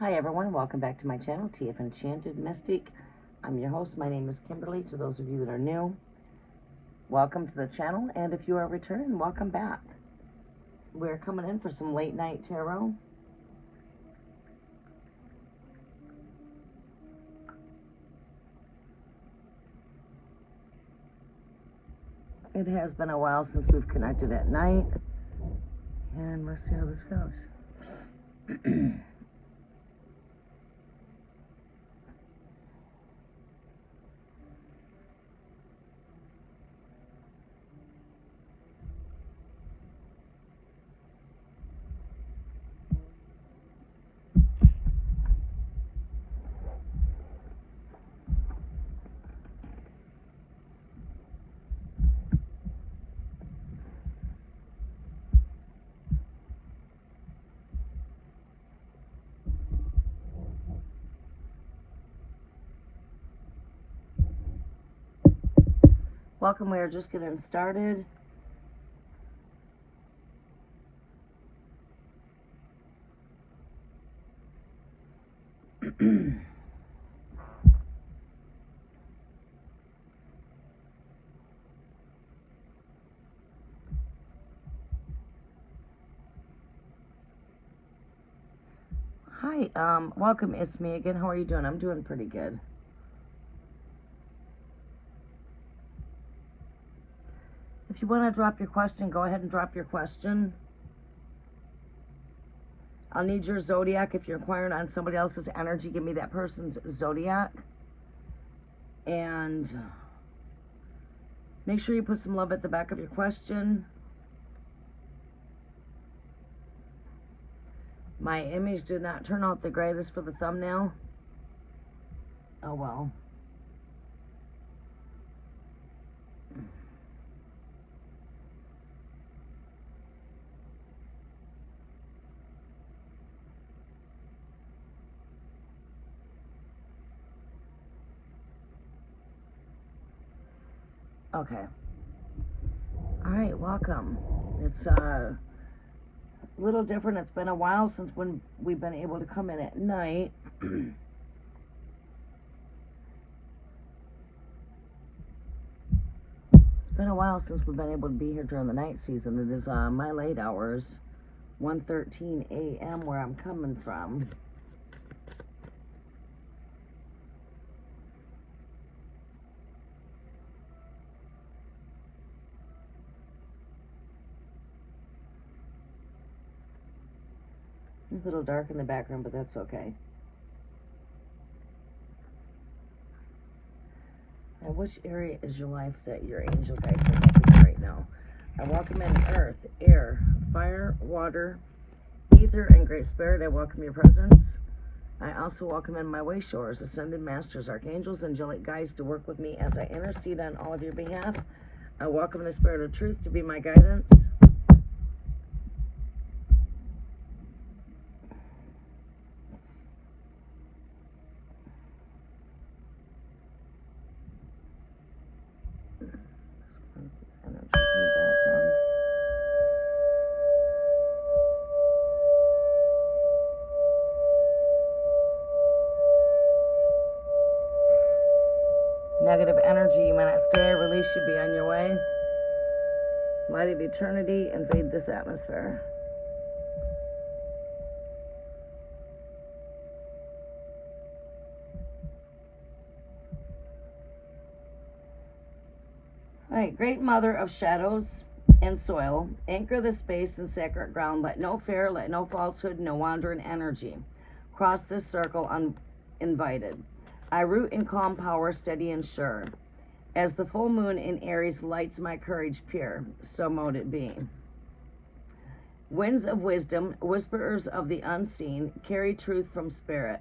Hi everyone, welcome back to my channel, TF Enchanted Mystic. I'm your host. My name is Kimberly. To those of you that are new, welcome to the channel, and if you are returning, welcome back. We're coming in for some late night tarot. It has been a while since we've connected at night, and let's see how this goes. Welcome, we are just getting started. Hi, welcome, it's me again. How are you doing? I'm doing pretty good. If you want to drop your question, go ahead and drop your question. I'll need your zodiac. If you're inquiring on somebody else's energy, give me that person's zodiac. And make sure you put some love at the back of your question. My image did not turn out the greatest for the thumbnail. Oh well. Okay. Alright, welcome. It's a little different. It's been a while since when we've been able to come in at night. It's been a while since we've been able to be here during the night season. It is my late hours, 1:13 a.m. where I'm coming from. It's a little dark in the background, but that's okay. Now, which area is your life that your angel guides are helping you right now? I welcome in earth, air, fire, water, ether, and great spirit. I welcome your presence. I also welcome in my way shores, ascended masters, archangels, angelic guides to work with me as I intercede on all of your behalf. I welcome the spirit of truth to be my guidance. Negative energy, you may not stay. Release should be on your way. Light of eternity, invade this atmosphere. Alright, great mother of shadows and soil, anchor the space in sacred ground. Let no fear, let no falsehood, no wandering energy cross this circle uninvited. I root in calm power, steady and sure. As the full moon in Aries lights my courage pure, so mote it be. Winds of wisdom, whisperers of the unseen, carry truth from spirit.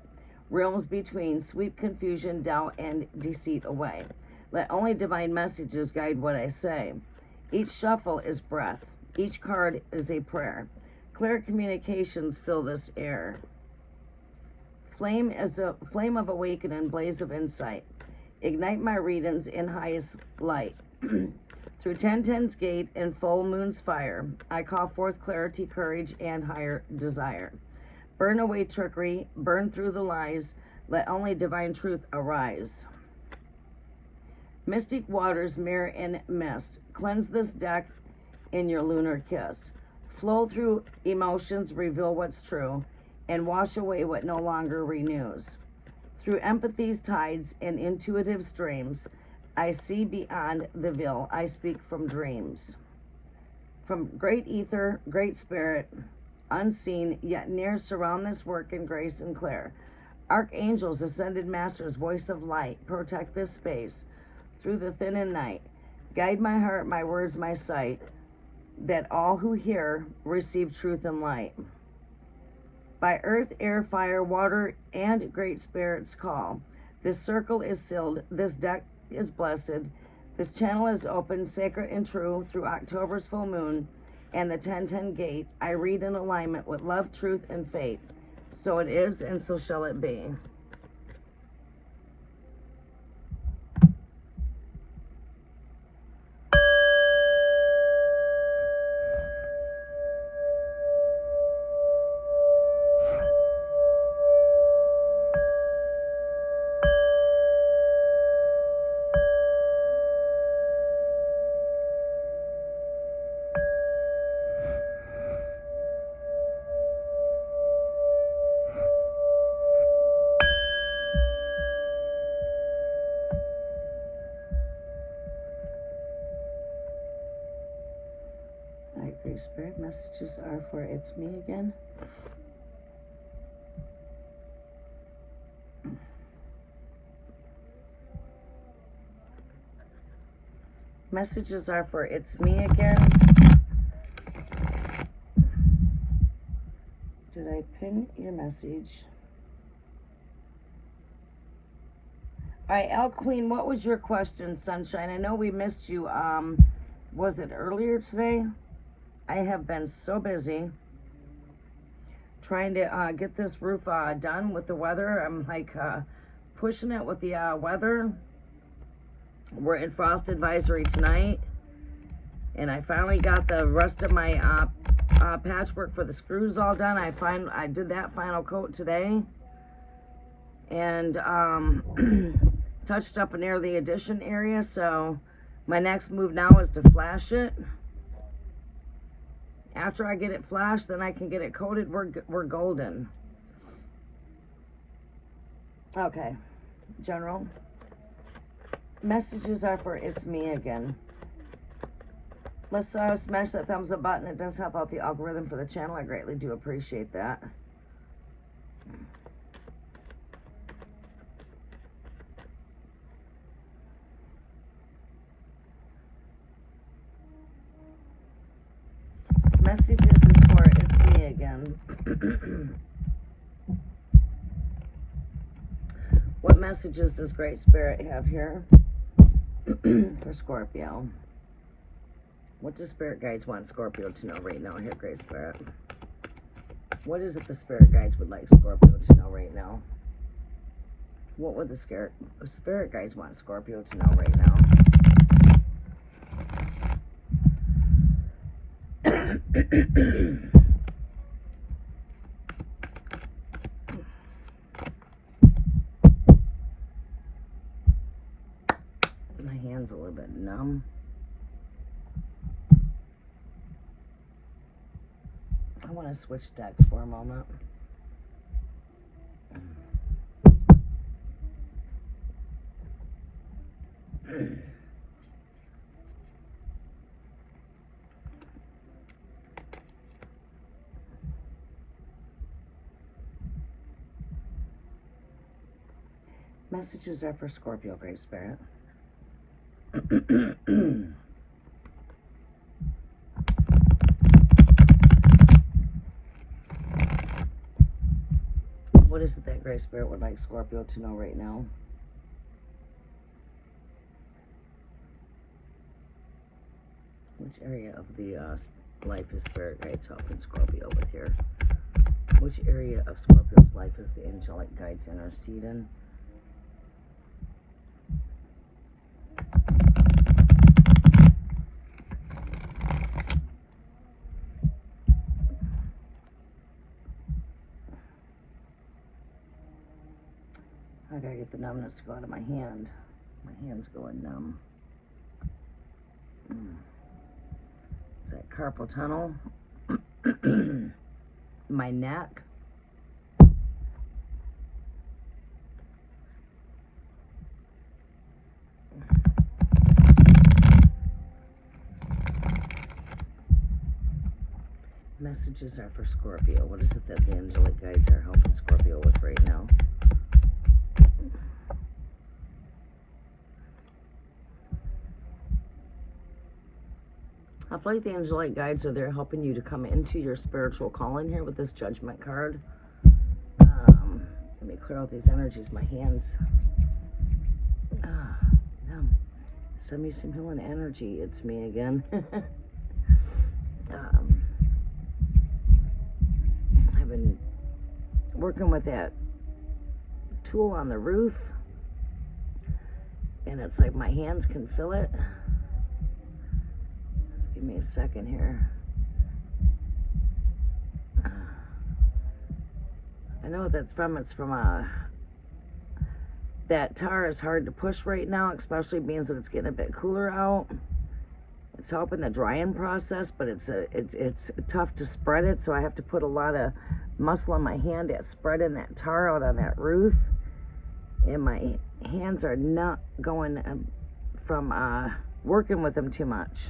Realms between, sweep confusion, doubt, and deceit away. Let only divine messages guide what I say. Each shuffle is breath. Each card is a prayer. Clear communications fill this air. Flame as the flame of awakening, blaze of insight. Ignite my readings in highest light. Through 1010's gate and full moon's fire, I call forth clarity, courage, and higher desire. Burn away trickery, burn through the lies, let only divine truth arise. Mystic waters mirror and mist, cleanse this deck in your lunar kiss. Flow through emotions, reveal what's true, and wash away what no longer renews. Through empathy's tides and intuitive streams, I see beyond the veil, I speak from dreams. From great ether, great spirit, unseen yet near, surround this work in grace and clear. Archangels, ascended masters, voice of light, protect this space through the thin and night. Guide my heart, my words, my sight, that all who hear receive truth and light. By earth, air, fire, water, and great spirits call. This circle is sealed, this deck is blessed, this channel is open, sacred and true, through October's full moon and the 1010 gate. I read in alignment with love, truth, and fate. So it is, and so shall it be. Great Spirit, messages are for it's me again. Messages are for it's me again. Did I pin your message? Alright, El Queen, what was your question, Sunshine? I know we missed you. Was it earlier today? I have been so busy trying to get this roof done with the weather. I'm like pushing it with the weather. We're in frost advisory tonight, and I finally got the rest of my patchwork for the screws all done. I did that final coat today, and touched up near the addition area. So my next move now is to flash it. After I get it flashed, then I can get it coated. We're golden. Okay, General. Messages are for it's me again. Let's smash that thumbs up button. It does help out the algorithm for the channel. I greatly do appreciate that. Messages is for it's me again. What messages does Great Spirit have here for Scorpio? What does Spirit Guides want Scorpio to know right now here, Great Spirit? What is it the Spirit Guides would like Scorpio to know right now? What would the Spirit Guides want Scorpio to know right now? My hand's a little bit numb. I want to switch decks for a moment. Messages are for Scorpio, Great Spirit. What is it that Great Spirit would like Scorpio to know right now? Which area of the life is Spirit Guides helping Scorpio with here? Which area of Scorpio's life is the angelic guides interceding? I gotta get the numbness to go out of my hand. My hand's going numb. Is that carpal tunnel? My neck. Messages are for Scorpio. What is it that the angelic guides are helping Scorpio with right now? I feel like the angelic guides are there helping you to come into your spiritual calling here with this Judgment card. Let me clear out these energies. My hands. Numb. Send me some healing energy. It's me again. I've been working with that tool on the roof, and it's like my hands can feel it. Give me a second here. I know what that's from. It's from that tar is hard to push right now, especially being that it's getting a bit cooler out. It's helping the drying process, but it's tough to spread it, so I have to put a lot of muscle in my hand at spreading that tar out on that roof, and my hands are not going from working with them too much.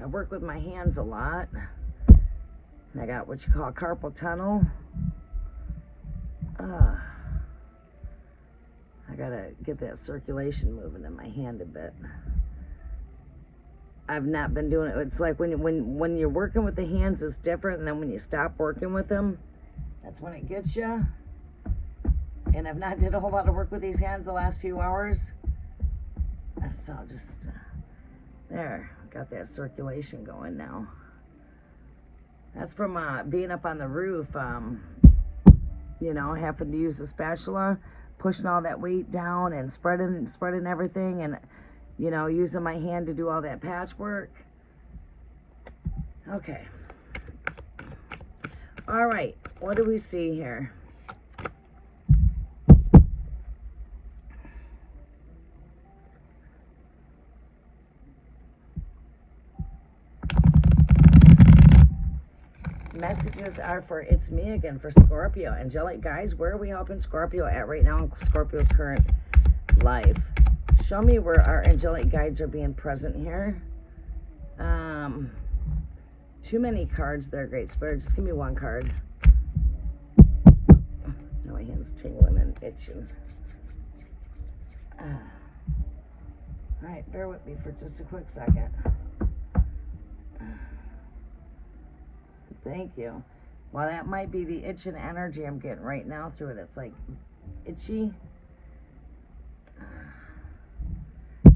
I work with my hands a lot. And I got what you call carpal tunnel. I gotta get that circulation moving in my hand a bit. I've not been doing it. It's like when you're working with the hands, it's different, and then when you stop working with them, that's when it gets you. And I've not did a whole lot of work with these hands the last few hours, so just there. Got that circulation going now. That's from being up on the roof, you know, having to use the spatula, pushing all that weight down and spreading everything, and, you know, using my hand to do all that patchwork. Okay. All right. What do we see here? Messages are for it's me again for Scorpio. Angelic guides, where are we helping Scorpio at right now in Scorpio's current life? Show me where our angelic guides are being present here. Too many cards there, Great Spirit. Just give me one card. Now my hand's tingling and itching. Alright, bear with me for just a quick second. Thank you. Well, that might be the itching energy I'm getting right now through it. It's like itchy.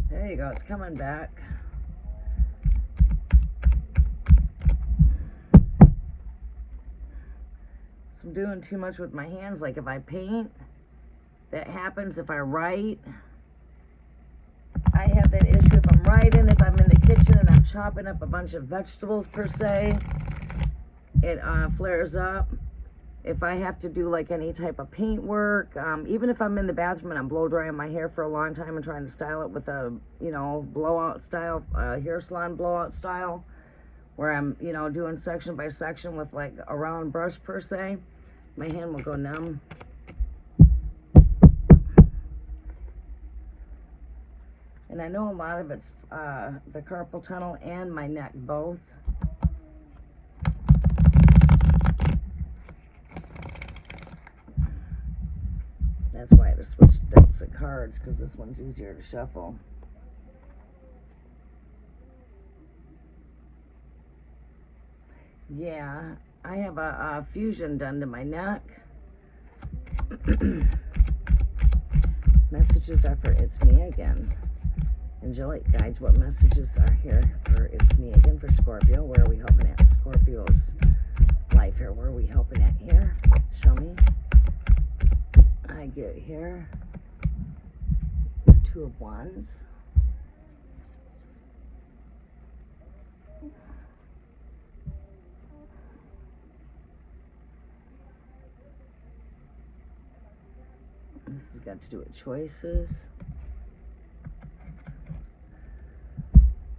There you go. It's coming back. So I'm doing too much with my hands. Like if I paint, that happens. If I write, I have that issue. If I'm writing, if I'm in the kitchen and I'm chopping up a bunch of vegetables per se, it flares up. If I have to do like any type of paint work, even if I'm in the bathroom and I'm blow drying my hair for a long time and trying to style it with a, you know, blowout style, hair salon blowout style, where I'm, you know, doing section by section with like a round brush per se, my hand will go numb. And I know a lot of it's the carpal tunnel and my neck both. That's why I had to switch decks of cards, because this one's easier to shuffle. Yeah, I have a fusion done to my neck. Messages are for it's me again. Angelic guides, what messages are here for it's me again for Scorpio? Where are we helping at Scorpio's life here? Where are we helping at here? Show me. I get here the Two of Wands. This has got to do with choices.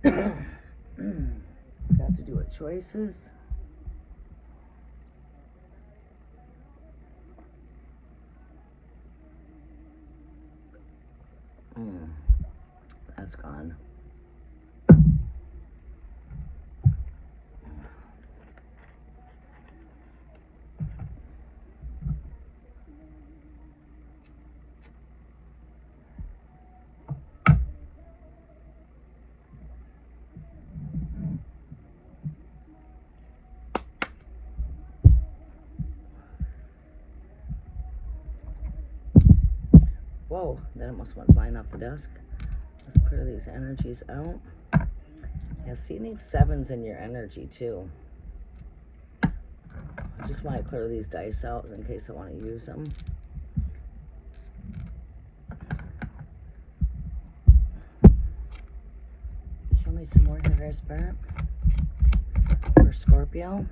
It's got to do with choices. That's gone. Whoa, that almost went flying off the desk. Let's clear these energies out. Yeah, see, you need 7s in your energy, too. I just want to clear these dice out in case I want to use them. Show me some more here, Spirit. For Scorpio.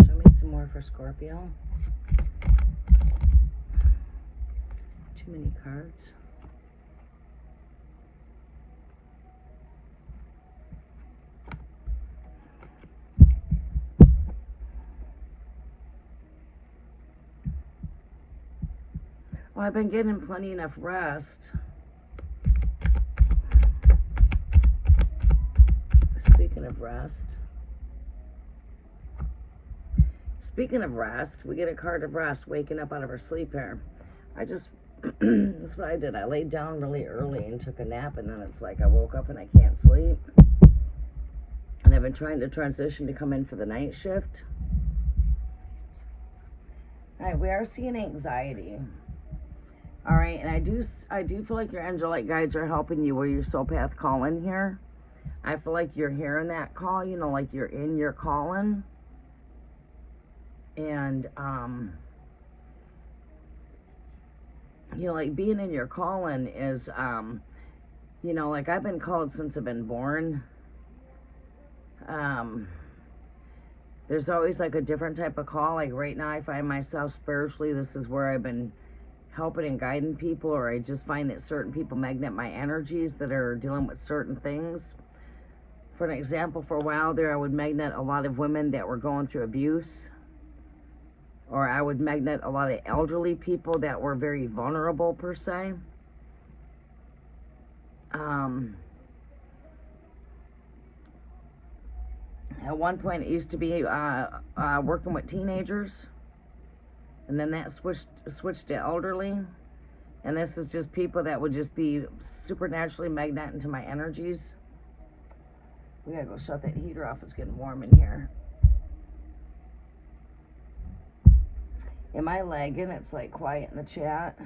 Show me some more for Scorpio. Too many cards. Well, I've been getting plenty enough rest. Speaking of rest, we get a card of rest, waking up out of our sleep here. That's what I did. I laid down really early and took a nap, and then it's like I woke up and I can't sleep. And I've been trying to transition to come in for the night shift. Alright, we are seeing anxiety. Alright, and I do feel like your angelic guides are helping you where your soul path calling here. I feel like you're hearing that call, you know, like you're in your calling. And, you know, like being in your calling is, you know, like I've been called since I've been born. There's always like a different type of call. Like right now I find myself spiritually, this is where I've been helping and guiding people, or I just find that certain people magnet my energies that are dealing with certain things. For an example, for a while there, I would magnet a lot of women that were going through abuse. Or I would magnet a lot of elderly people that were very vulnerable, per se. At one point, it used to be working with teenagers. And then that switched to elderly. And this is just people that would just be supernaturally magnetic into my energies. We gotta go shut that heater off. It's getting warm in here. Am I lagging? It's like quiet in the chat.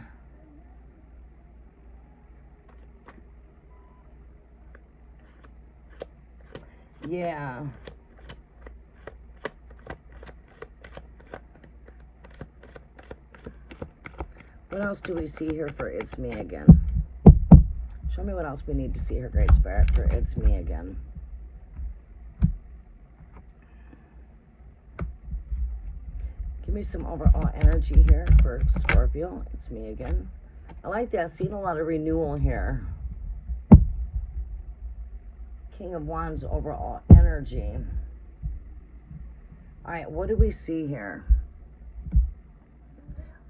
Yeah. What else do we see here for It's Me Again? Show me what else we need to see here, Great Spirit, for It's Me Again. Give me some overall energy here for Scorpio. It's me again. I like that. Seeing a lot of renewal here. King of Wands overall energy. Alright, what do we see here?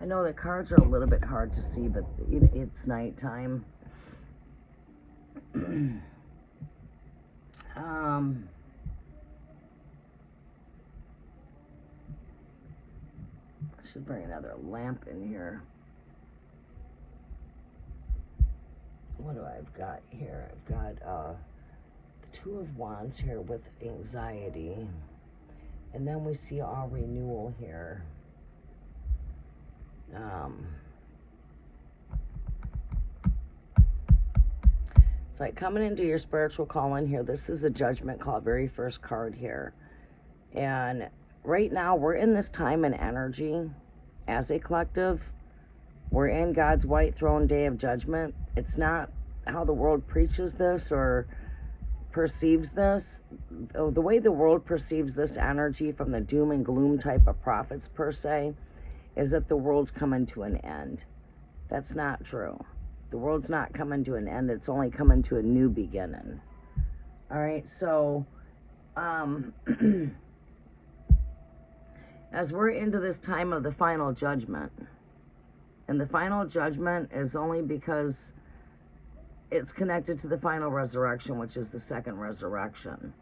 I know the cards are a little bit hard to see, but it's nighttime. I should bring another lamp in here. What do I've got here? I've got the Two of Wands here with anxiety. And then we see our renewal here. It's like coming into your spiritual calling here. This is a judgment call, very first card here. And right now we're in this time and energy as a collective. We're in God's white throne day of judgment. It's not how the world preaches this or perceives this, the way the world perceives this energy from the doom and gloom type of prophets per se, is that the world's coming to an end. That's not true. The world's not coming to an end. It's only coming to a new beginning. All right, so as we're into this time of the final judgment, and the final judgment is only because it's connected to the final resurrection, which is the second resurrection.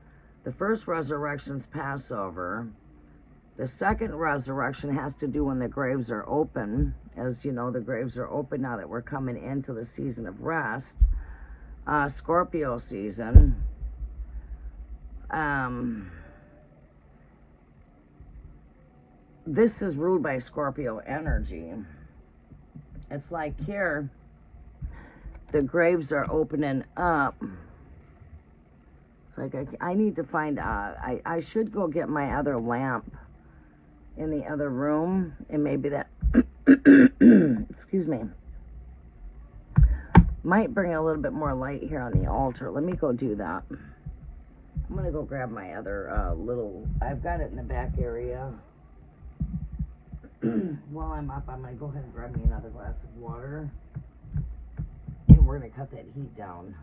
The first resurrection's Passover. The second resurrection has to do when the graves are open. As you know, the graves are open now that we're coming into the season of rest. Scorpio season. This is ruled by Scorpio energy. It's like here, the graves are opening up. It's like I need to find, I should go get my other lamp in the other room, and maybe that, excuse me, might bring a little bit more light here on the altar. Let me go do that. I'm going to go grab my other I've got it in the back area. While I'm up, I'm going to go ahead and grab me another glass of water. And we're going to cut that heat down.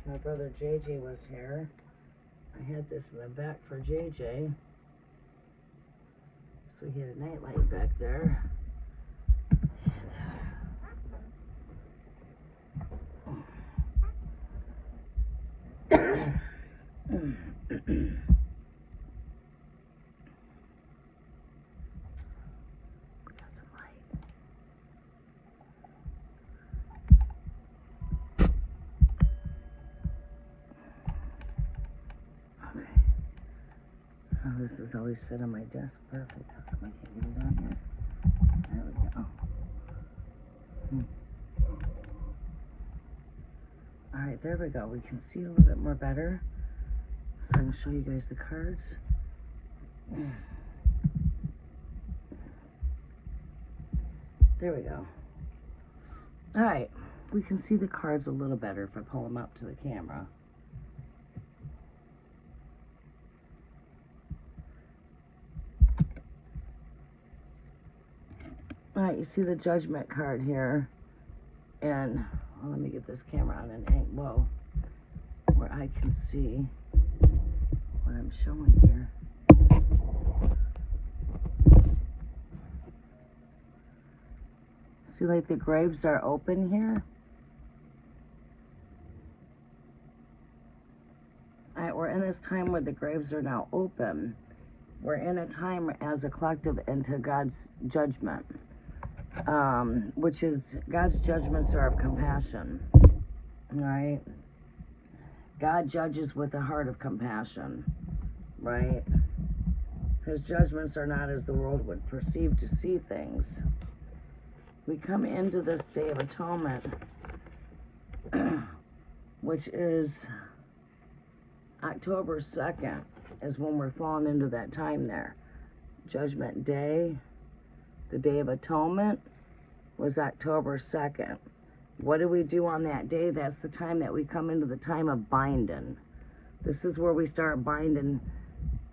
My brother JJ was here. I had this in the back for JJ. So he had a nightlight back there. Oh, this has always fit on my desk perfect. How come I can't get it on here? There we go. Alright, there we go. We can see a little bit more better. So I'm going to show you guys the cards. There we go. Alright, we can see the cards a little better if I pull them up to the camera. Alright, you see the Judgment card here, and let me get this camera on an angle where I can see what I'm showing here. See, like the graves are open here. Alright, we're in this time where the graves are now open. We're in a time as a collective into God's judgment. which is God's judgments are of compassion, right? God judges with a heart of compassion, right? His judgments are not as the world would perceive to see things. We come into this Day of Atonement, which is October 2nd, is when we're falling into that time there. Judgment Day, the Day of Atonement, was October 2nd. What do we do on that day? That's the time that we come into the time of binding. This is where we start binding,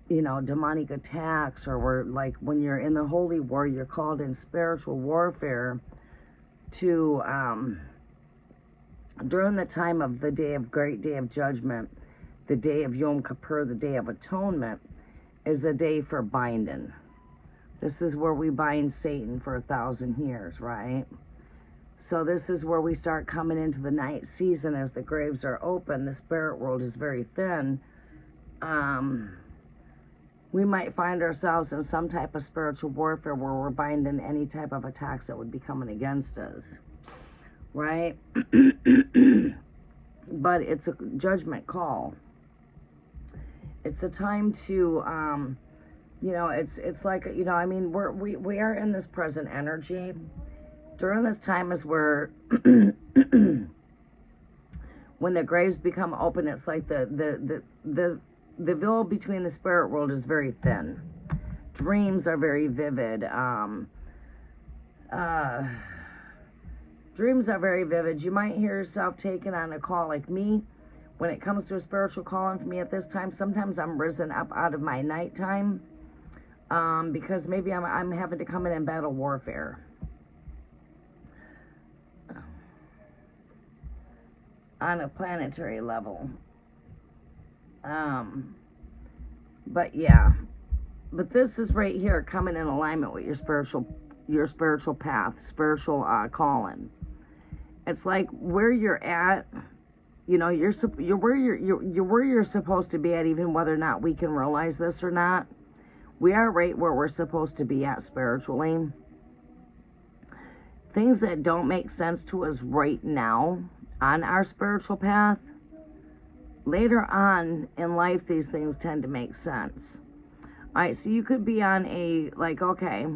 you know, demonic attacks, or we're like, when you're in the holy war, you're called in spiritual warfare to, during the time of the great day of judgment, the day of Yom Kippur, the Day of Atonement, is a day for binding. This is where we bind Satan for 1,000 years, right? So this is where we start coming into the night season as the graves are open. The spirit world is very thin. We might find ourselves in some type of spiritual warfare where we're binding any type of attacks that would be coming against us, right? But it's a judgment call. It's a time to, you know, it's like, you know, I mean, we are in this present energy. During this time is where, when the graves become open, it's like the veil between the spirit world is very thin. Dreams are very vivid. Dreams are very vivid. You might hear yourself taken on a call. Like me, when it comes to a spiritual calling for me at this time, sometimes I'm risen up out of my nighttime, because maybe I'm having to come in battle warfare. On a planetary level. But yeah. But this is right here coming in alignment with your spiritual path, spiritual calling. It's like where you're at, you know, you're where you're supposed to be at, even whether or not we can realize this or not. We are right where we're supposed to be at spiritually. Things that don't make sense to us right now on our spiritual path, later on in life, these things tend to make sense. Alright, so you could be on a, like, okay,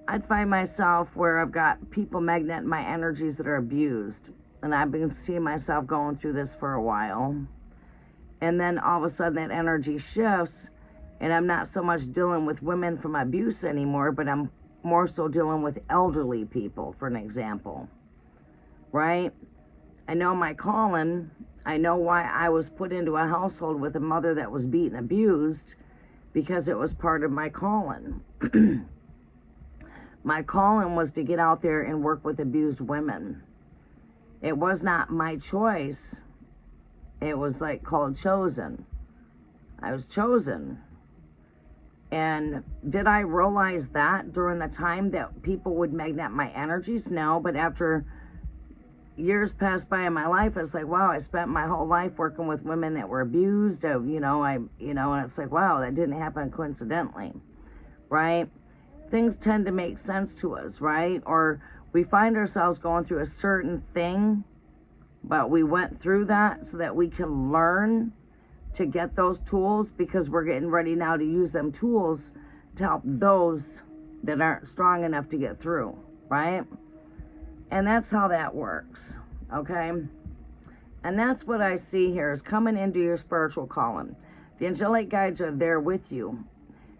I'd find myself where I've got people magneting my energies that are abused, and I've been seeing myself going through this for a while, and then all of a sudden that energy shifts, and I'm not so much dealing with women from abuse anymore, but I'm more so dealing with elderly people, for an example, right? I know my calling. I know why I was put into a household with a mother that was beaten, abused, because it was part of my calling. My calling was to get out there and work with abused women. It was not my choice. It was like called chosen. I was chosen. And did I realize that during the time that people would magnet my energies? No, but after years passed by in my life, it's like, wow, I spent my whole life working with women that were abused, and it's like, wow, that didn't happen coincidentally, right? Things tend to make sense to us, right? Or we find ourselves going through a certain thing, but we went through that so that we can learn to get those tools, because we're getting ready now to use them tools to help those that aren't strong enough to get through, right? And that's how that works, okay? And that's what I see here is coming into your spiritual calling. The angelic guides are there with you.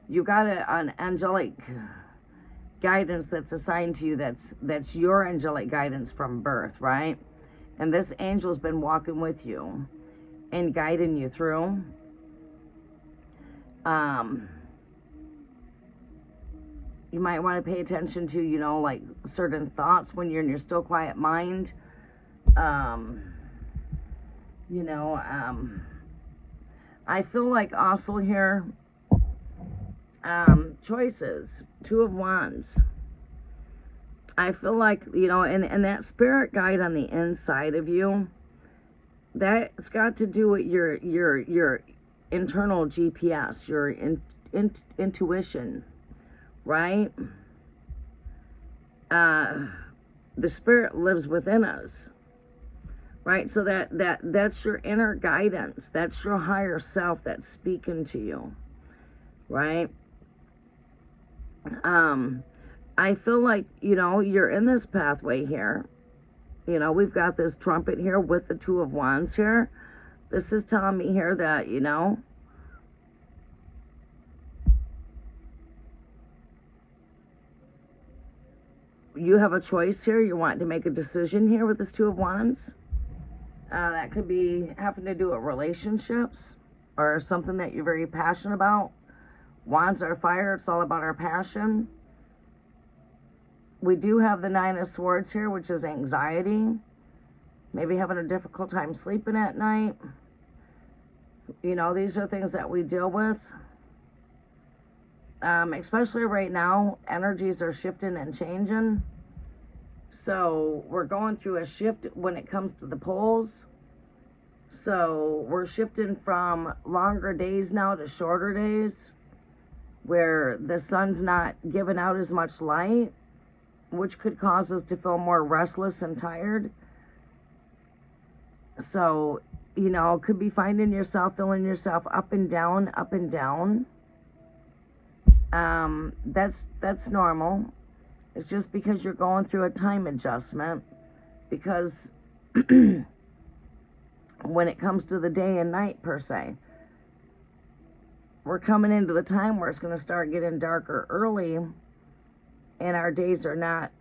You got an angelic guidance that's assigned to you, that's your angelic guidance from birth, right? And this angel's been walking with you and guiding you through. You might want to pay attention to, you know, like certain thoughts when you're in your still quiet mind. I feel like also here, choices, Two of Wands. I feel like, you know, and that spirit guide on the inside of you, that's got to do with your internal GPS, your intuition, right? the spirit lives within us, right? So that's your inner guidance. That's your higher self that's speaking to you, right? I feel like, you're in this pathway here. We've got this trumpet here with the Two of Wands here. This is telling me here that, you have a choice here. You want to make a decision here with this Two of Wands. That could be having to do with relationships or something that you're very passionate about. Wands are fire. It's all about our passion. We do have the Nine of Swords here, which is anxiety. Maybe having a difficult time sleeping at night. These are things that we deal with. Especially right now, energies are shifting and changing. So we're going through a shift when it comes to the poles. So we're shifting from longer days now to shorter days, where the sun's not giving out as much light, which could cause us to feel more restless and tired. So, could be feeling yourself up and down, up and down. That's normal. It's just because you're going through a time adjustment. Because when it comes to the day and night per se, we're coming into the time where it's going to start getting darker early, and our days are not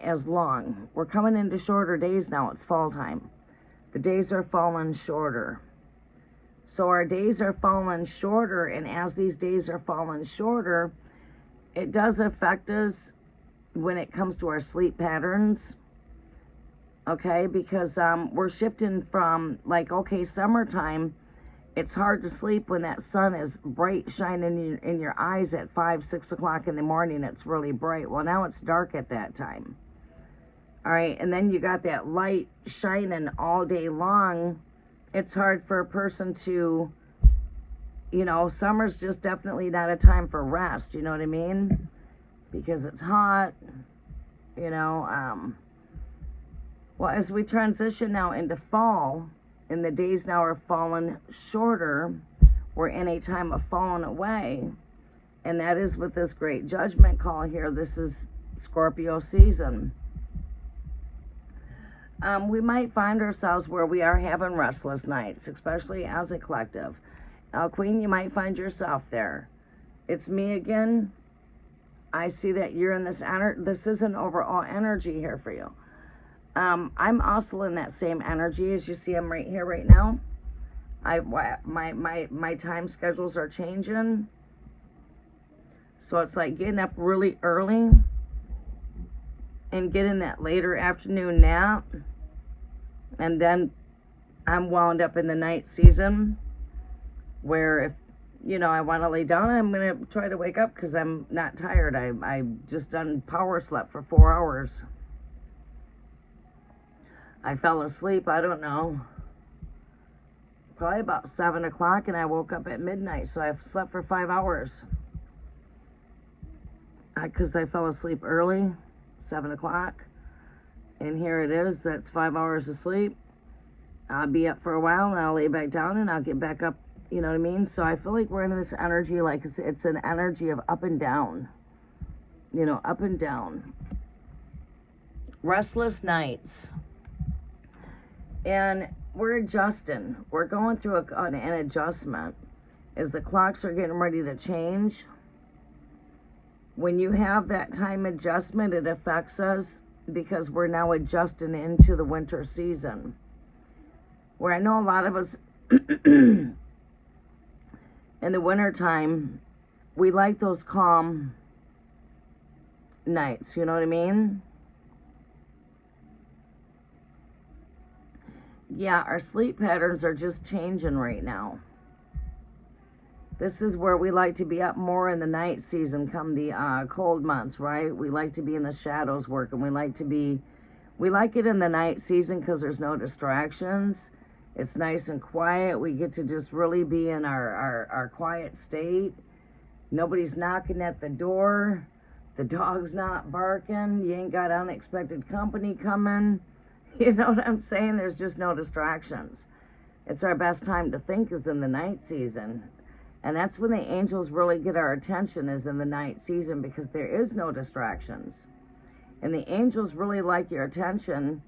as long. We're coming into shorter days now. It's fall time. The days are falling shorter. So our days are falling shorter, and as these days are falling shorter, it does affect us when it comes to our sleep patterns. Okay, because we're shifting from, summertime, it's hard to sleep when that sun is bright, shining in your eyes at 5, 6 o'clock in the morning. It's really bright. Well, now it's dark at that time. All right, and then you got that light shining all day long. It's hard for a person to, summer's just definitely not a time for rest, you know what I mean? Because it's hot, well, as we transition now into fall, and the days now are falling shorter, we're in a time of falling away, and that is with this great judgment call here. This is Scorpio season. We might find ourselves where we are having restless nights, especially as a collective. Queen, you might find yourself there. It's me again. I see that you're in this energy. This is an overall energy here for you. I'm also in that same energy as you see. I'm right here right now. My time schedules are changing. So it's like getting up really early and getting that later afternoon nap, and then I'm wound up in the night season, where if I want to lay down, I'm gonna try to wake up because I'm not tired. I just done power slept for 4 hours. I fell asleep, I don't know, probably about 7 o'clock, and I woke up at midnight, so I slept for 5 hours because I fell asleep early, 7 o'clock, and here it is. That's 5 hours of sleep. I'll be up for a while, and I'll lay back down, and I'll get back up, you know what I mean? So I feel like we're in this energy, like it's an energy of up and down, up and down. Restless nights. And we're adjusting. We're going through an adjustment as the clocks are getting ready to change. When you have that time adjustment, it affects us because we're now adjusting into the winter season. Where I know a lot of us in the winter time, we like those calm nights, you know what I mean? Yeah, our sleep patterns are just changing right now. This is where we like to be up more in the night season come the cold months, right? We like to be in the shadows working. We like it in the night season because there's no distractions. It's nice and quiet. We get to just really be in our quiet state. Nobody's knocking at the door. The dog's not barking. You ain't got unexpected company coming. You know what I'm saying? There's just no distractions. It's our best time to think is in the night season. And that's when the angels really get our attention, is in the night season, because there is no distractions. And the angels really like your attention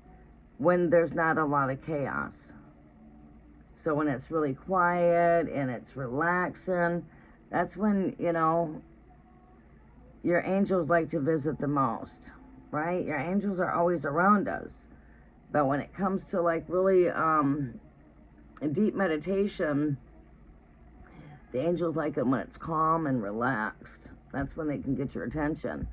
when there's not a lot of chaos. So when it's really quiet and it's relaxing, that's when, you know, your angels like to visit the most, right? Your angels are always around us. But when it comes to like really deep meditation, the angels like it when it's calm and relaxed. That's when they can get your attention.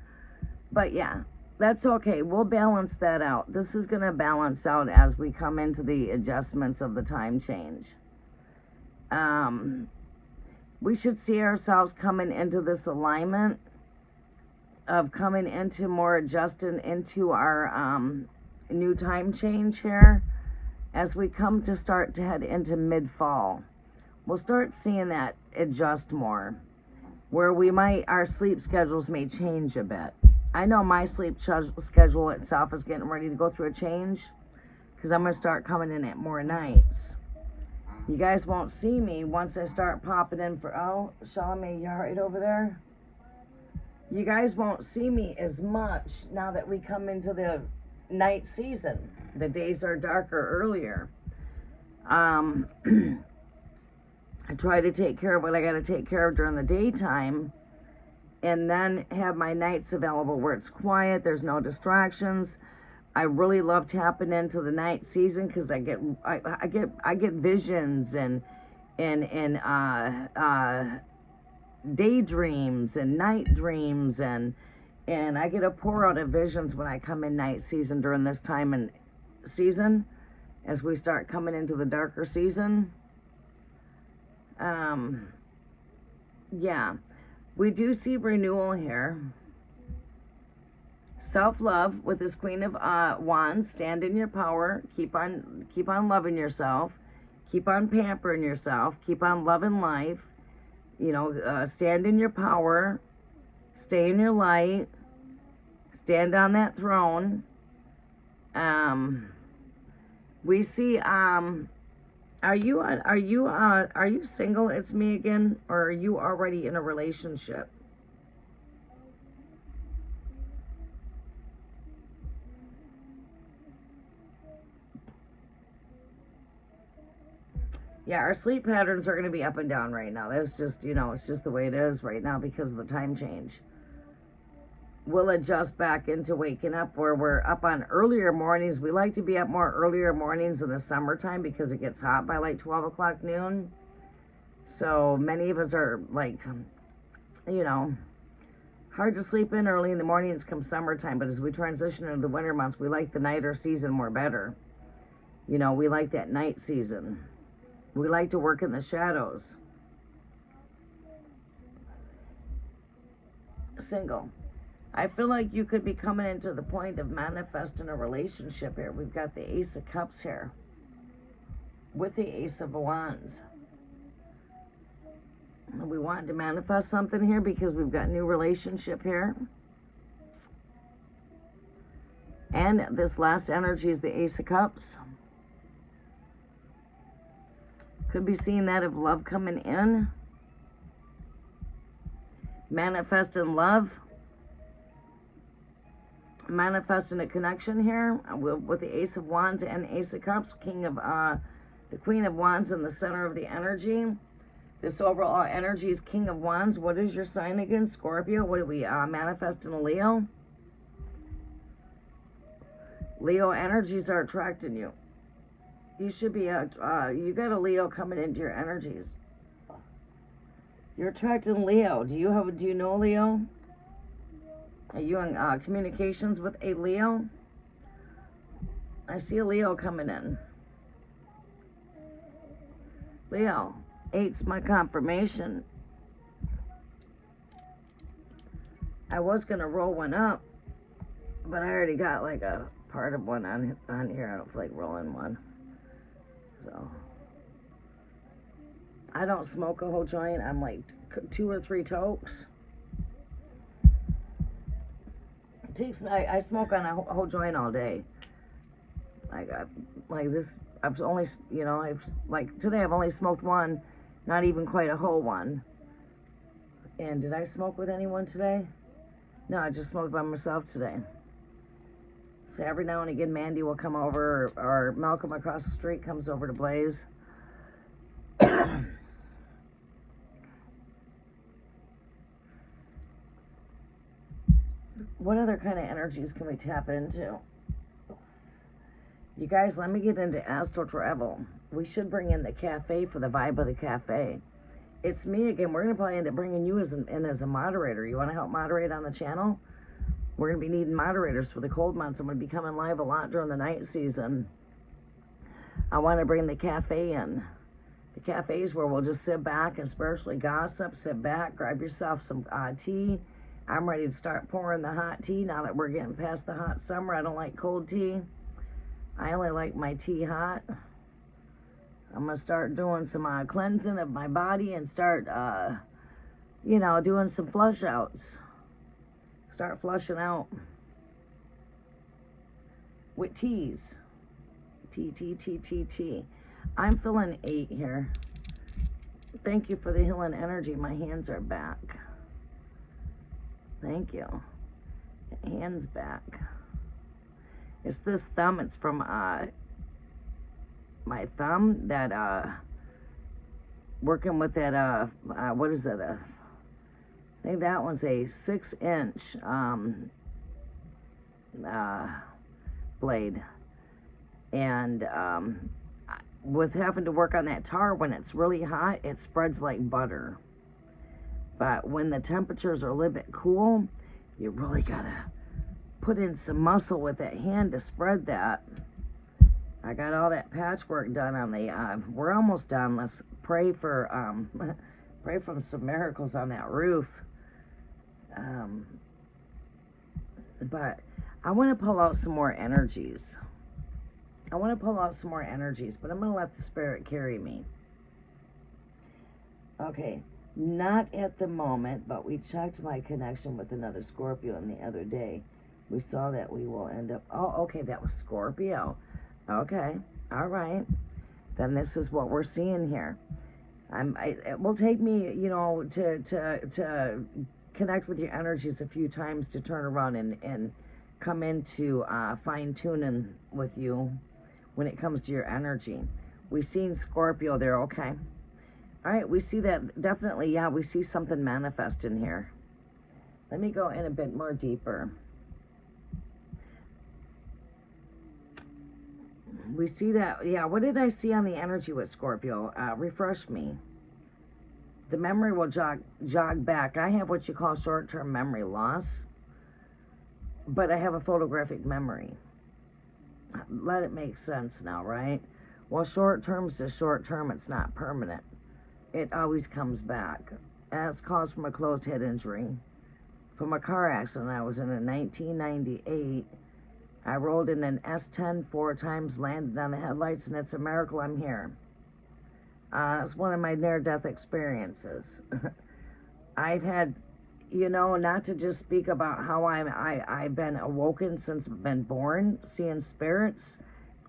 But yeah, that's okay. We'll balance that out. This is going to balance out as we come into the adjustments of the time change. We should see ourselves coming into this alignment of coming into more adjusting into our new time change here as we come to start to head into mid-fall. We'll start seeing that adjust more, where our sleep schedules may change a bit. I know my sleep schedule itself is getting ready to go through a change, because I'm going to start coming in at more nights. You guys won't see me once I start popping in for, oh, Charlamagne, you alright over there? You guys won't see me as much now that we come into the night season. The days are darker earlier. I try to take care of what I got to take care of during the daytime, and then have my nights available where it's quiet, there's no distractions. I really love tapping into the night season because I get visions and daydreams and night dreams, and I get a pour out of visions when I come in night season during this time and season as we start coming into the darker season. Yeah, we do see renewal here. Self-love with this Queen of Wands. Stand in your power. Keep on loving yourself. Keep on pampering yourself. Keep on loving life. You know, stand in your power. Stay in your light. Stand on that throne. We see. Are you single? It's me again, or are you already in a relationship? Yeah, our sleep patterns are going to be up and down right now. That's just, you know, it's just the way it is right now because of the time change. We'll adjust back into waking up where we're up on earlier mornings. We like to be up more earlier mornings in the summertime because it gets hot by like 12 o'clock noon. So many of us are like, you know, hard to sleep in early in the mornings come summertime. But as we transition into the winter months, we like the nighter season more better. You know, we like that night season. We like to work in the shadows. Single. I feel like you could be coming into the point of manifesting a relationship here. We've got the Ace of Cups here with the Ace of Wands. We want to manifest something here because we've got new relationship here. And this last energy is the Ace of Cups. Could be seeing that of love coming in. Manifesting love. Manifesting a connection here with the Ace of Wands and Ace of Cups. The Queen of Wands in the center of the energy. This overall energy is King of Wands. What is your sign again? Scorpio. What do we manifest in a Leo? Leo energies are attracting you. You should be, you got a Leo coming into your energies. You're attracting Leo. Do you know Leo? Are you in communications with a Leo? I see a Leo coming in. Leo, 8's my confirmation. I was going to roll one up, but I already got like a part of one on here. I don't feel like rolling one. So, I don't smoke a whole joint. I'm like 2 or 3 tokes. takes me, I smoke on a whole joint all day. I got, like this, I've only, you know, like today I've only smoked one, not even quite a whole one. And did I smoke with anyone today? No, I just smoked by myself today. So every now and again, Mandy will come over, or Malcolm across the street comes over to blaze. What other kind of energies can we tap into? You guys, let me get into astral travel. We should bring in the cafe for the vibe of the cafe. It's me again. We're going to probably end up bringing you in as a moderator. You want to help moderate on the channel? We're going to be needing moderators for the cold months. I'm going to be coming live a lot during the night season. I want to bring the cafe in. The cafe is where we'll just sit back and spiritually gossip. Sit back, grab yourself some tea. I'm ready to start pouring the hot tea now that we're getting past the hot summer. I don't like cold tea. I only like my tea hot. I'm going to start doing some cleansing of my body and start, you know, doing some flush outs. Start flushing out with teas. Tea. I'm feeling 8 here. Thank you for the healing energy. My hands are back. Thank you. Hands back. It's this thumb. It's from my thumb that working with that what is it? I think that one's a 6-inch blade, and with having to work on that tar when it's really hot, it spreads like butter. But when the temperatures are a little bit cool, you really gotta put in some muscle with that hand to spread that. I got all that patchwork done on the, we're almost done. Let's pray for, pray for some miracles on that roof. But I want to pull out some more energies. But I'm going to let the spirit carry me. Okay, not at the moment, but we checked my connection with another Scorpio the other day. We saw that we will end up, oh, okay, that was Scorpio. Okay, all right. Then this is what we're seeing here. It will take me, you know, to connect with your energies a few times to turn around and come into fine-tuning with you when it comes to your energy. We've seen Scorpio there, okay. All right, we see that, definitely, yeah, we see something manifest in here. Let me go in a bit more deeper. We see that, yeah, what did I see on the energy with Scorpio? Refresh me. The memory will jog back. I have what you call short-term memory loss, but I have a photographic memory. Let it make sense now, right? Well, short-term is just short-term. It's not permanent. It always comes back. And it's caused from a closed head injury. From a car accident I was in 1998. I rolled in an S10 4 times, landed on the headlights, and it's a miracle I'm here. It's one of my near-death experiences. I've had, you know, not to just speak about how I've been awoken since I've been born, seeing spirits,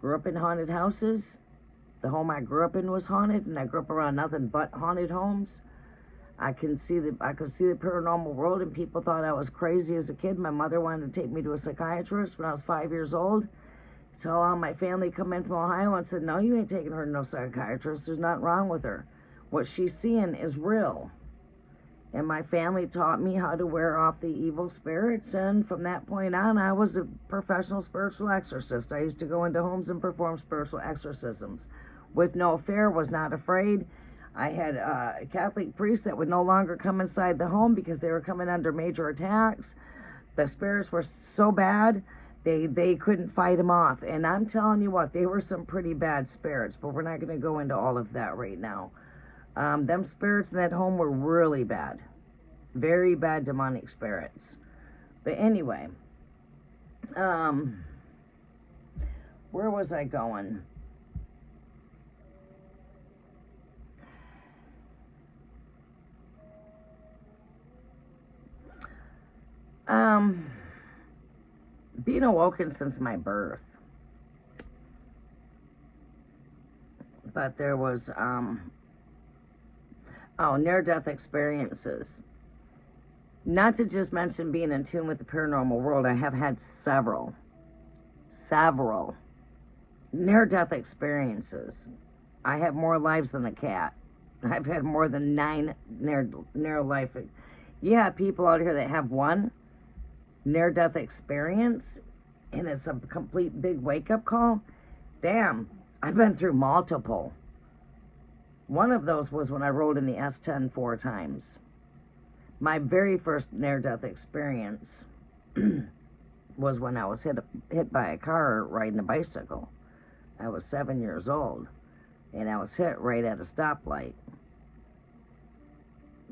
grew up in haunted houses. The home I grew up in was haunted, and I grew up around nothing but haunted homes. I could see the paranormal world, and people thought I was crazy as a kid. My mother wanted to take me to a psychiatrist when I was 5 years old. So all my family come in from Ohio and said, no, you ain't taking her to no psychiatrist. There's nothing wrong with her. What she's seeing is real. And my family taught me how to wear off the evil spirits, and from that point on, I was a professional spiritual exorcist. I used to go into homes and perform spiritual exorcisms. With no fear, was not afraid. I had Catholic priests that would no longer come inside the home because they were coming under major attacks. The spirits were so bad, they couldn't fight them off. And I'm telling you what, they were some pretty bad spirits, but we're not going to go into all of that right now. Them spirits in that home were really bad. Very bad demonic spirits. But anyway, where was I going? been awoken since my birth. But there was, near-death experiences. Not to just mention being in tune with the paranormal world, I have had several near-death experiences. I have more lives than a cat. I've had more than 9 near-life. You have people out here that have one near-death experience, and it's a complete big wake-up call. Damn, I've been through multiple. One of those was when I rode in the S10 4 times. My very first near-death experience was when I was hit by a car riding a bicycle. I was 7 years old, and I was hit right at a stoplight.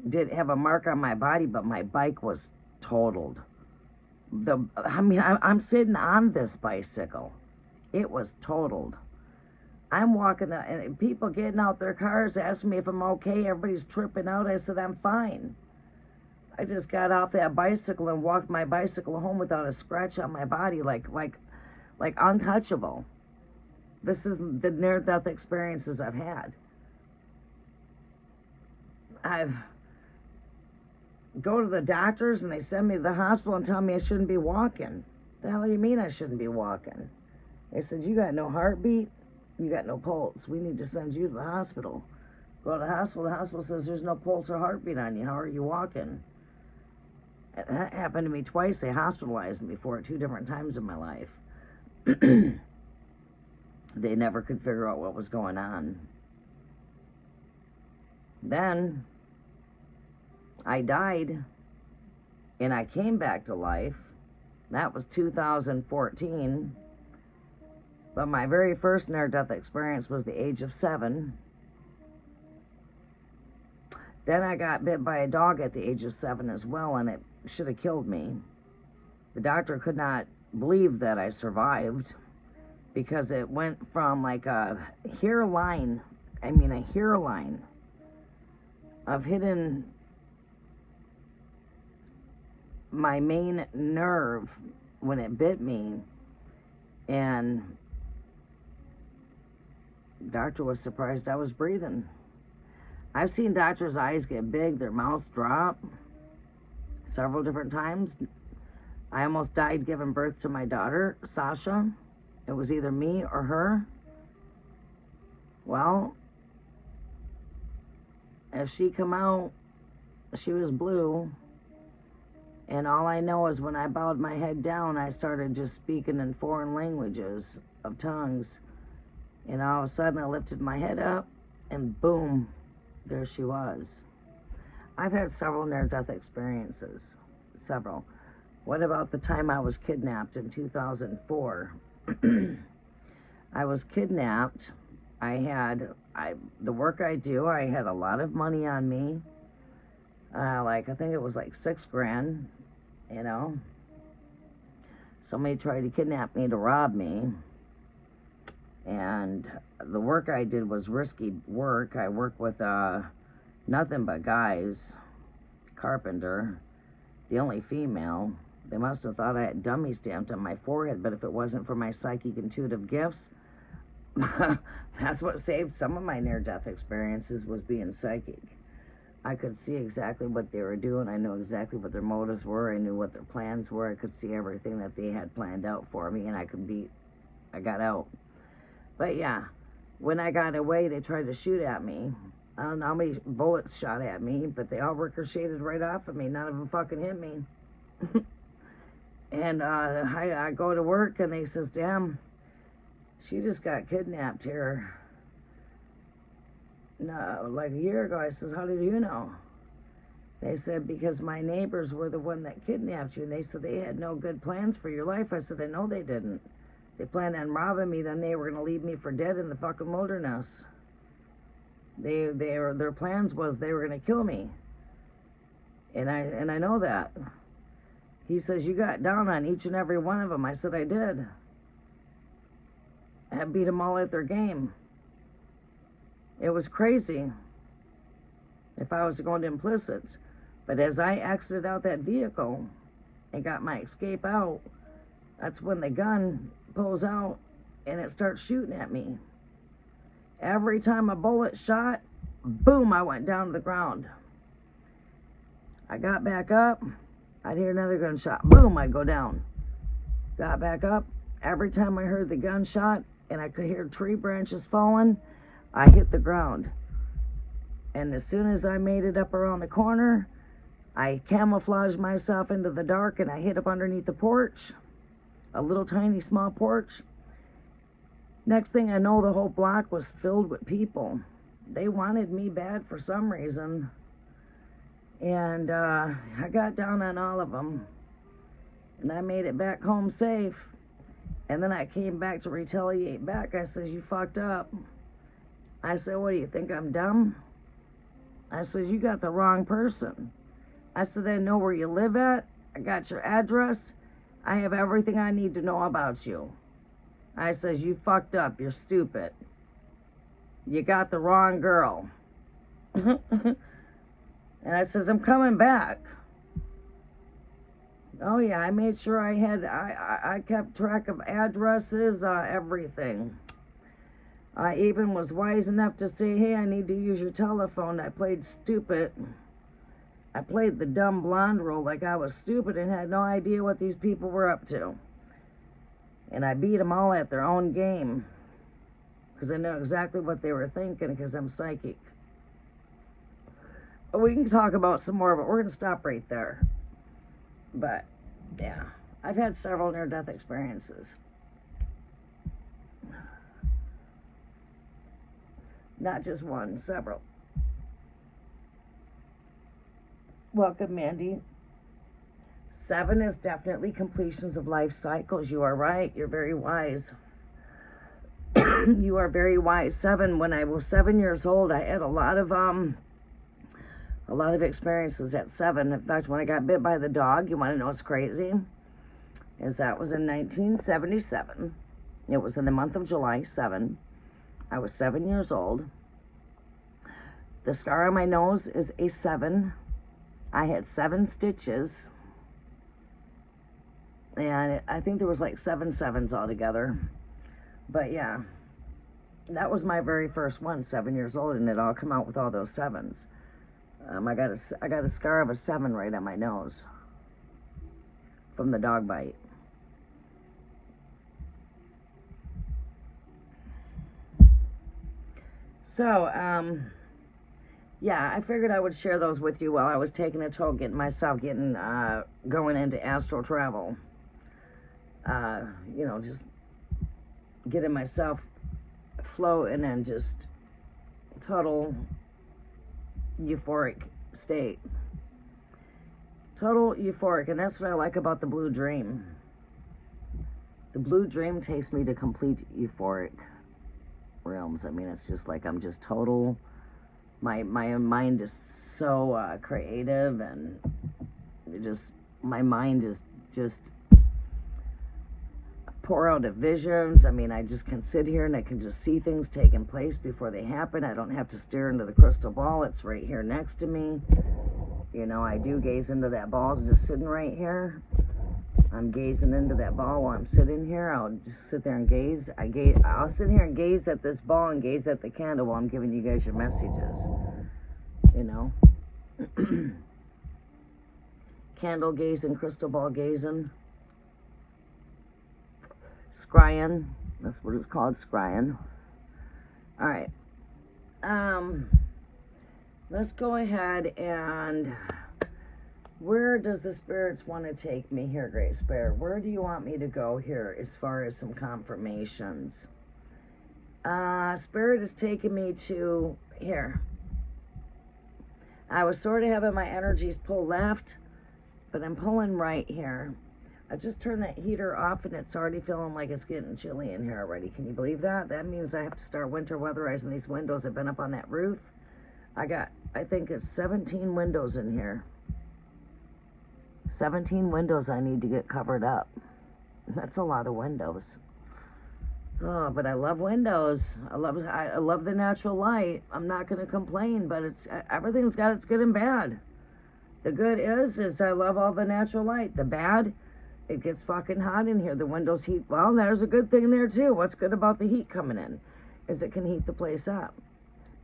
Did have a mark on my body, but my bike was totaled. I'm sitting on this bicycle. It was totaled. I'm walking out, and people getting out their cars asking me if I'm okay. Everybody's tripping out. I said, I'm fine. I just got off that bicycle and walked my bicycle home without a scratch on my body, like untouchable. This is the near-death experiences I've had. I've go to the doctors and they send me to the hospital and tell me I shouldn't be walking. The hell do you mean I shouldn't be walking? They said, you got no heartbeat, you got no pulse. We need to send you to the hospital. Go to the hospital says there's no pulse or heartbeat on you. How are you walking? That happened to me twice. They hospitalized me for it 2 different times in my life. They never could figure out what was going on. Then I died, and I came back to life. That was 2014. But my very first near-death experience was the age of 7. Then I got bit by a dog at the age of 7 as well, and it should have killed me. The doctor could not believe that I survived, because it went from like a hairline of hitting my main nerve when it bit me, and the doctor was surprised I was breathing. I've seen doctors' eyes get big, their mouths drop several different times. I almost died giving birth to my daughter, Sasha. It was either me or her. Well, as she come out, she was blue. And all I know is when I bowed my head down, I started just speaking in foreign languages of tongues. And all of a sudden, I lifted my head up, and boom, there she was. I've had several near-death experiences. Several. What about the time I was kidnapped in 2004? I was kidnapped. The work I do, I had a lot of money on me. I think it was like $6,000, you know. Somebody tried to kidnap me to rob me. And the work I did was risky work. I worked with nothing but guys. Carpenter, the only female. They must have thought I had dummy stamped on my forehead, but if it wasn't for my psychic intuitive gifts, that's what saved some of my near-death experiences, was being psychic. I could see exactly what they were doing. I knew exactly what their motives were. I knew what their plans were. I could see everything that they had planned out for me, and I got out. But yeah, when I got away, they tried to shoot at me. I don't know how many bullets shot at me, but they all ricocheted right off of me. None of them fucking hit me. And I go to work, and they says, damn, she just got kidnapped here. No, like a year ago. I says, how did you know? They said, because my neighbors were the one that kidnapped you. And they said they had no good plans for your life. I said, I know they didn't. They planned on robbing me, then they were going to leave me for dead in the fucking wilderness. Their plans was they were going to kill me. And I know that. He says, you got down on each and every one of them. I said, I did. I beat them all at their game. It was crazy if I was to go into implicits. But as I exited out that vehicle and got my escape out, that's when the gun pulls out and it starts shooting at me. Every time a bullet shot, boom, I went down to the ground. I got back up, I'd hear another gunshot, boom, I'd go down. Got back up, every time I heard the gunshot and I could hear tree branches falling, I hit the ground. And as soon as I made it up around the corner, I camouflaged myself into the dark and I hid up underneath the porch, a little tiny small porch. Next thing I know, the whole block was filled with people. They wanted me bad for some reason. And I got down on all of them. And I made it back home safe. And then I came back to retaliate back. I said, you fucked up. I said, what do you think, I'm dumb? I said, you got the wrong person. I said, I know where you live at. I got your address. I have everything I need to know about you. I says, you fucked up. You're stupid. You got the wrong girl. And I says, I'm coming back. Oh yeah, I made sure I kept track of addresses, everything. I even was wise enough to say, hey, I need to use your telephone. I played stupid. I played the dumb blonde role like I was stupid and had no idea what these people were up to. And I beat them all at their own game. Because I know exactly what they were thinking because I'm psychic. We can talk about some more, but we're going to stop right there. But, yeah, I've had several near-death experiences. Not just one, several. Welcome, Mandy. 7 is definitely completions of life cycles. You are right. You're very wise. You are very wise. 7. When I was 7 years old, I had a lot of experiences at 7. In fact, when I got bit by the dog, you want to know what's crazy? Is that was in 1977. It was in the month of July, 7. I was 7 years old. The scar on my nose is a 7. I had 7 stitches. And I think there was like 7 sevens altogether. But yeah, that was my very first one, 7 years old, and it all come out with all those 7s. I got a scar of a 7 right on my nose from the dog bite. So, yeah, I figured I would share those with you while I was taking a toll, going into astral travel. Just getting myself floating and just total euphoric state. Total euphoric, and that's what I like about the blue dream. The blue dream takes me to complete euphoric realms. I mean, it's just like I'm just total. My mind is so creative, and my mind is just pour out of visions. I mean, I just can sit here and I can just see things taking place before they happen. I don't have to stare into the crystal ball. It's right here next to me. I do gaze into that ball. It's just sitting right here. I'm gazing into that ball while I'm sitting here. I'll just sit there and gaze. I'll sit here and gaze at this ball and gaze at the candle while I'm giving you guys your messages. Candle gazing, crystal ball gazing. Scrying. That's what it's called, scrying. Alright. Let's go ahead and... Where does the spirits want to take me here, Great Spirit? Where do you want me to go here as far as some confirmations? Spirit is taking me to here. I was sort of having my energies pull left, but I'm pulling right here. I just turned that heater off and it's already feeling like it's getting chilly in here already. Can you believe that? That means I have to start winter weatherizing these windows. I've been up on that roof. I think it's 17 windows in here. 17 windows I need to get covered up. That's a lot of windows. Oh, but I love windows. I love the natural light. I'm not going to complain, but everything's got its good and bad. The good is I love all the natural light. The bad It gets fucking hot in here. The windows heat. Well, there's a good thing there, too. What's good about the heat coming in is it can heat the place up.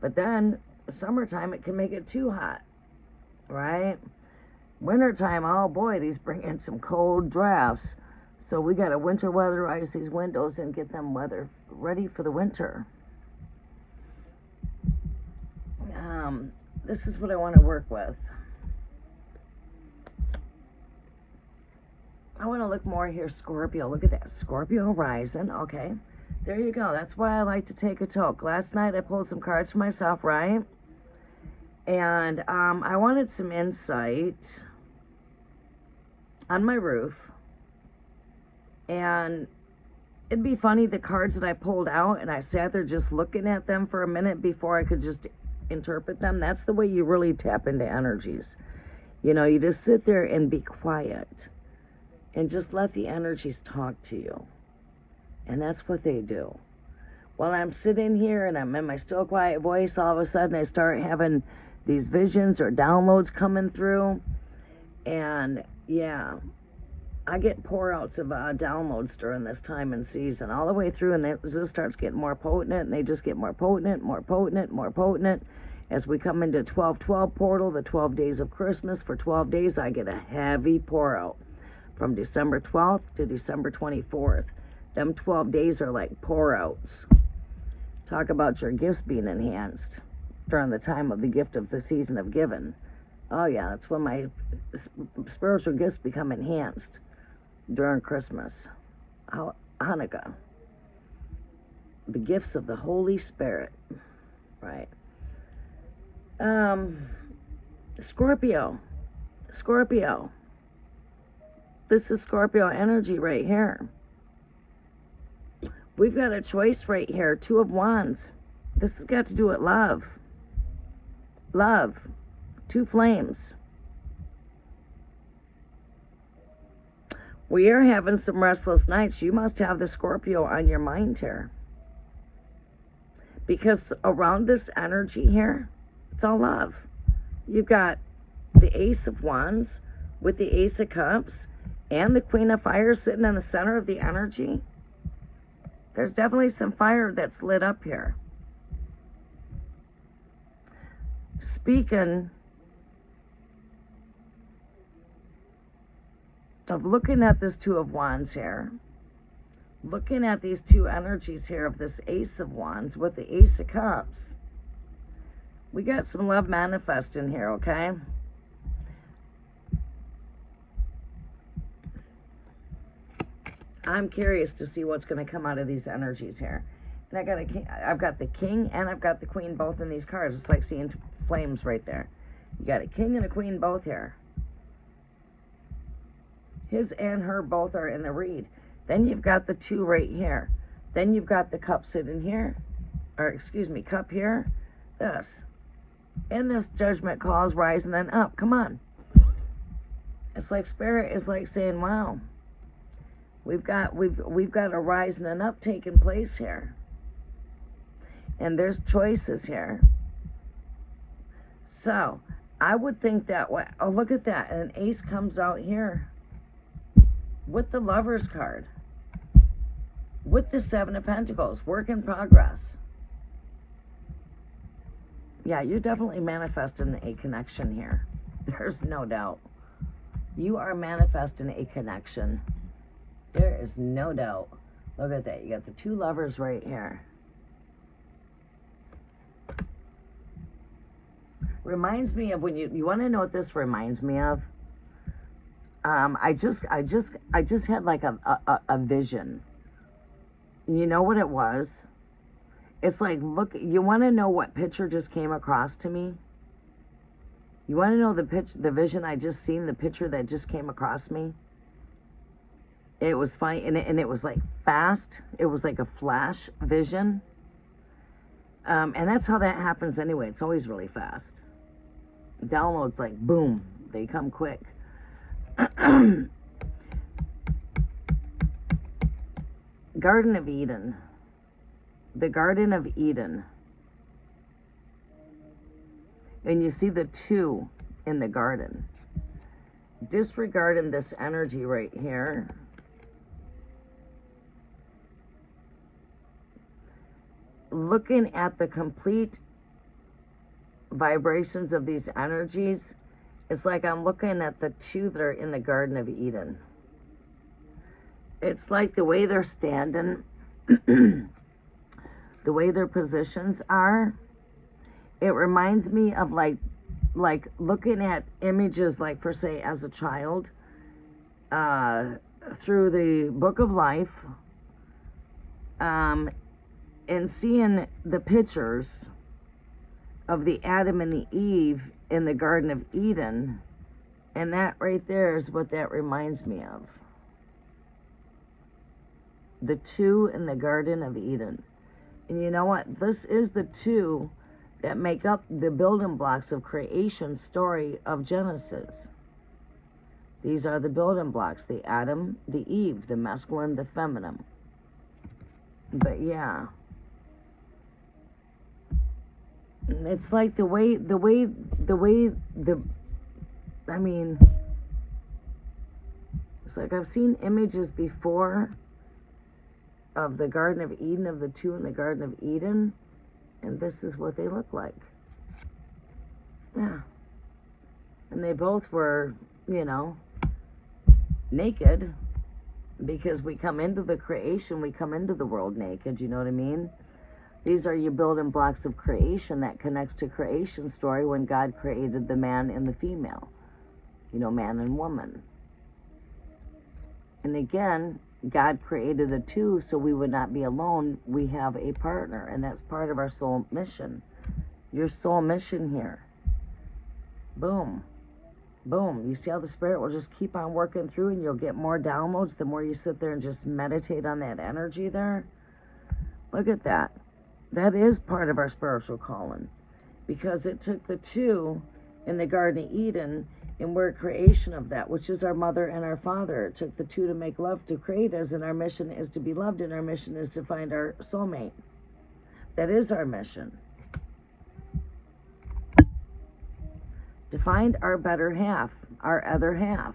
But then, summertime, it can make it too hot, right? Wintertime, oh boy, these bring in some cold drafts. So we got to winter weatherize these windows and get them weather ready for the winter. This is what I want to work with. I want to look more here, Scorpio. Look at that, Scorpio rising. Okay, there you go. That's why I like to take a toke. Last night I pulled some cards for myself, right? And I wanted some insight on my roof. And it'd be funny, the cards that I pulled out, and I sat there just looking at them for a minute before I could just interpret them. That's the way you really tap into energies. You know, you just sit there and be quiet and just let the energies talk to you. And that's what they do. While I'm sitting here and I'm in my still quiet voice, all of a sudden I start having these visions or downloads coming through. And yeah, I get pour-outs of downloads during this time and season all the way through, and it just starts getting more potent, and they just get more potent, more potent, more potent. As we come into 12/12 portal, the 12 days of Christmas, for 12 days I get a heavy pour-out from December 12th to December 24th. Them 12 days are like pour-outs. Talk about your gifts being enhanced during the time of the gift of the season of giving. Oh yeah, that's when my spiritual gifts become enhanced. During Christmas, Hanukkah, the gifts of the Holy Spirit, right? Scorpio, this is Scorpio energy right here. We've got a choice right here, Two of Wands. This has got to do with love, two flames. We are having some restless nights. You must have the Scorpio on your mind here. Because around this energy here, it's all love. You've got the Ace of Wands with the Ace of Cups and the Queen of Fire sitting in the center of the energy. There's definitely some fire that's lit up here. Speaking of looking at this Two of Wands here, looking at these two energies here of this Ace of Wands with the Ace of Cups, we got some love manifesting here, okay? I'm curious to see what's going to come out of these energies here. And I've got the King and I've got the Queen both in these cards. It's like seeing flames right there. You got a King and a Queen both here. His and her both are in the read. Then you've got the two right here. Then you've got the cup sitting here. Or, excuse me, cup here. This. And this judgment call is rising and up. Come on. It's like Spirit is like saying, wow. We've got a rising and up taking place here. And there's choices here. So, I would think that way. Oh, look at that. An ace comes out here with the Lover's card, with the Seven of Pentacles, work in progress. Yeah, you're definitely manifesting a connection here. There's no doubt. You are manifesting a connection. There is no doubt. Look at that. You got the two lovers right here. Reminds me of when you want to know what this reminds me of? I just had like a vision. You know what it was? It's like, look, you want to know what picture just came across to me? You want to know the vision I just seen, the picture that just came across me? It was funny, and it was like fast. It was like a flash vision. And that's how that happens anyway. It's always really fast. Downloads like boom, they come quick. Garden of Eden. The Garden of Eden. And you see the two in the garden. disregarding this energy right here, looking at the complete vibrations of these energies, it's like I'm looking at the two that are in the Garden of Eden. It's like the way they're standing, the way their positions are, it reminds me of like looking at images, like for say as a child, through the book of life, and seeing the pictures of the Adam and the Eve in the Garden of Eden, and that right there is what that reminds me of. The two in the Garden of Eden. And you know what? This is the two that make up the building blocks of creation story of Genesis. These are the building blocks, the Adam, the Eve, the masculine, the feminine. But yeah, it's like I mean, it's like I've seen images before of the Garden of Eden, of the two in the Garden of Eden, and this is what they look like. Yeah. And they both were, you know, naked, because we come into the creation, we come into the world naked, you know what I mean? These are your building blocks of creation that connects to creation story when God created the man and the female, you know, man and woman. And again, God created the two so we would not be alone. We have a partner, and that's part of our soul mission. Your soul mission here. Boom. Boom. You see how the Spirit will just keep on working through, and you'll get more downloads the more you sit there and just meditate on that energy there? Look at that. That is part of our spiritual calling, because it took the two in the Garden of Eden, and we're a creation of that, which is our mother and our father. It took the two to make love to create us, and our mission is to be loved, and our mission is to find our soulmate. That is our mission. To find our better half, our other half.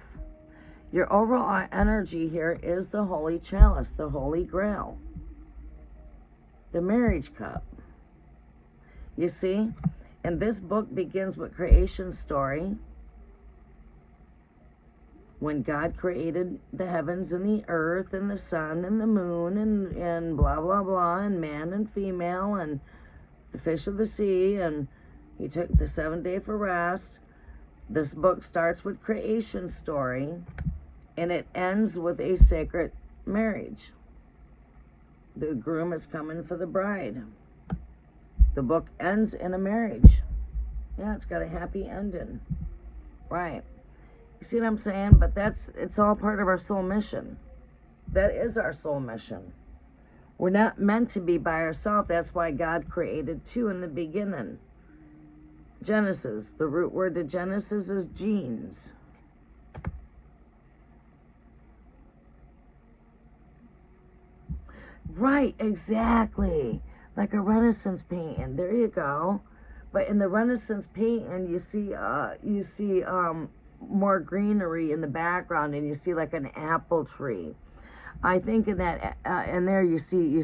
Your overall energy here is the Holy Chalice, the Holy Grail, the marriage cup. You see? And this book begins with creation story. When God created the heavens and the earth and the sun and the moon and blah, blah, blah, and man and female and the fish of the sea, and he took the 7th day for rest. This book starts with creation story, and it ends with a sacred marriage. The groom is coming for the bride. The book ends in a marriage. Yeah, it's got a happy ending. Right. You see what I'm saying? But it's all part of our soul mission. That is our soul mission. We're not meant to be by ourselves. That's why God created two in the beginning. Genesis, the root word to Genesis is genes. Right, exactly. Like a Renaissance painting. There you go. But in the Renaissance painting, you see more greenery in the background, and you see like an apple tree. I think in that in there you see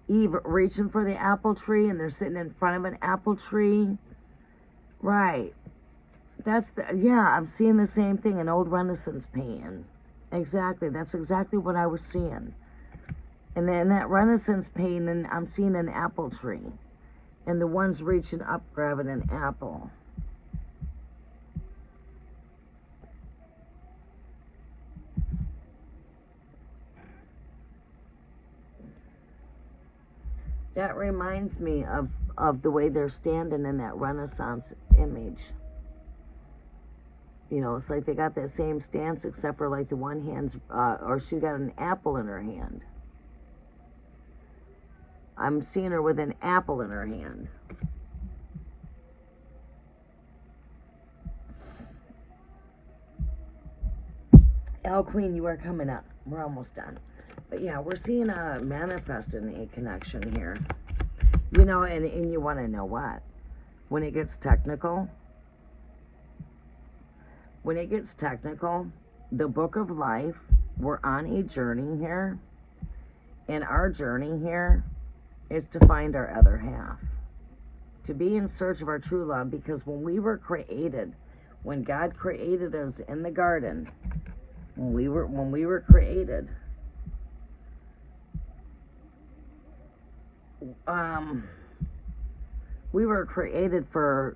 Eve reaching for the apple tree, and they're sitting in front of an apple tree. Right. I'm seeing the same thing, an old Renaissance painting. Exactly. That's exactly what I was seeing. And then that Renaissance painting, I'm seeing an apple tree, and the one's reaching up grabbing an apple. That reminds me of the way they're standing in that Renaissance image. You know, it's like they got that same stance, except for like the one hand's, or she got an apple in her hand. I'm seeing her with an apple in her hand. El Queen, you are coming up. We're almost done. But yeah, we're seeing a manifesting a connection here. You know, and you want to know what? When it gets technical, when it gets technical, the book of life, we're on a journey here, and our journey here is to find our other half, to be in search of our true love, because when we were created, when God created us in the garden, when we were created, we were created for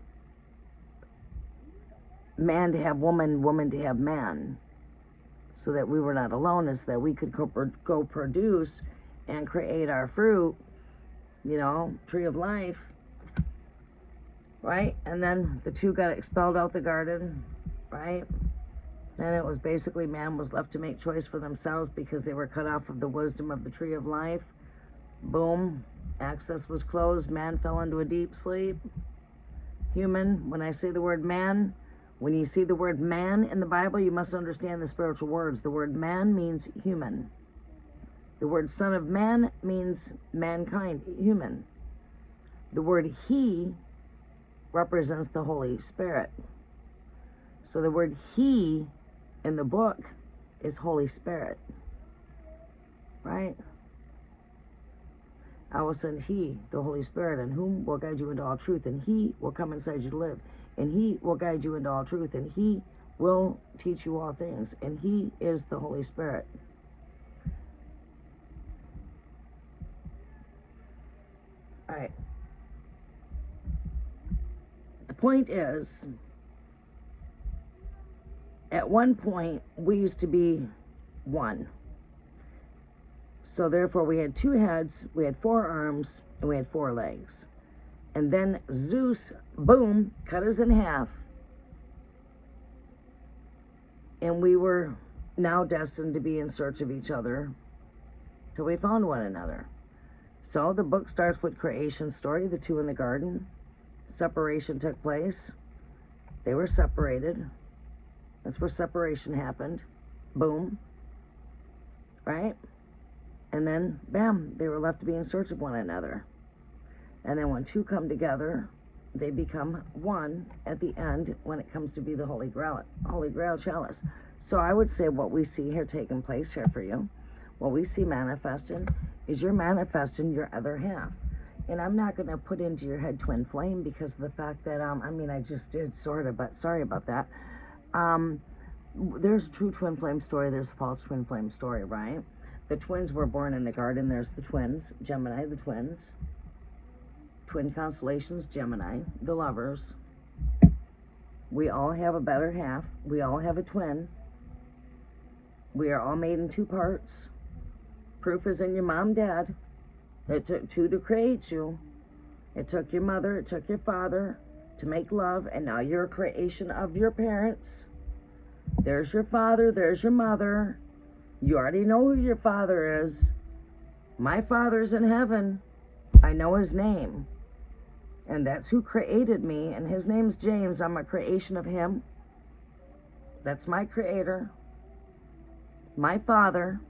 man to have woman, woman to have man, so that we were not alone, and so that we could go produce and create our fruit, tree of life, right? And then the two got expelled out the garden, right? And it was basically man was left to make choice for themselves because they were cut off of the wisdom of the tree of life. Boom, access was closed, man fell into a deep sleep. Human, when I say the word man, when you see the word man in the Bible, you must understand the spiritual words. The word man means human. The word son of man means mankind, human. The word he represents the Holy Spirit. So the word he in the book is Holy Spirit, right? I will send he, the Holy Spirit, and whom will guide you into all truth, and he will come inside you to live, and he will guide you into all truth, and he will teach you all things, and he is the Holy Spirit. All right. The point is, at one point, we used to be one. So therefore, we had two heads, we had 4 arms, and we had 4 legs. And then Zeus, boom, cut us in half. And we were now destined to be in search of each other till we found one another. So the book starts with creation story, the two in the garden. Separation took place. They were separated. That's where separation happened. Boom. Right? And then, bam, they were left to be in search of one another. And then when two come together, they become one at the end when it comes to be the Holy Grail chalice. So I would say what we see here taking place here for you, what we see manifesting, is you're manifesting your other half. And I'm not going to put into your head twin flame because of the fact that, I just did sort of, but sorry about that. There's a true twin flame story, there's a false twin flame story, right? The twins were born in the garden. There's the twins, Gemini, the twins. Twin constellations, Gemini, the lovers. We all have a better half. We all have a twin. We are all made in 2 parts. Proof is in your mom, dad. It took 2 to create you. It took your mother, it took your father to make love, and now you're a creation of your parents. There's your father, there's your mother. You already know who your father is. My father's in heaven. I know his name. And that's who created me. And his name's James. I'm a creation of him. That's my creator. My father.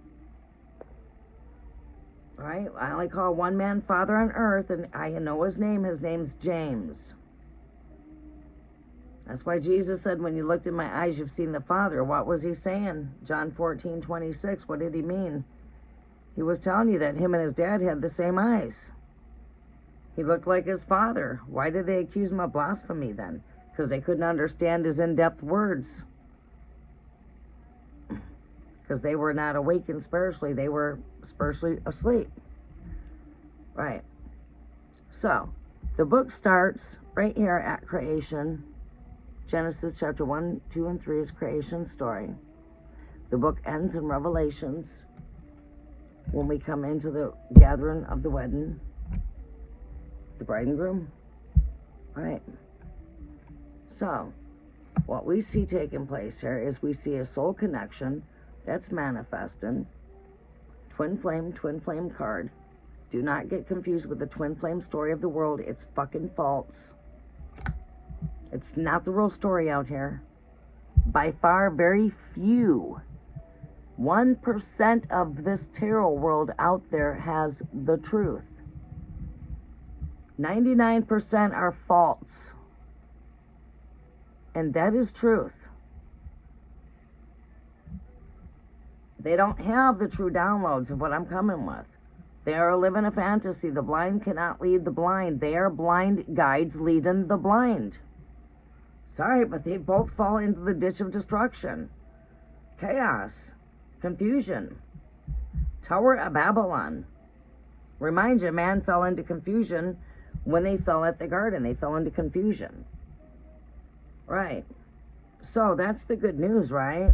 Right? I only call one man father on earth. And I know his name. His name's James. That's why Jesus said, when you looked in my eyes, you've seen the Father. What was he saying? John 14:26. What did he mean? He was telling you that him and his dad had the same eyes. He looked like his father. Why did they accuse him of blasphemy then? Because they couldn't understand his in-depth words. Because they were not awakened spiritually. They were spiritually asleep. Right. So, the book starts right here at creation. Genesis chapter 1, 2, and 3 is creation story. The book ends in Revelations when we come into the gathering of the wedding, the bride and groom. Right. So, what we see taking place here is we see a soul connection that's manifesting. Twin flame card. Do not get confused with the twin flame story of the world. It's fucking false. It's not the real story out here. By far, very few. 1% of this tarot world out there has the truth. 99% are false. And that is truth. They don't have the true downloads of what I'm coming with. They are living a fantasy. The blind cannot lead the blind. They are blind guides leading the blind. Sorry, but they both fall into the ditch of destruction. Chaos. Confusion. Tower of Babylon. Remind you, man fell into confusion when they fell at the garden. They fell into confusion. Right. So that's the good news, right?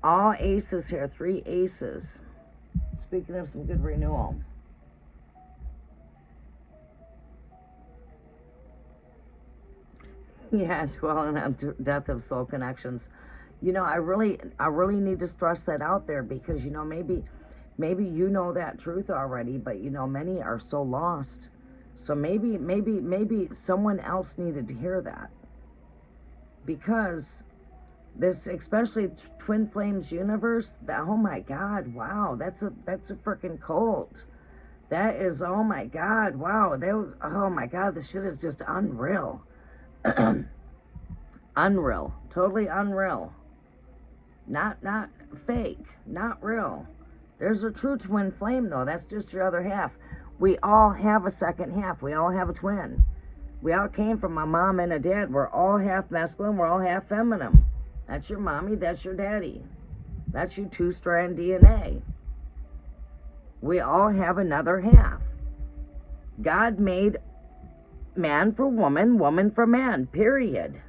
All aces here, 3 aces. Speaking of some good renewal. Yeah, dwelling on death of soul connections. You know, I really need to stress that out there, because, you know, maybe you know that truth already, but, you know, many are so lost. So maybe someone else needed to hear that, because this, especially Twin Flames universe, that, oh my God, wow, that's a freaking cult. That is, oh my God, wow, oh my God, this shit is just unreal. Unreal, totally unreal. Not fake, not real. There's a true twin flame, though. That's just your other half. We all have a second half. We all have a twin. We all came from a mom and a dad. We're all half masculine. We're all half feminine. That's your mommy. That's your daddy. That's your 2-strand DNA. We all have another half. God made man for woman, woman for man, period.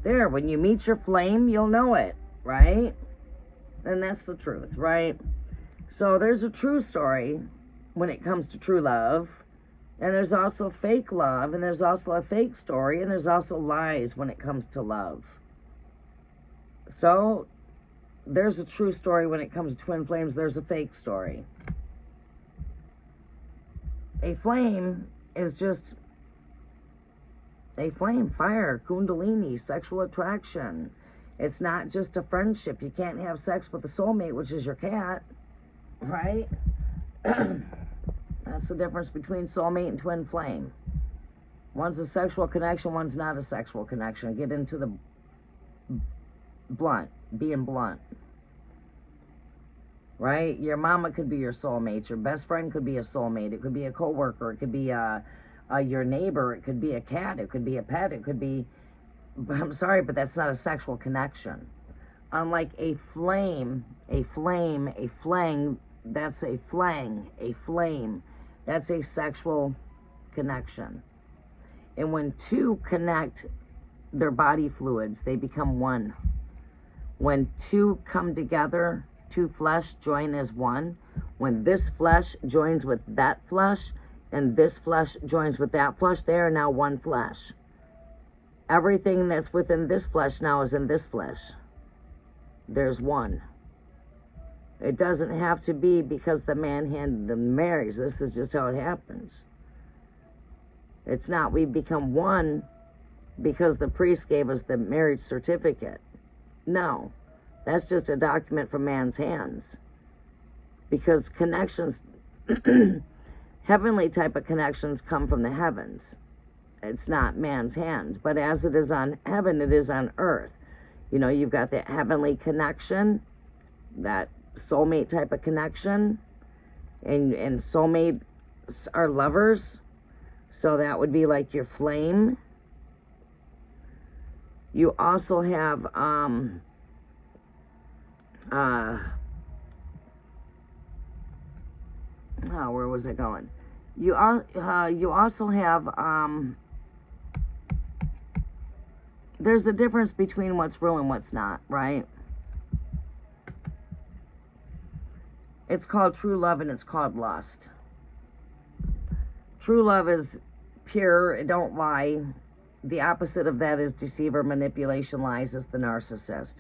There, when you meet your flame, you'll know it, right? And that's the truth, right? So there's a true story when it comes to true love, and there's also fake love, and there's also a fake story, and there's also lies when it comes to love. So there's a true story when it comes to twin flames. There's a fake story. A flame is just a flame, fire, kundalini, sexual attraction. It's not just a friendship. You can't have sex with a soulmate, which is your cat, right? That's the difference between soulmate and twin flame. One's a sexual connection, one's not a sexual connection. Get into the blunt, being blunt. Right? Your mama could be your soulmate. Your best friend could be a soulmate. It could be a coworker. It could be your neighbor. It could be a cat. It could be a pet. It could be... I'm sorry, but that's not a sexual connection. Unlike a flame, a flang, that's a flang, a flame. That's a sexual connection. And when two connect their body fluids, they become one. When two come together, two flesh join as one. When this flesh joins with that flesh, and this flesh joins with that flesh, they are now one flesh. Everything that's within this flesh now is in this flesh. There's one. It doesn't have to be because the man handed them marriage. This is just how it happens. It's not we become one because the priest gave us the marriage certificate. No. That's just a document from man's hands. Because connections, heavenly type of connections come from the heavens. It's not man's hands. But as it is on heaven, it is on earth. You know, you've got that heavenly connection, that soulmate type of connection, and soulmates are lovers. So that would be like your flame. You also have, where was I going? You also have, there's a difference between what's real and what's not, right? It's called true love and it's called lust. True love is pure, it don't lie. The opposite of that is deceiver, manipulation, lies, is the narcissist.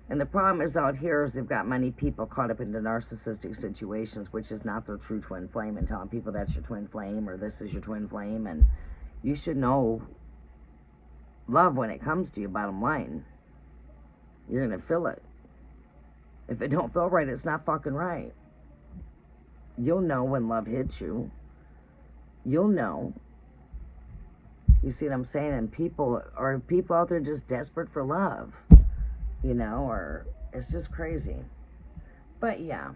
And the problem is out here is they've got many people caught up into narcissistic situations, which is not their true twin flame, and telling people that's your twin flame or this is your twin flame. And you should know love when it comes to you, bottom line. You're going to feel it. If it don't feel right, it's not fucking right. You'll know when love hits you. You'll know. You see what I'm saying? And people out there just desperate for love, or it's just crazy. But yeah,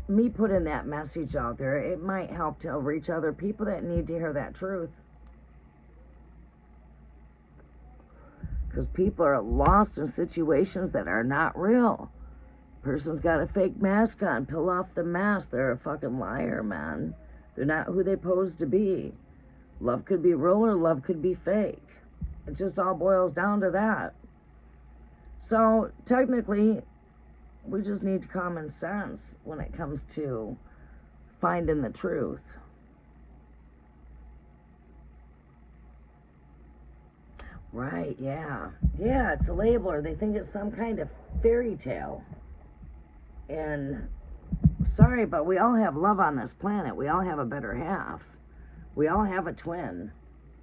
me putting that message out there, it might help to reach other people that need to hear that truth. Because people are lost in situations that are not real. Person's got a fake mask on. Peel off the mask. They're a fucking liar, man. They're not who they pose to be. Love could be real or love could be fake. It just all boils down to that. So, technically, we just need common sense when it comes to finding the truth. Right, yeah. Yeah, it's a label, or they think it's some kind of fairy tale. And, sorry, but we all have love on this planet. We all have a better half. We all have a twin.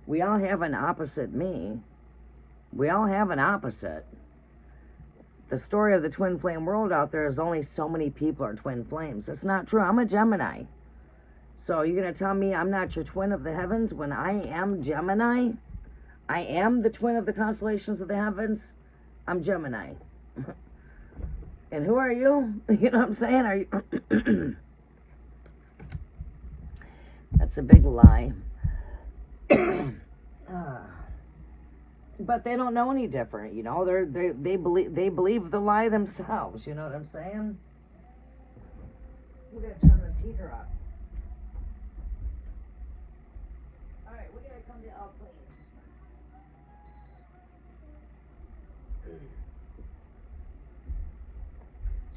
We all have an opposite me. We all have an opposite. The story of the twin flame world out there is only so many people are twin flames. It's not true. I'm a Gemini. So you're going to tell me I'm not your twin of the heavens when I am Gemini? I am the twin of the constellations of the heavens. I'm Gemini. And who are you? You know what I'm saying? Are you? That's a big lie. But they don't know any different, They believe the lie themselves. You know what I'm saying? We gotta turn this heater up. All right, we gotta come to El Clean.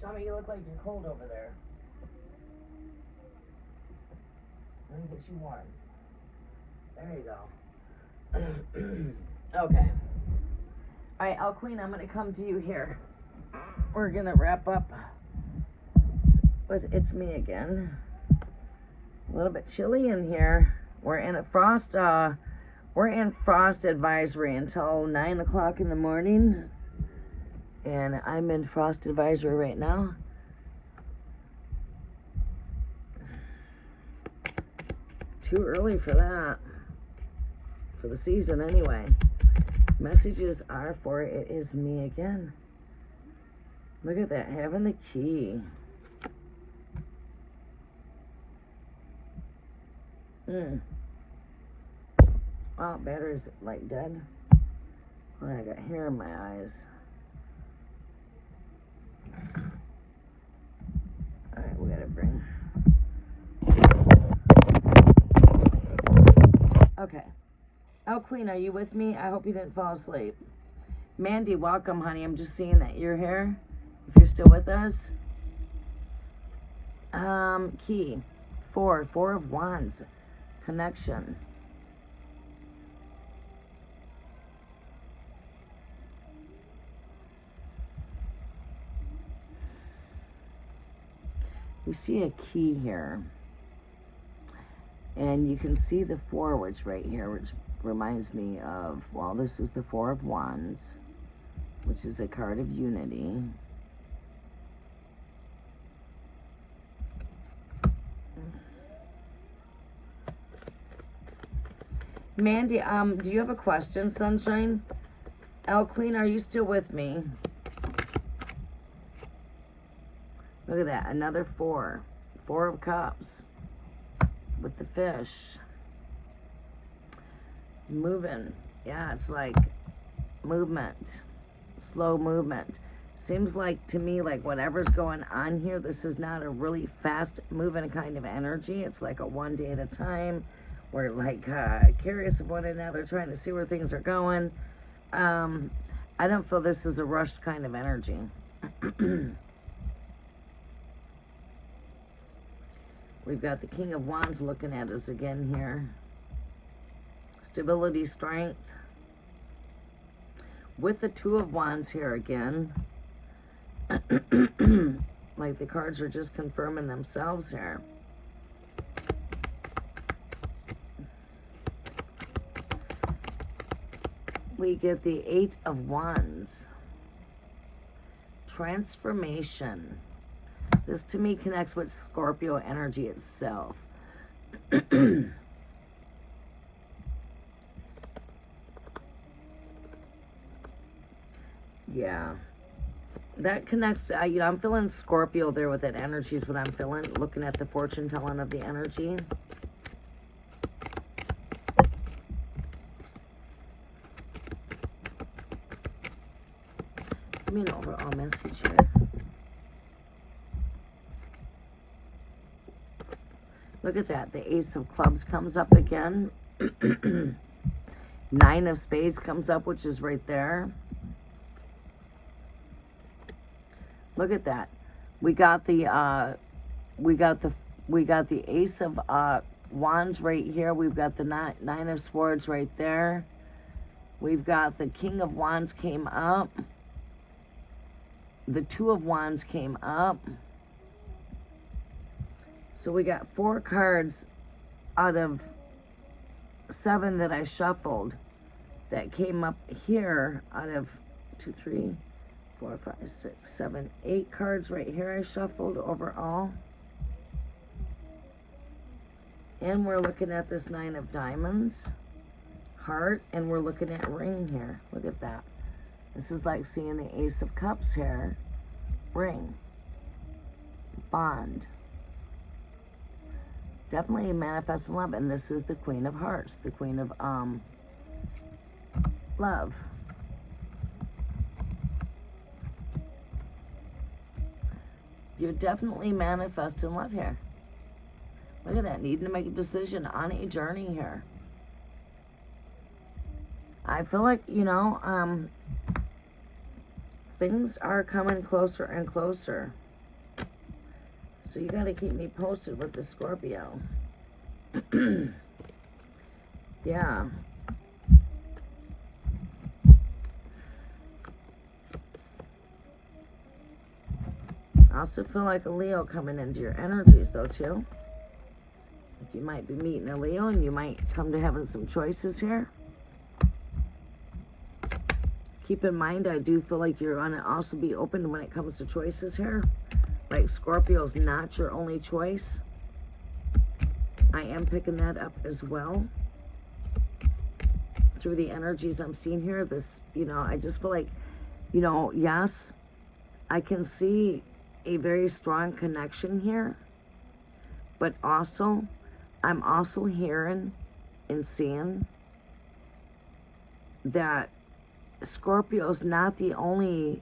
Shami, you look like you're cold over there. Let me get you warm. There you go. Okay. Alright, El Queen, I'm going to come to you here. We're going to wrap up with It's Me Again. A little bit chilly in here. We're in frost advisory until 9 o'clock in the morning. And I'm in frost advisory right now. Too early for that. For the season, anyway. Messages are for It Is Me Again. Look at that, having the key. Oh, battery's like dead. Oh, I got hair in my eyes. Alright, we gotta bring. Okay. Oh, Queen, are you with me? I hope you didn't fall asleep. Mandy, welcome, honey. I'm just seeing that you're here. If you're still with us. Key. Four of Wands. Connection. We see a key here. And you can see the forwards right here, which reminds me of, well, this is the Four of Wands, which is a card of unity. Mandy, do you have a question, Sunshine? El Queen, are you still with me? Look at that, another four. Four of Cups. With the fish. Moving. Yeah, it's like movement. Slow movement. Seems like to me like whatever's going on here, this is not a really fast moving kind of energy. It's like a one day at a time. We're like curious of one another, trying to see where things are going. I don't feel this is a rushed kind of energy. We've got the King of Wands looking at us again here. Stability, strength. With the Two of Wands here again. Like the cards are just confirming themselves here. We get the Eight of Wands. Transformation. This to me connects with Scorpio energy itself. Yeah. That connects, you know, I'm feeling Scorpio there with that energy is what I'm feeling, looking at the fortune telling of the energy. Give me an overall message here. Look at that. The Ace of Clubs comes up again. Nine of Spades comes up, which is right there. Look at that. We got the Ace of Wands right here. We've got the Nine of Swords right there. We've got the King of Wands came up. The Two of Wands came up. So we got 4 cards out of 7 that I shuffled that came up here out of 2, 3, 4, 5, 6, 7, 8 cards right here I shuffled overall. And we're looking at this 9 of Diamonds, Heart, and we're looking at Ring here. Look at that. This is like seeing the Ace of Cups here. Ring. Bond. Definitely manifesting love. And this is the Queen of Hearts, the Queen of love. You're definitely manifesting love here. Look at that, needing to make a decision on a journey here. I feel like, you know, things are coming closer and closer. So you got to keep me posted with the Scorpio. Yeah. I also feel like a Leo coming into your energies, though, too. You might be meeting a Leo, and you might come to having some choices here. Keep in mind, I do feel like you're going to also be open when it comes to choices here. Like Scorpio's not your only choice. I am picking that up as well. Through the energies I'm seeing here, this, you know, I just feel like, you know, yes, I can see a very strong connection here. But also, I'm also hearing and seeing that Scorpio's not the only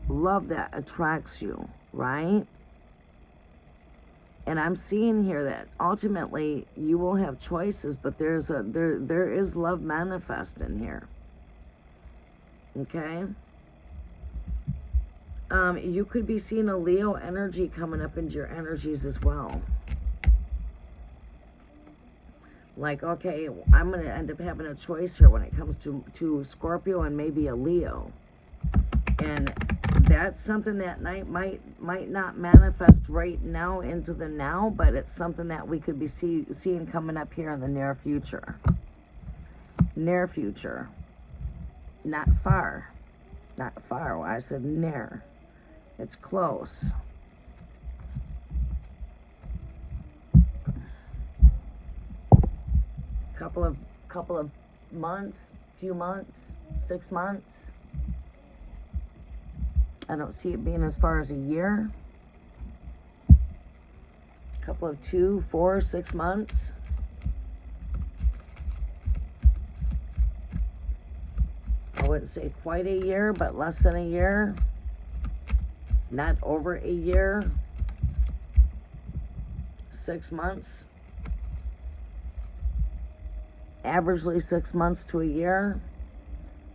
love that attracts you, right? And I'm seeing here that ultimately you will have choices, but there is love manifesting here. Okay? You could be seeing a Leo energy coming up into your energies as well. Like, okay, I'm going to end up having a choice here when it comes to Scorpio and maybe a Leo. And that's something that might not manifest right now into the now, but it's something that we could be seeing coming up here in the near future. Near future. Not far. Not far. I said near. It's close. Couple of months, few months, 6 months. I don't see it being as far as a year. Couple of 2, 4, 6 months. I wouldn't say quite a year, but less than a year. Not over a year. 6 months. Averagely 6 months to a year.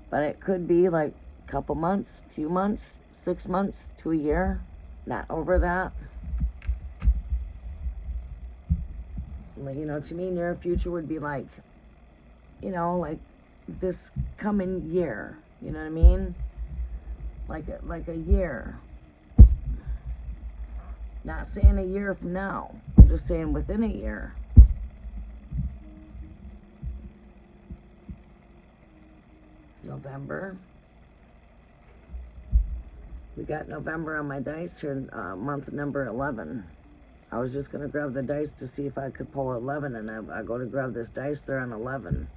But it could be like a couple months, few months, 6 months to a year. Not over that. You know, to me, near future would be like, you know, like this coming year. You know what I mean? Like a year. Not saying a year from now. I'm just saying within a year. November. We got November on my dice here, month number 11. I was just going to grab the dice to see if I could pull 11, and I go to grab this dice, they're on 11.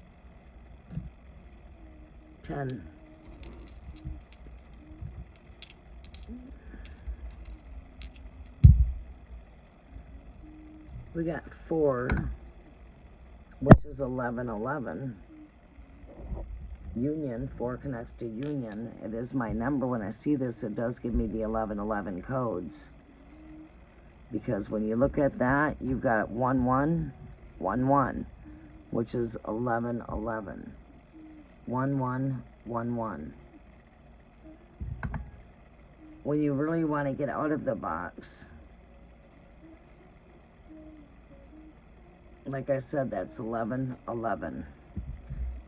10. We got 4, which is 1111. Union, 4 connects to union. It is my number. When I see this, it does give me the 1111 codes. Because when you look at that, you've got 1111, which is 1111. 1111. When you really want to get out of the box, like I said, that's 1111,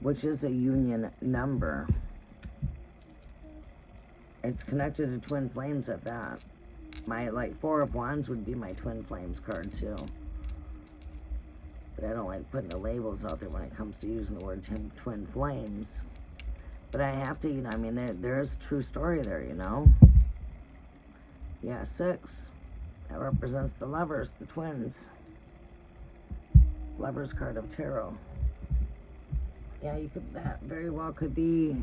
which is a union number. It's connected to twin flames at that. My, like, 4 of Wands would be my twin flames card, too. But I don't like putting the labels out there when it comes to using the word twin flames. But I have to, you know, I mean, there's a true story there, you know. Yeah, 6. That represents the lovers, the twins. Lovers card of tarot. Yeah, you could, that very well could be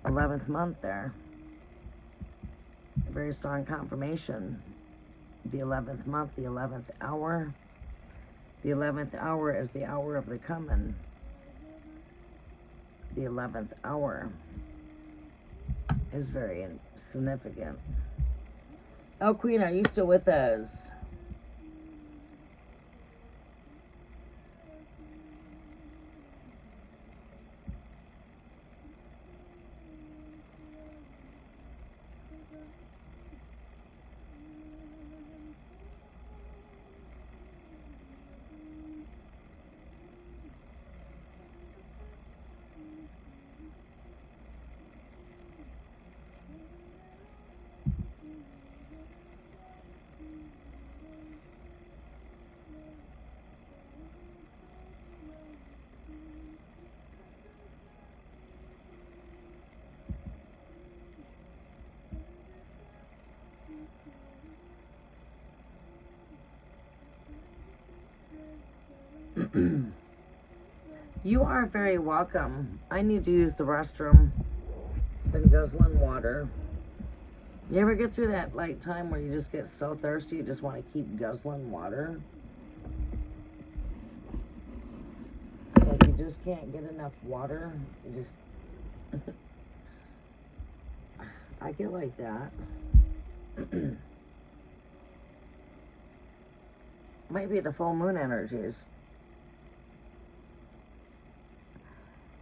11th month there. A very strong confirmation. The 11th month, the 11th hour. The 11th hour is the hour of the coming. The 11th hour is very significant. Oh, Queen, are you still with us? You are very welcome. I need to use the restroom. Been guzzling water. You ever get through that like time where you just get so thirsty you just want to keep guzzling water? It's like you just can't get enough water. You just I get like that. Might be the full moon energies.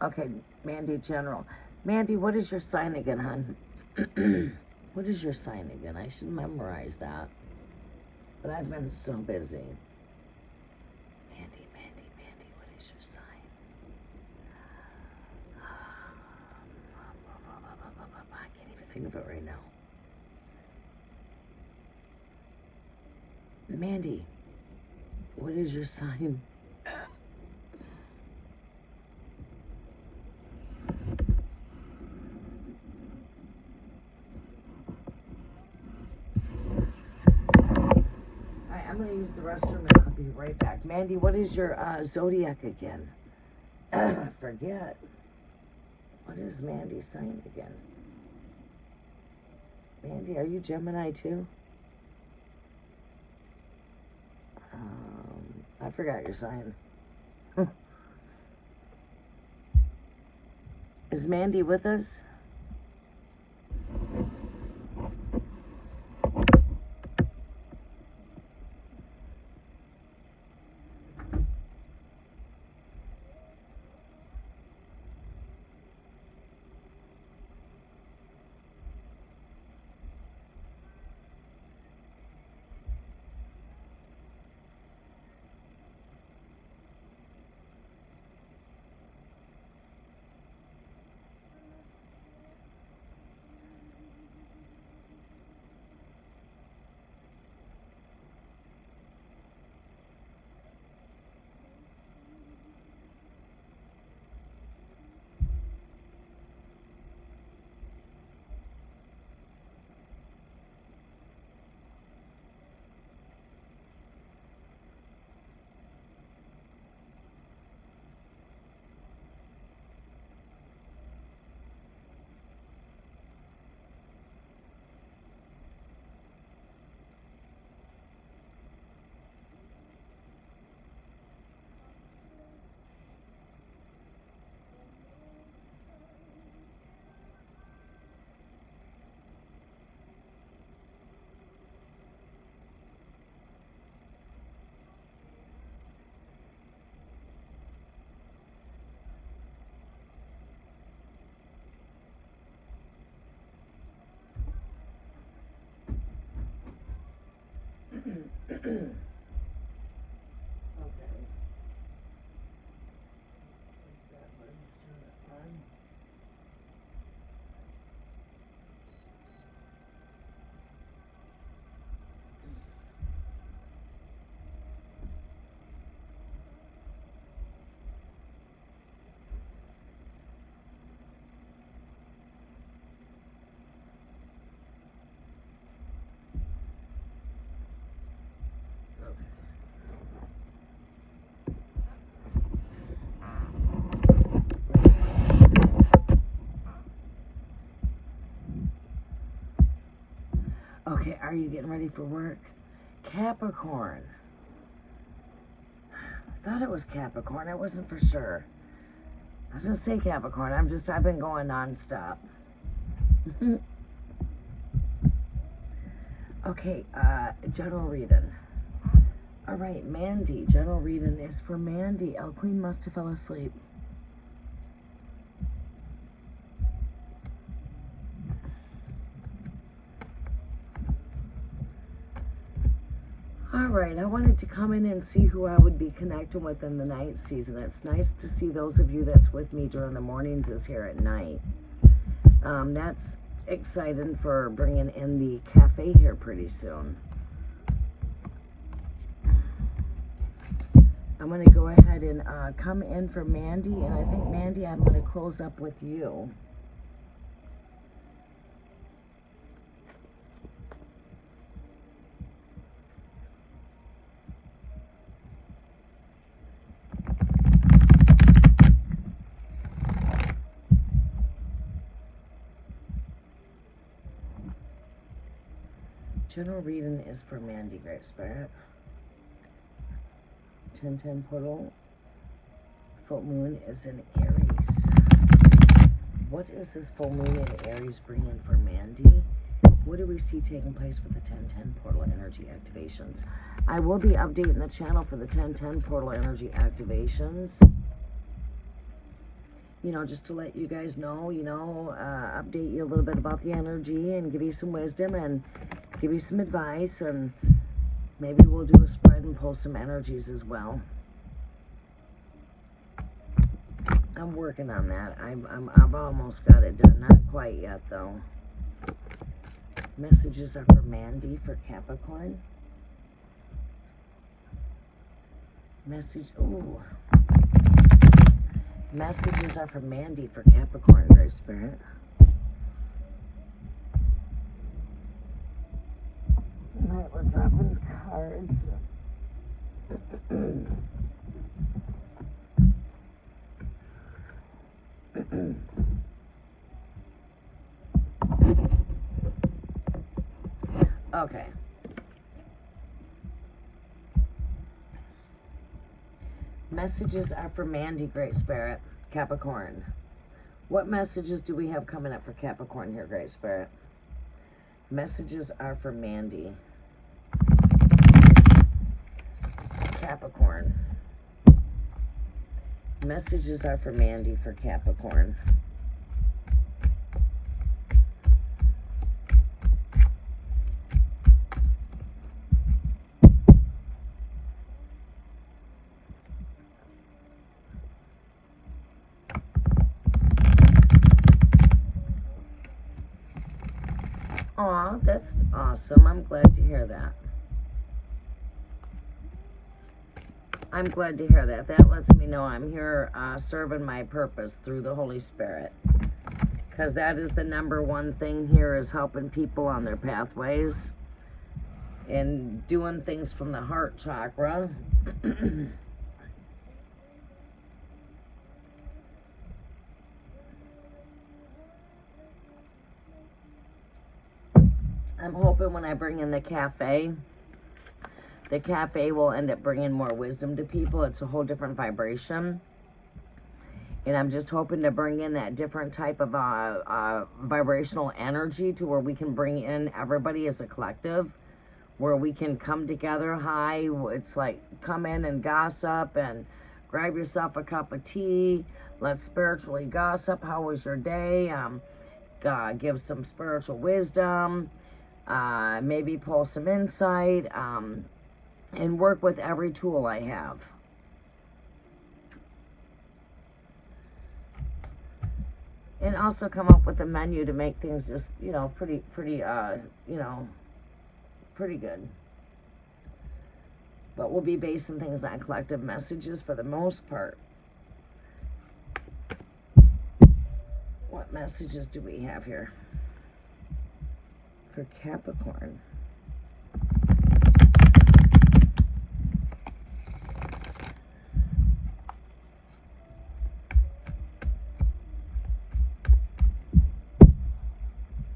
Okay, Mandy General. Mandy, what is your sign again, hon? What is your sign again? I should memorize that. But I've been so busy. Mandy, what is your sign? I can't even think of it right now. Mandy, what is your sign? I'm going to use the restroom and I'll be right back. Mandy, what is your zodiac again? Forget. What is Mandy's sign again? Mandy, are you Gemini too? I forgot your sign. Is Mandy with us? Okay, are you getting ready for work? Capricorn. I thought it was Capricorn. I wasn't for sure. I was going to say Capricorn. I've been going non-stop. Okay, general reading. All right, Mandy. General reading is for Mandy. El Queen must have fell asleep. Alright, I wanted to come in and see who I would be connecting with in the night season. It's nice to see those of you that's with me during the mornings is here at night. That's exciting for bringing in the cafe here pretty soon. I'm going to go ahead and come in for Mandy, and I think, Mandy, I'm going to close up with you. General reading is for Mandy, Great Spirit. 10-10 portal. Full moon is in Aries. What is this full moon in Aries bringing for Mandy? What do we see taking place with the 10-10 portal energy activations? I will be updating the channel for the 10-10 portal energy activations. You know, just to let you guys know, update you a little bit about the energy and give you some wisdom and give you some advice, and maybe we'll do a spread and pull some energies as well. I'm working on that. I've almost got it done. Not quite yet, though. Messages are for Mandy for Capricorn. Messages are for Mandy for Capricorn, Great Spirit. Alright, we're dropping cards. Okay. Messages are for Mandy, Great Spirit, Capricorn. What messages do we have coming up for Capricorn here, Great Spirit? Messages are for Mandy, Capricorn. Messages are for Mandy for Capricorn. Aw, that's awesome. I'm glad to hear that. I'm glad to hear that. That lets me know I'm here serving my purpose through the Holy Spirit. Because that is the number one thing here, is helping people on their pathways and doing things from the heart chakra. I'm hoping when I bring in the cafe will end up bringing more wisdom to people. It's a whole different vibration. And I'm just hoping to bring in that different type of vibrational energy to where we can bring in everybody as a collective, where we can come together high. It's like, come in and gossip and grab yourself a cup of tea. Let's spiritually gossip. How was your day? Give some spiritual wisdom. maybe pull some insight, and work with every tool I have. And also come up with a menu to make things just, pretty good. But we'll be basing things on collective messages for the most part. What messages do we have here for Capricorn?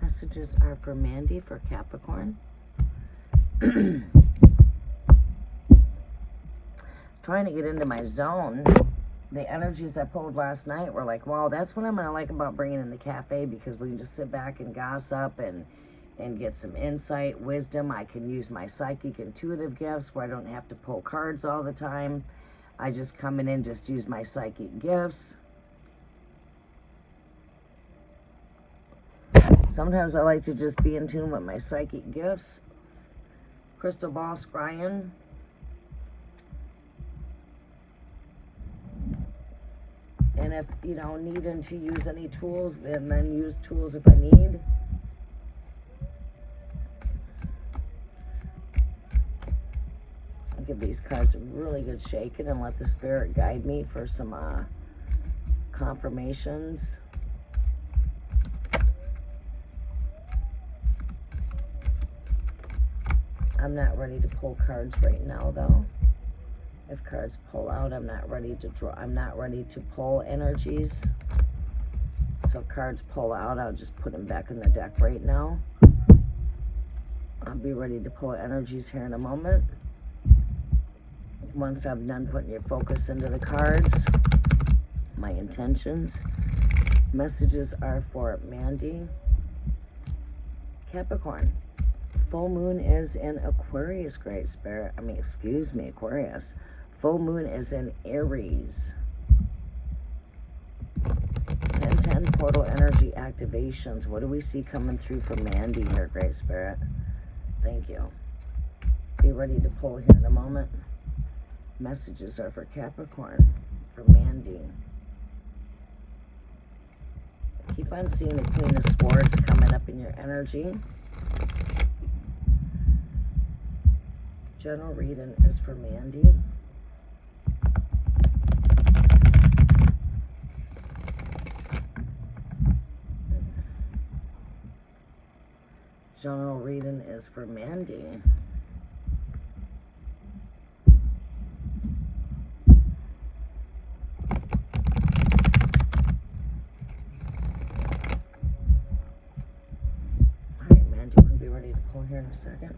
Messages are for Mandy for Capricorn. Trying to get into my zone. The energies I pulled last night were like, wow, that's what I'm going to like about bringing in the cafe, because we can just sit back and gossip and get some insight, wisdom. I can use my psychic intuitive gifts where I don't have to pull cards all the time. I just come in and just use my psychic gifts. Sometimes I like to just be in tune with my psychic gifts. Crystal ball scrying. And if, needing to use any tools, then use tools if I need. I'll give these cards a really good shaking and let the spirit guide me for some confirmations. I'm not ready to pull cards right now, though. If cards pull out, I'm not ready to draw. I'm not ready to pull energies. So if cards pull out, I'll just put them back in the deck right now. I'll be ready to pull energies here in a moment. Once I'm done putting your focus into the cards, my intentions. Messages are for Mandy. Capricorn. Full moon is in Aquarius, Great Spirit. Aquarius. Full moon is in Aries. 10-10 portal energy activations. What do we see coming through for Mandy here, Great Spirit? Thank you. Be ready to pull here in a moment. Messages are for Capricorn, for Mandy. Keep on seeing the Queen of Swords coming up in your energy. General reading is for Mandy. General reading is for Mandy. Alright, Mandy, we'll be ready to pull here in a second.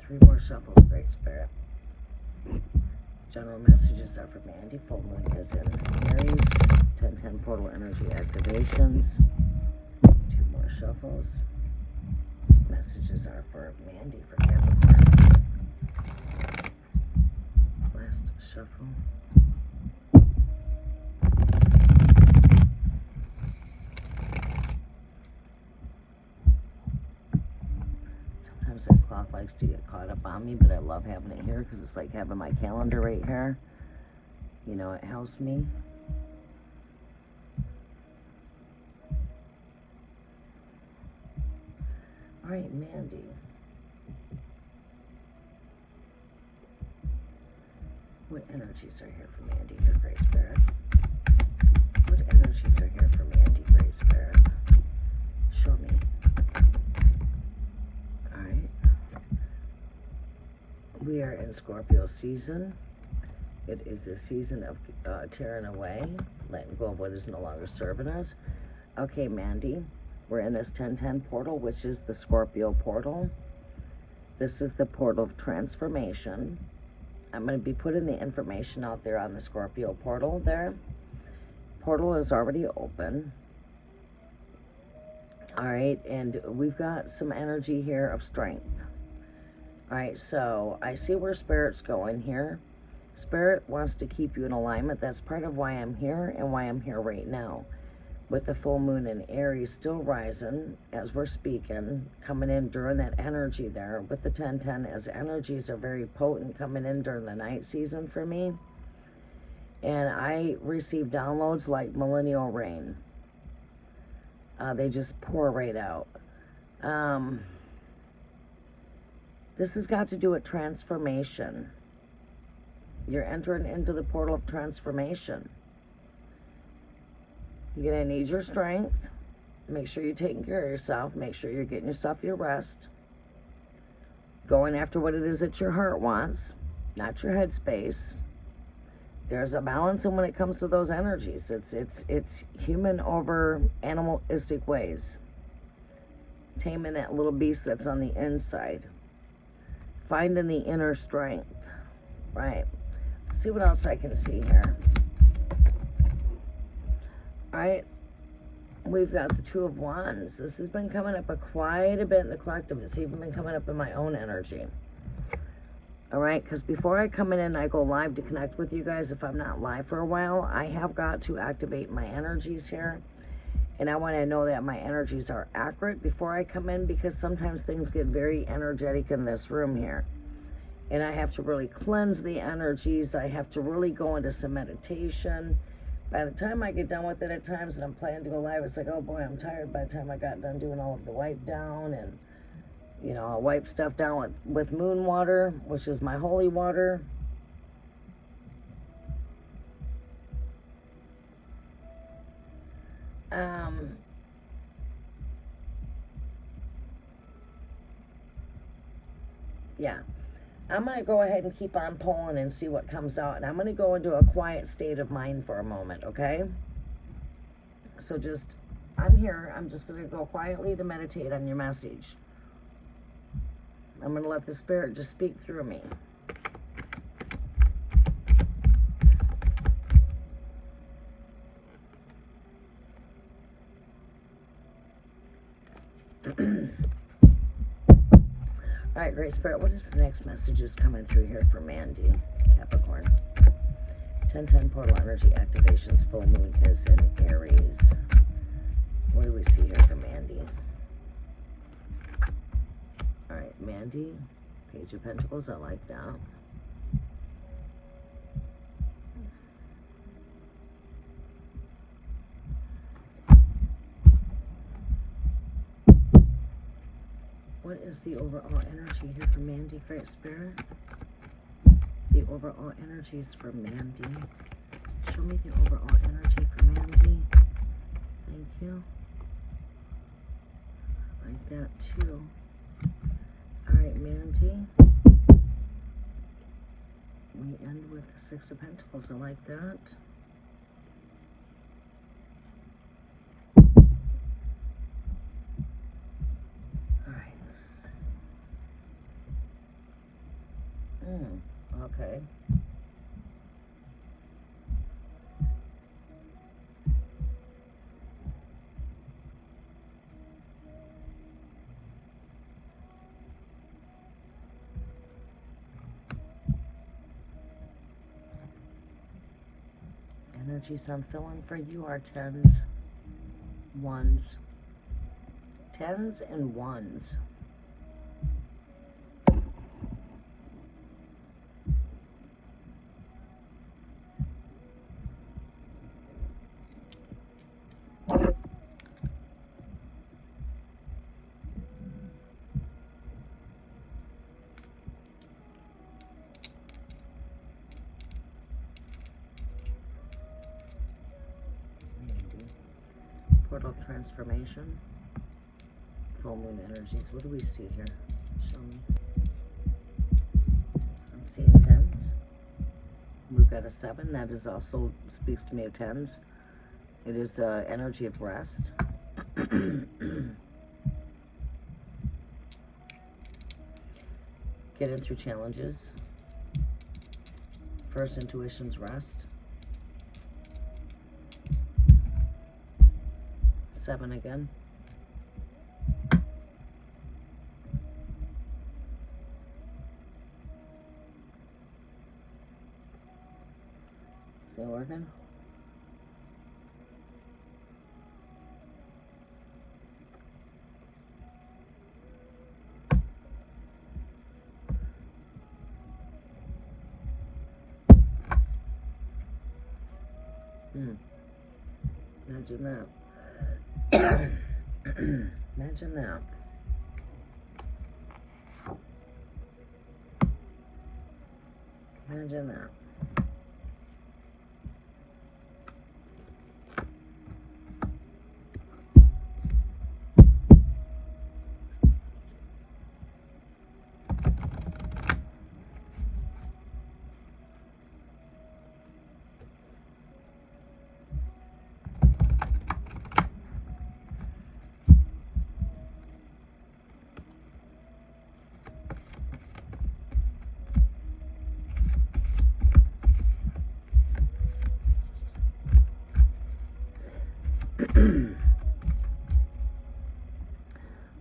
Three more shuffles, Great Spirit. General messages are for Mandy. Full moon is in Aries. 10-10 portal energy activations. Two more shuffles. Messages are for Mandy for Capricorn. Last shuffle. Likes to get caught up on me, but I love having it here because it's like having my calendar right here. It helps me. Alright, Mandy. What energies are here for Mandy, your Great Spirit? What energies are here for Mandy, Great Spirit? Show me. Alright. We are in Scorpio season. It is the season of tearing away, letting go of what is no longer serving us. Okay, Mandy, we're in this 10-10 portal, which is the Scorpio portal. This is the portal of transformation. I'm going to be putting the information out there on the Scorpio portal there. Portal is already open. Alright, and we've got some energy here of strength. Alright, so I see where Spirit's going here. Spirit wants to keep you in alignment. That's part of why I'm here and why I'm here right now. With the full moon in Aries still rising as we're speaking, coming in during that energy there with the 10-10, as energies are very potent coming in during the night season for me. And I receive downloads like millennial rain. They just pour right out. This has got to do with transformation. You're entering into the portal of transformation. You're going to need your strength. Make sure you're taking care of yourself. Make sure you're getting yourself your rest. Going after what it is that your heart wants, not your head space. There's a balance in when it comes to those energies. It's human over animalistic ways. Taming that little beast that's on the inside. Finding the inner strength. Right. Let's see what else I can see here. Alright. We've got the Two of Wands. This has been coming up quite a bit in the collective. It's even been coming up in my own energy. Alright, because before I come in and I go live to connect with you guys, if I'm not live for a while, I have got to activate my energies here. And I want to know that my energies are accurate before I come in, because sometimes things get very energetic in this room here. And I have to really cleanse the energies. I have to really go into some meditation. By the time I get done with it at times and I'm planning to go live, it's like, oh boy, I'm tired by the time I got done doing all of the wipe down. And, you know, I'll wipe stuff down with moon water, which is my holy water. Yeah. I'm going to go ahead and keep on pulling and see what comes out. And I'm going to go into a quiet state of mind for a moment, okay? So just, I'm here. I'm just going to go quietly to meditate on your message. I'm going to let the Spirit just speak through me. Alright, Great Spirit, what is the next messages coming through here for Mandy, Capricorn? 10-10 portal energy activations, full moon is in Aries. What do we see here for Mandy? Alright, Mandy, Page of Pentacles, I like that. What is the overall energy here for Mandy, Great Spirit? The overall energies for Mandy. Show me the overall energy for Mandy. Thank you. Like that too. Alright, Mandy. We end with the Six of Pentacles. I like that. Okay. Energies I'm feeling for you are tens, ones. Tens and ones. Portal transformation, full moon energies. What do we see here? Show me. I'm seeing tens. We've got a 7. That is also speaks to me of tens. It is energy of rest. Getting through challenges. First intuition's rest. 7 again. Still working? Imagine that. Imagine that. Imagine that.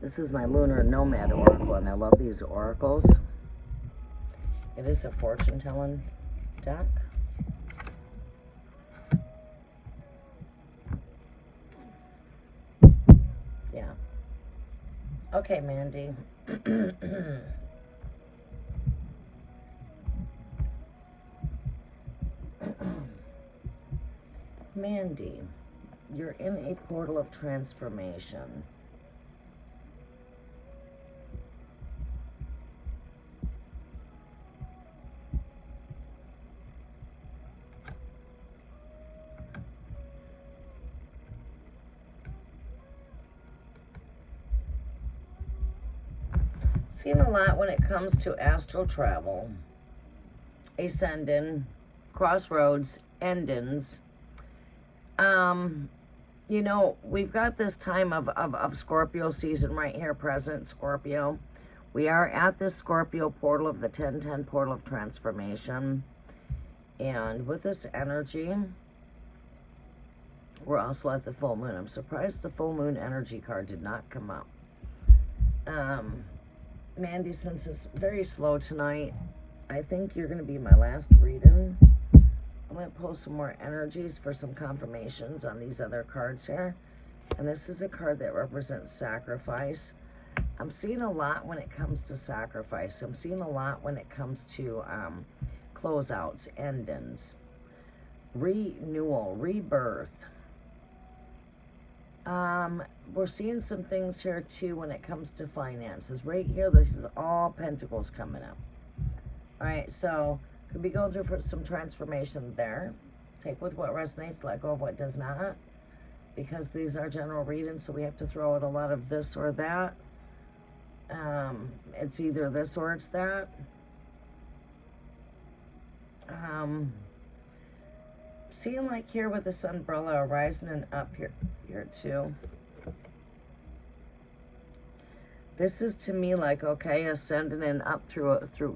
This is my Lunar Nomad Oracle, and I love these oracles. It is a fortune-telling deck. Yeah. Okay, Mandy. Mandy, you're in a portal of transformation. Seen a lot when it comes to astral travel, ascending, crossroads, endings. You know, we've got this time of Scorpio season right here present, Scorpio. We are at the Scorpio portal of the 1010 portal of transformation. And with this energy, we're also at the full moon. I'm surprised the full moon energy card did not come up. Mandy, since it's very slow tonight, I think you're going to be my last reading. I'm going to pull some more energies for some confirmations on these other cards here. And this is a card that represents sacrifice. I'm seeing a lot when it comes to sacrifice. I'm seeing a lot when it comes to closeouts, endings, renewal, rebirth. We're seeing some things here too when it comes to finances. Right here, this is all pentacles coming up. Alright, so could be going through for some transformation there. Take with what resonates, let go of what does not. Because these are general readings, so we have to throw out a lot of this or that. It's either this or it's that. Seeing like here with this umbrella rising and up here too. This is to me like, okay, ascending and up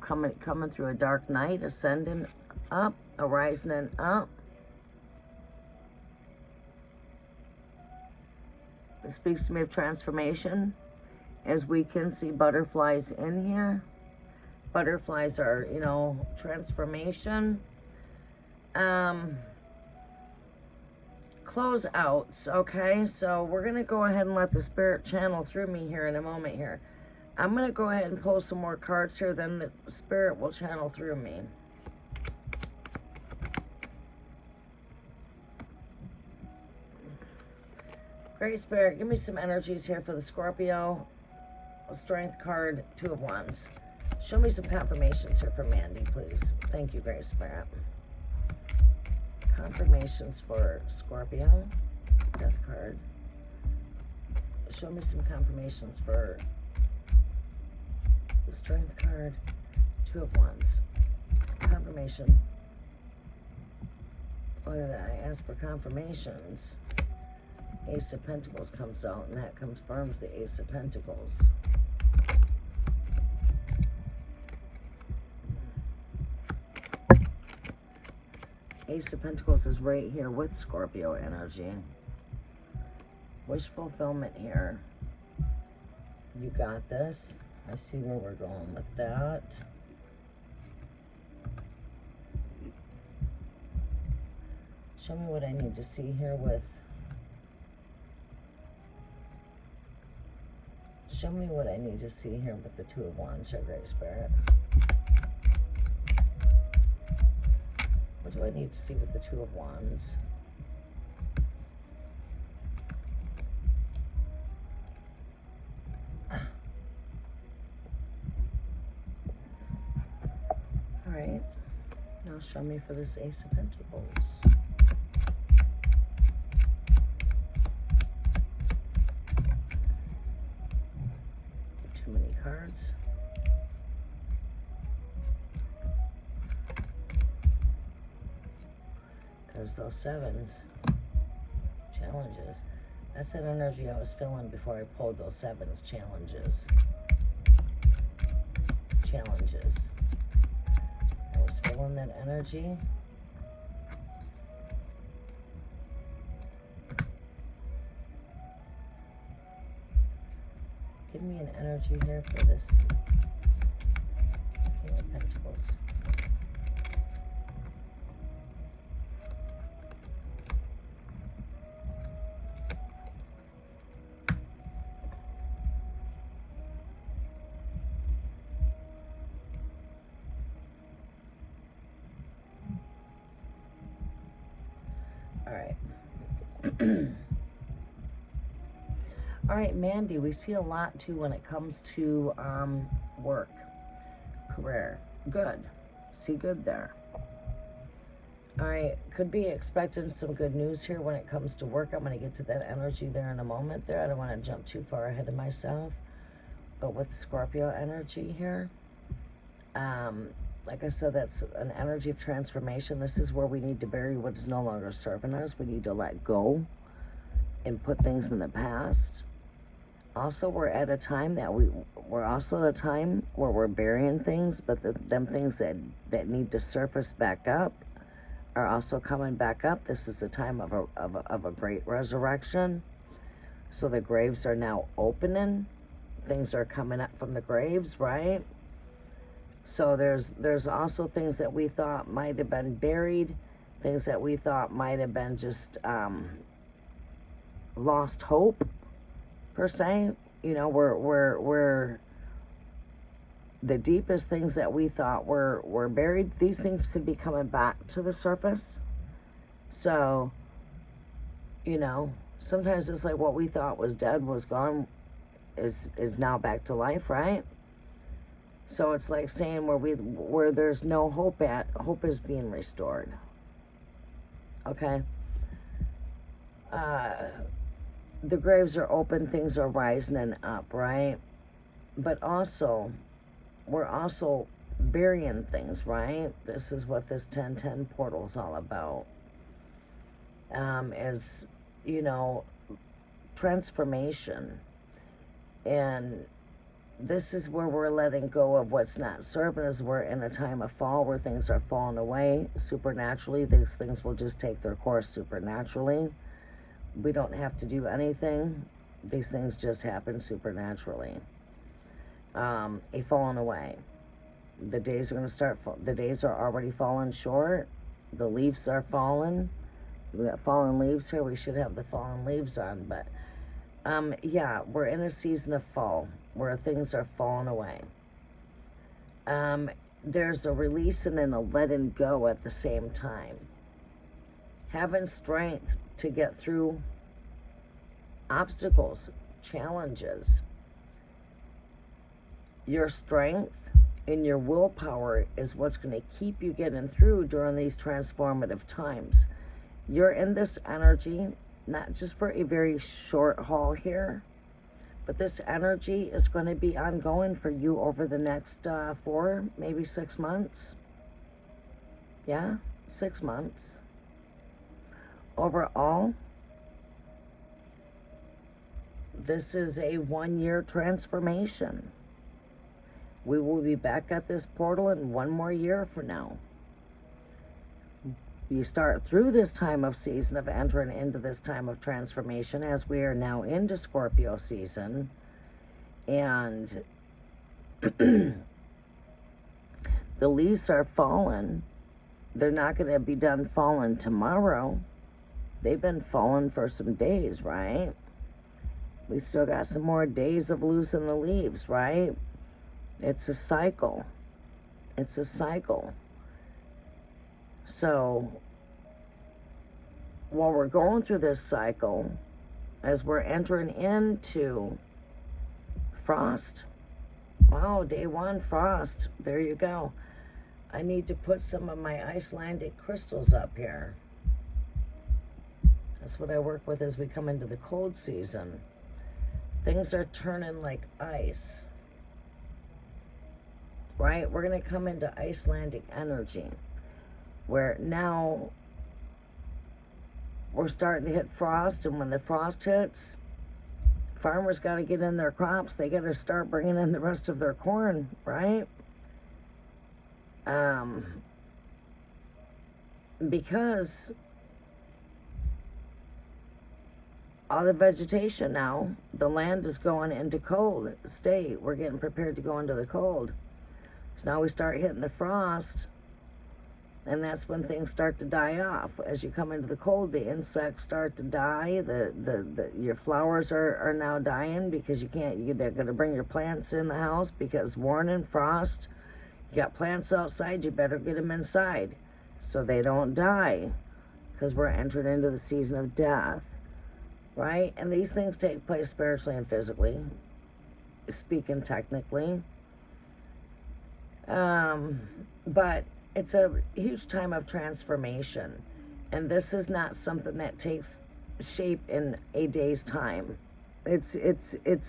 coming through a dark night, ascending up, arising and up. It speaks to me of transformation, as we can see butterflies in here. Butterflies are, you know, transformation. Close outs, okay? So we're going to go ahead and let the spirit channel through me here in a moment here. I'm going to go ahead and pull some more cards here, then the spirit will channel through me. Great Spirit, give me some energies here for the Scorpio. Strength card, Two of Wands. Show me some confirmations here for Mandy, please. Thank you, Great Spirit. Confirmations for Scorpio. Death card. Show me some confirmations for the Strength card, Two of Wands. Confirmation. Look at that. I asked for confirmations. Ace of Pentacles comes out, and that confirms the Ace of Pentacles. Ace of Pentacles is right here with Scorpio energy. Wish fulfillment here. You got this. I see where we're going with that. Show me what I need to see here with... Show me what I need to see here with the Two of Wands, your Great Spirit. What do I need to see with the Two of Wands? Alright. Now show me for this Ace of Pentacles. Too many cards. There's those sevens. Challenges. That's that energy I was feeling before I pulled those sevens. Challenges. Challenges. I was feeling that energy. Give me an energy here for this King of Pentacles. All right. All right, Mandy, we see a lot, too, when it comes to work, career. Good. See good there. All right, could be expecting some good news here when it comes to work. I'm going to get to that energy there in a moment there. I don't want to jump too far ahead of myself. But with Scorpio energy here, like I said, that's an energy of transformation. This is where we need to bury what is no longer serving us. We need to let go and put things in the past. Also, we're at a time that we're also at a time where we're burying things, but them things that need to surface back up are also coming back up. This is a time of a great resurrection. So the graves are now opening. Things are coming up from the graves, right? So there's also things that we thought might have been buried, things that we thought might have been just lost hope, per se. You know, we're the deepest things that we thought were buried. These things could be coming back to the surface. So, you know, sometimes it's like what we thought was dead, was gone, is now back to life, right? So it's like saying where there's no hope at, hope is being restored. Okay? The graves are open, things are rising and up, right? But also, we're also burying things, right? This is what this 1010 portal is all about. Is, you know, transformation. And this is where we're letting go of what's not serving us. We're in a time of fall where things are falling away supernaturally. These things will just take their course supernaturally. We don't have to do anything. These things just happen supernaturally. A falling away. The days are going to start. The days are already falling short. The leaves are falling. We got fallen leaves here. We should have the fallen leaves on, but yeah, we're in a season of fall where things are falling away. There's a releasing and a letting go at the same time. Having strength to get through obstacles, challenges. Your strength and your willpower is what's going to keep you getting through during these transformative times. You're in this energy, not just for a very short haul here, but this energy is going to be ongoing for you over the next 4, maybe 6 months. Yeah, 6 months. Overall, this is a 1-year transformation. We will be back at this portal in 1 more year from now. You start through this time of season of entering into this time of transformation as we are now into Scorpio season. And the leaves are falling. They're not going to be done falling tomorrow. they've been falling for some days, right? We still got some more days of losing the leaves, right? It's a cycle. It's a cycle. So, while we're going through this cycle, as we're entering into frost, wow, day 1, frost, there you go. I need to put some of my Icelandic crystals up here. That's what I work with as we come into the cold season. Things are turning like ice, right? We're going to come into Icelandic energy, where now we're starting to hit frost, and when the frost hits, farmers got to get in their crops. They got to start bringing in the rest of their corn, right? Because all the vegetation now, the land is going into cold state. We're getting prepared to go into the cold. So now we start hitting the frost, and that's when things start to die off. As you come into the cold, the insects start to die. Your flowers are now dying because they're going to bring your plants in the house because warning, frost. You got plants outside, you better get them inside so they don't die, because we're entering into the season of death, right? And these things take place spiritually and physically, speaking technically. But it's a huge time of transformation, and this is not something that takes shape in a day's time. It's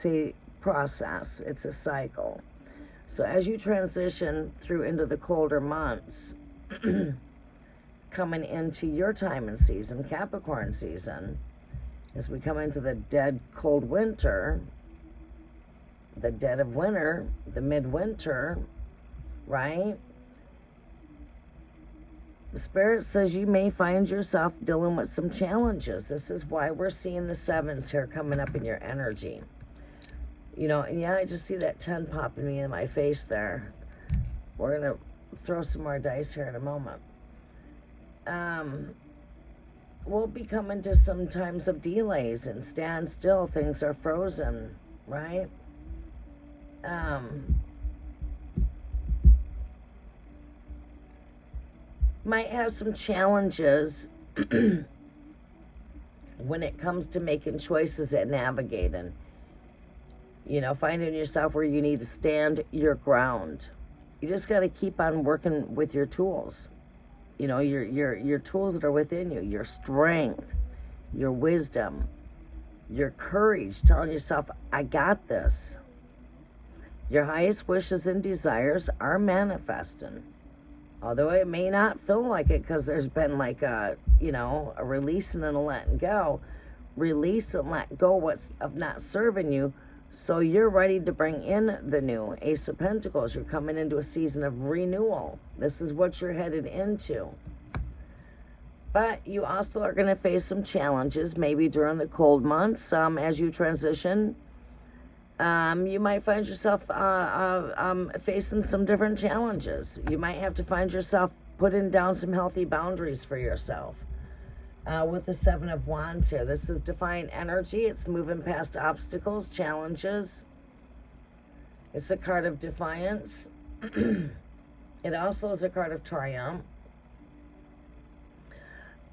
a process. It's a cycle. So as you transition through into the colder months, coming into your time and season, Capricorn season, as we come into the dead cold winter, the dead of winter, the midwinter, right? The Spirit says you may find yourself dealing with some challenges. This is why we're seeing the 7s here coming up in your energy. You know, and yeah, I just see that 10 popping me in my face there. We're going to throw some more dice here in a moment. We'll be coming to some times of delays and standstill. Things are frozen, right? Might have some challenges when it comes to making choices and navigating. You know, finding yourself where you need to stand your ground. You just got to keep on working with your tools. You know, your tools that are within you, your strength, your wisdom, your courage, telling yourself, I got this. Your highest wishes and desires are manifesting. Although it may not feel like it, because there's been like a releasing and a letting go. Release and let go what's of not serving you, so you're ready to bring in the new. Ace of Pentacles, you're coming into a season of renewal. This is what you're headed into. But you also are going to face some challenges, maybe during the cold months. As you transition, you might find yourself facing some different challenges. You might have to find yourself putting down some healthy boundaries for yourself. With the 7 of Wands here, this is divine energy. It's moving past obstacles, challenges. It's a card of defiance. It also is a card of triumph.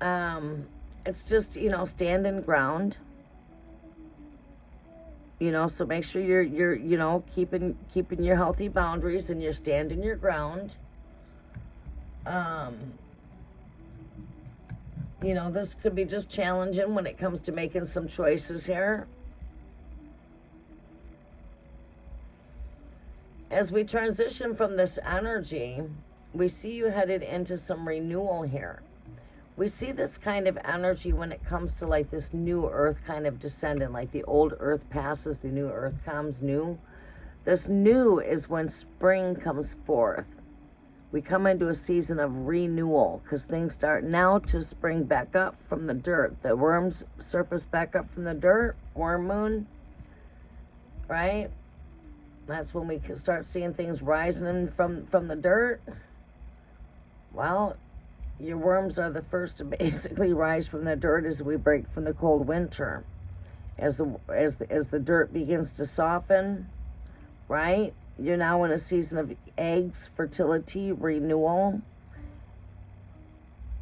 It's just, standing ground. So make sure you're keeping your healthy boundaries and you're standing your ground. This could be just challenging when it comes to making some choices here. As we transition from this energy, we see you headed into some renewal here. We see this kind of energy when it comes to like this new earth kind of descending, like the old earth passes, the new earth comes new. This new is when spring comes forth. We come into a season of renewal because things start now to spring back up from the dirt. The worms surface back up from the dirt, worm moon, right? That's when we can start seeing things rising from the dirt. Well, Your worms are the first to basically rise from the dirt as we break from the cold winter. As the dirt begins to soften, right? You're now in a season of eggs, fertility, renewal.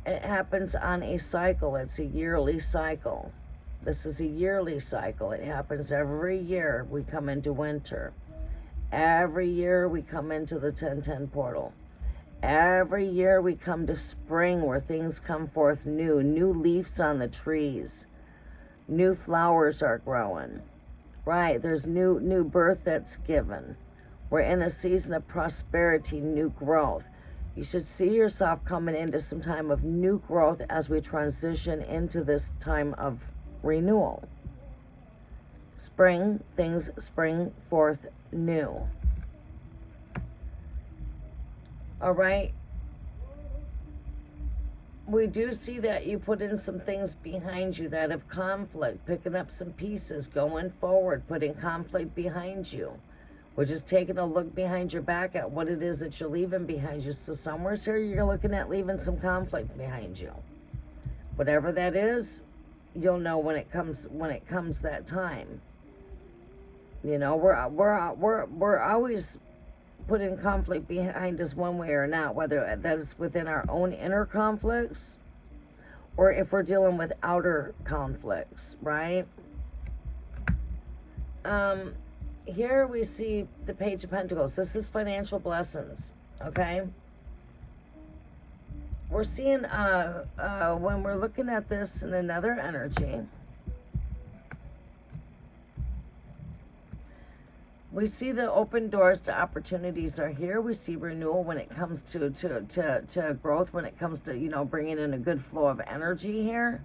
It happens on a cycle. It's a yearly cycle. This is a yearly cycle. It happens every year we come into winter. Every year we come into the 1010 portal. Every year we come to spring, where things come forth new. New leaves on the trees. New flowers are growing. Right, there's new birth that's given. We're in a season of prosperity, new growth. You should see yourself coming into some time of new growth as we transition into this time of renewal. Spring, things spring forth new. All right. We do see that you put in some things behind you that have conflict, picking up some pieces, going forward, putting conflict behind you. We're just taking a look behind your back at what it is that you're leaving behind you. So somewhere here you're looking at leaving some conflict behind you. Whatever that is, you'll know when it comes that time. You know, we're always putting conflict behind us one way or not, whether that is within our own inner conflicts or if we're dealing with outer conflicts, right? Here we see the Page of Pentacles. This is financial blessings, okay? We're seeing, when we're looking at this in another energy, we see the open doors to opportunities are here. We see renewal when it comes to growth, when it comes to, you know, bringing in a good flow of energy here.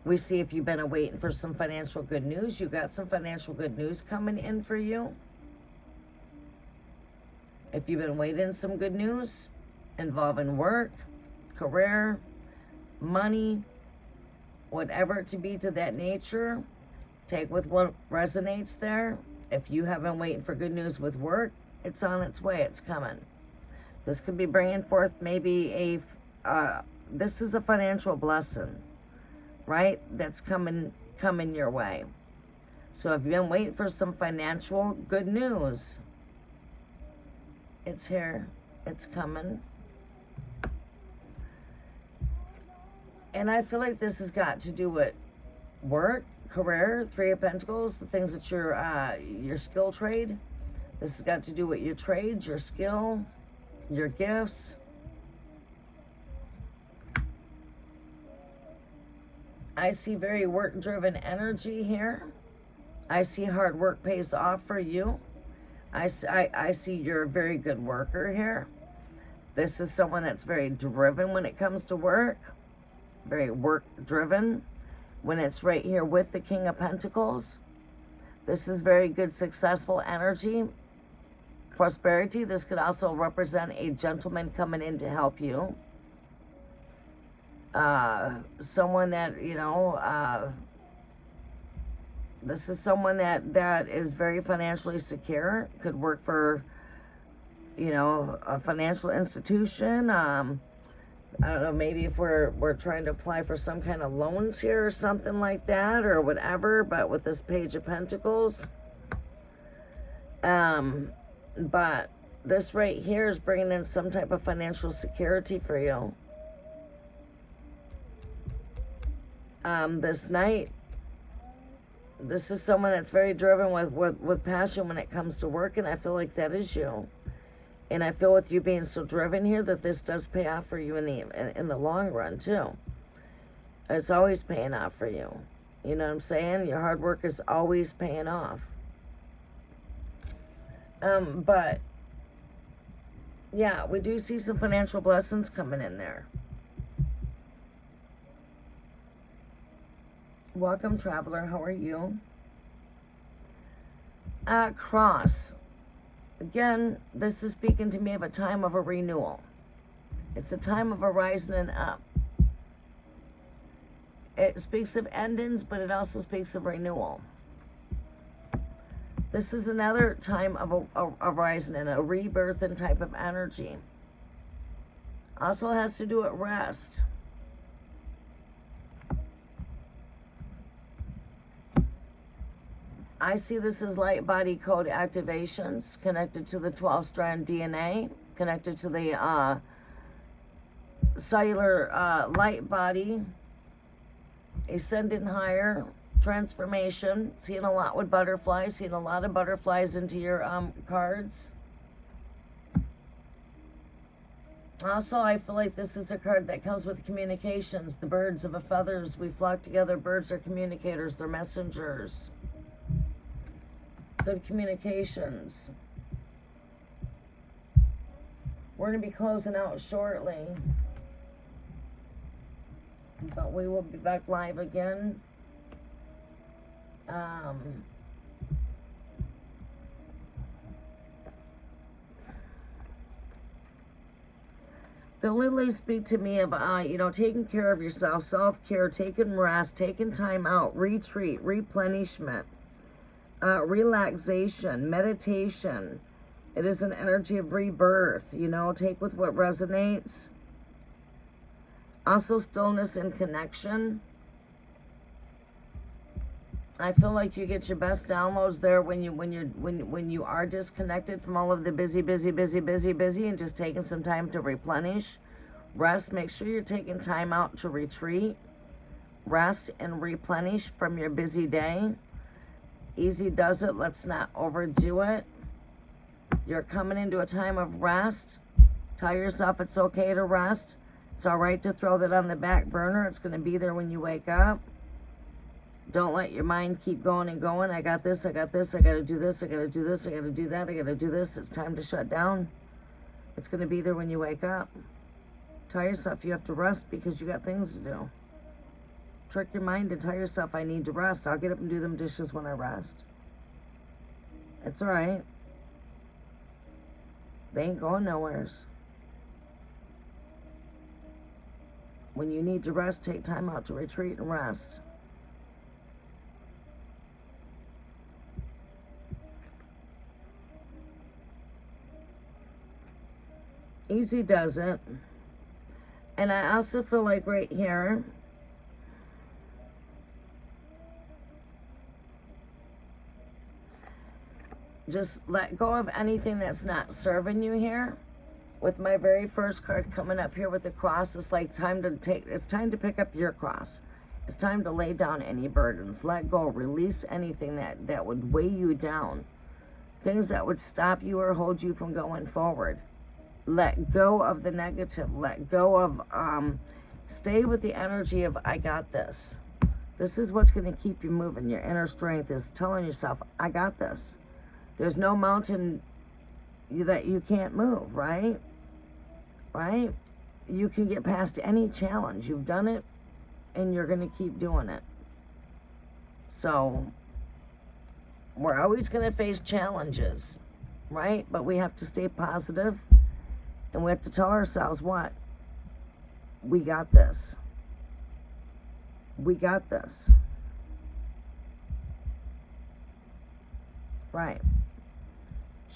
We see if you've been waiting for some financial good news, you got some financial good news coming in for you. If you've been waiting some good news involving work, career, money, whatever it to be to that nature, take with what resonates there. If you have been waiting for good news with work, it's on its way. It's coming. This could be bringing forth maybe this is a financial blessing, right? That's coming your way. So if you've been waiting for some financial good news, it's here. It's coming. And I feel like this has got to do with work, career, Three of Pentacles, the things that your skill trade. This has got to do with your trade, your skill, your gifts. I see very work-driven energy here. I see hard work pays off for you. I see you're a very good worker here. This is someone that's very driven when it comes to work. Very work-driven. When it's right here with the King of Pentacles, this is very good, successful energy, prosperity. This could also represent a gentleman coming in to help you. Someone that, you know, this is someone that is very financially secure, could work for, you know, a financial institution. I don't know, maybe if we're trying to apply for some kind of loans here or something like that or whatever, but with this Page of Pentacles. But this right here is bringing in some type of financial security for you. This Knight, this is someone that's very driven with passion when it comes to work, and I feel like that is you. And I feel with you being so driven here that this does pay off for you in the long run too. It's always paying off for you. You know what I'm saying? Your hard work is always paying off. But yeah, we do see some financial blessings coming in there. Welcome, traveler. How are you? Cross. Again, this is speaking to me of a time of a renewal. It's a time of a rising up. It speaks of endings, but it also speaks of renewal. This is another time of a rising and a rebirth and type of energy. Also has to do with rest. I see this as light body code activations connected to the 12-strand DNA, connected to the cellular light body, ascending higher, transformation. Seeing a lot with butterflies, seeing a lot of butterflies into your cards. Also, I feel like this is a card that comes with communications. The birds of a feathers, we flock together. Birds are communicators, they're messengers. Good communications. We're going to be closing out shortly, but we will be back live again. The lilies speak to me about, taking care of yourself, self-care, taking rest, taking time out, retreat, replenishment, relaxation, meditation. It is an energy of rebirth, take with what resonates. Also stillness and connection. I feel like you get your best downloads there when you are disconnected from all of the busy, and just taking some time to replenish, rest. Make sure you're taking time out to retreat, rest, and replenish from your busy day. Easy does it. Let's not overdo it. You're coming into a time of rest. Tell yourself it's okay to rest. It's all right to throw that on the back burner. It's going to be there when you wake up. Don't let your mind keep going and going. I got this, I got this, I got to do this, I got to do this, I got to do that, I got to do this. It's time to shut down. It's going to be there when you wake up. Tell yourself you have to rest because you got things to do. Trick your mind and tell yourself I need to rest. I'll get up and do them dishes when I rest. It's all right. They ain't going nowheres. When you need to rest, take time out to retreat and rest. Easy does it. And I also feel like right here, just let go of anything that's not serving you here. With my very first card coming up here with the cross, it's like it's time to pick up your cross. It's time to lay down any burdens. Let go, release anything that would weigh you down. Things that would stop you or hold you from going forward. Let go of the negative. Let go of, stay with the energy of, I got this. This is what's going to keep you moving. Your inner strength is telling yourself, I got this. There's no mountain that you can't move, right? Right? You can get past any challenge. You've done it, and you're going to keep doing it. So, we're always going to face challenges, right? But we have to stay positive. And we have to tell ourselves what? We got this. We got this. Right.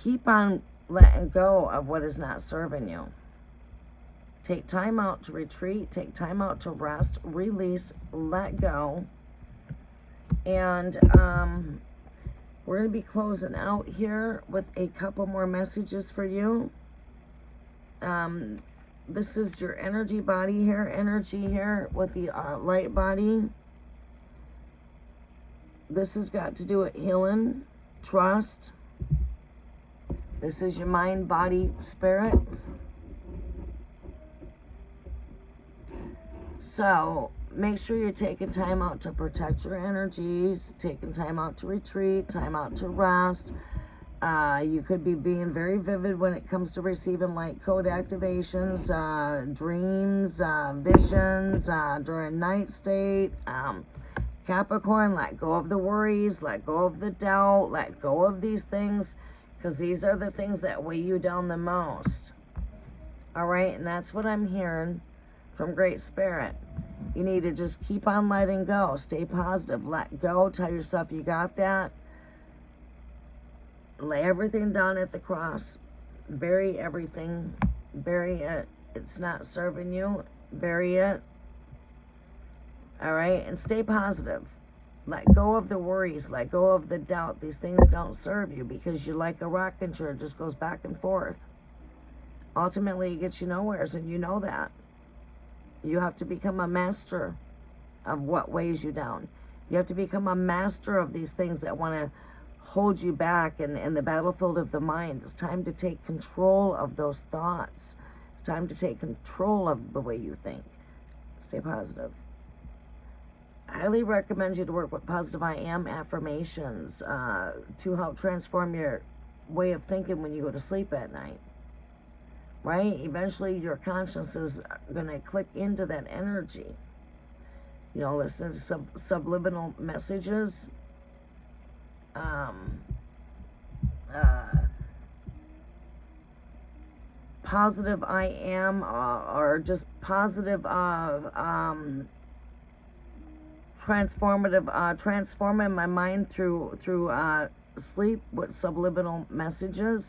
Keep on letting go of what is not serving you. Take time out to retreat. Take time out to rest, release, let go. And we're going to be closing out here with a couple more messages for you. This is your energy body here, with the light body. This has got to do with healing, trust. This is your mind, body, spirit. So make sure you're taking time out to protect your energies, taking time out to retreat, time out to rest. You could be being very vivid when it comes to receiving light code activations, dreams, visions, during night state. Capricorn, let go of the worries, let go of the doubt, let go of these things, because these are the things that weigh you down the most. Alright, and that's what I'm hearing from Great Spirit. You need to just keep on letting go. Stay positive. Let go. Tell yourself you got that. Lay everything down at the cross. Bury everything. Bury it. It's not serving you. Bury it. Alright? And stay positive. Let go of the worries. Let go of the doubt. These things don't serve you because you're like a rocking chair. It just goes back and forth. Ultimately, it gets you nowheres, and you know that. You have to become a master of what weighs you down. You have to become a master of these things that want to hold you back in the battlefield of the mind. It's time to take control of those thoughts. It's time to take control of the way you think. Stay positive. I highly recommend you to work with positive I am affirmations to help transform your way of thinking when you go to sleep at night. Right? Eventually your conscience is going to click into that energy. You know, listen to subliminal messages. Positive I am, or just positive transforming my mind through sleep with subliminal messages.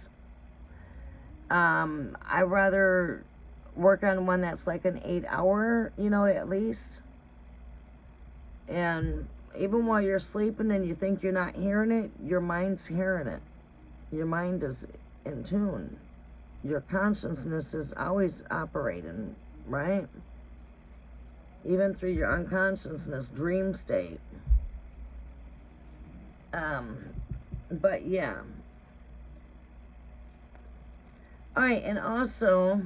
I rather work on one that's like an 8-hour, you know, at least. And even while you're sleeping and you think you're not hearing it, your mind's hearing it. Your mind is in tune. Your consciousness is always operating, right? Even through your unconsciousness, dream state. But yeah. Alright, and also,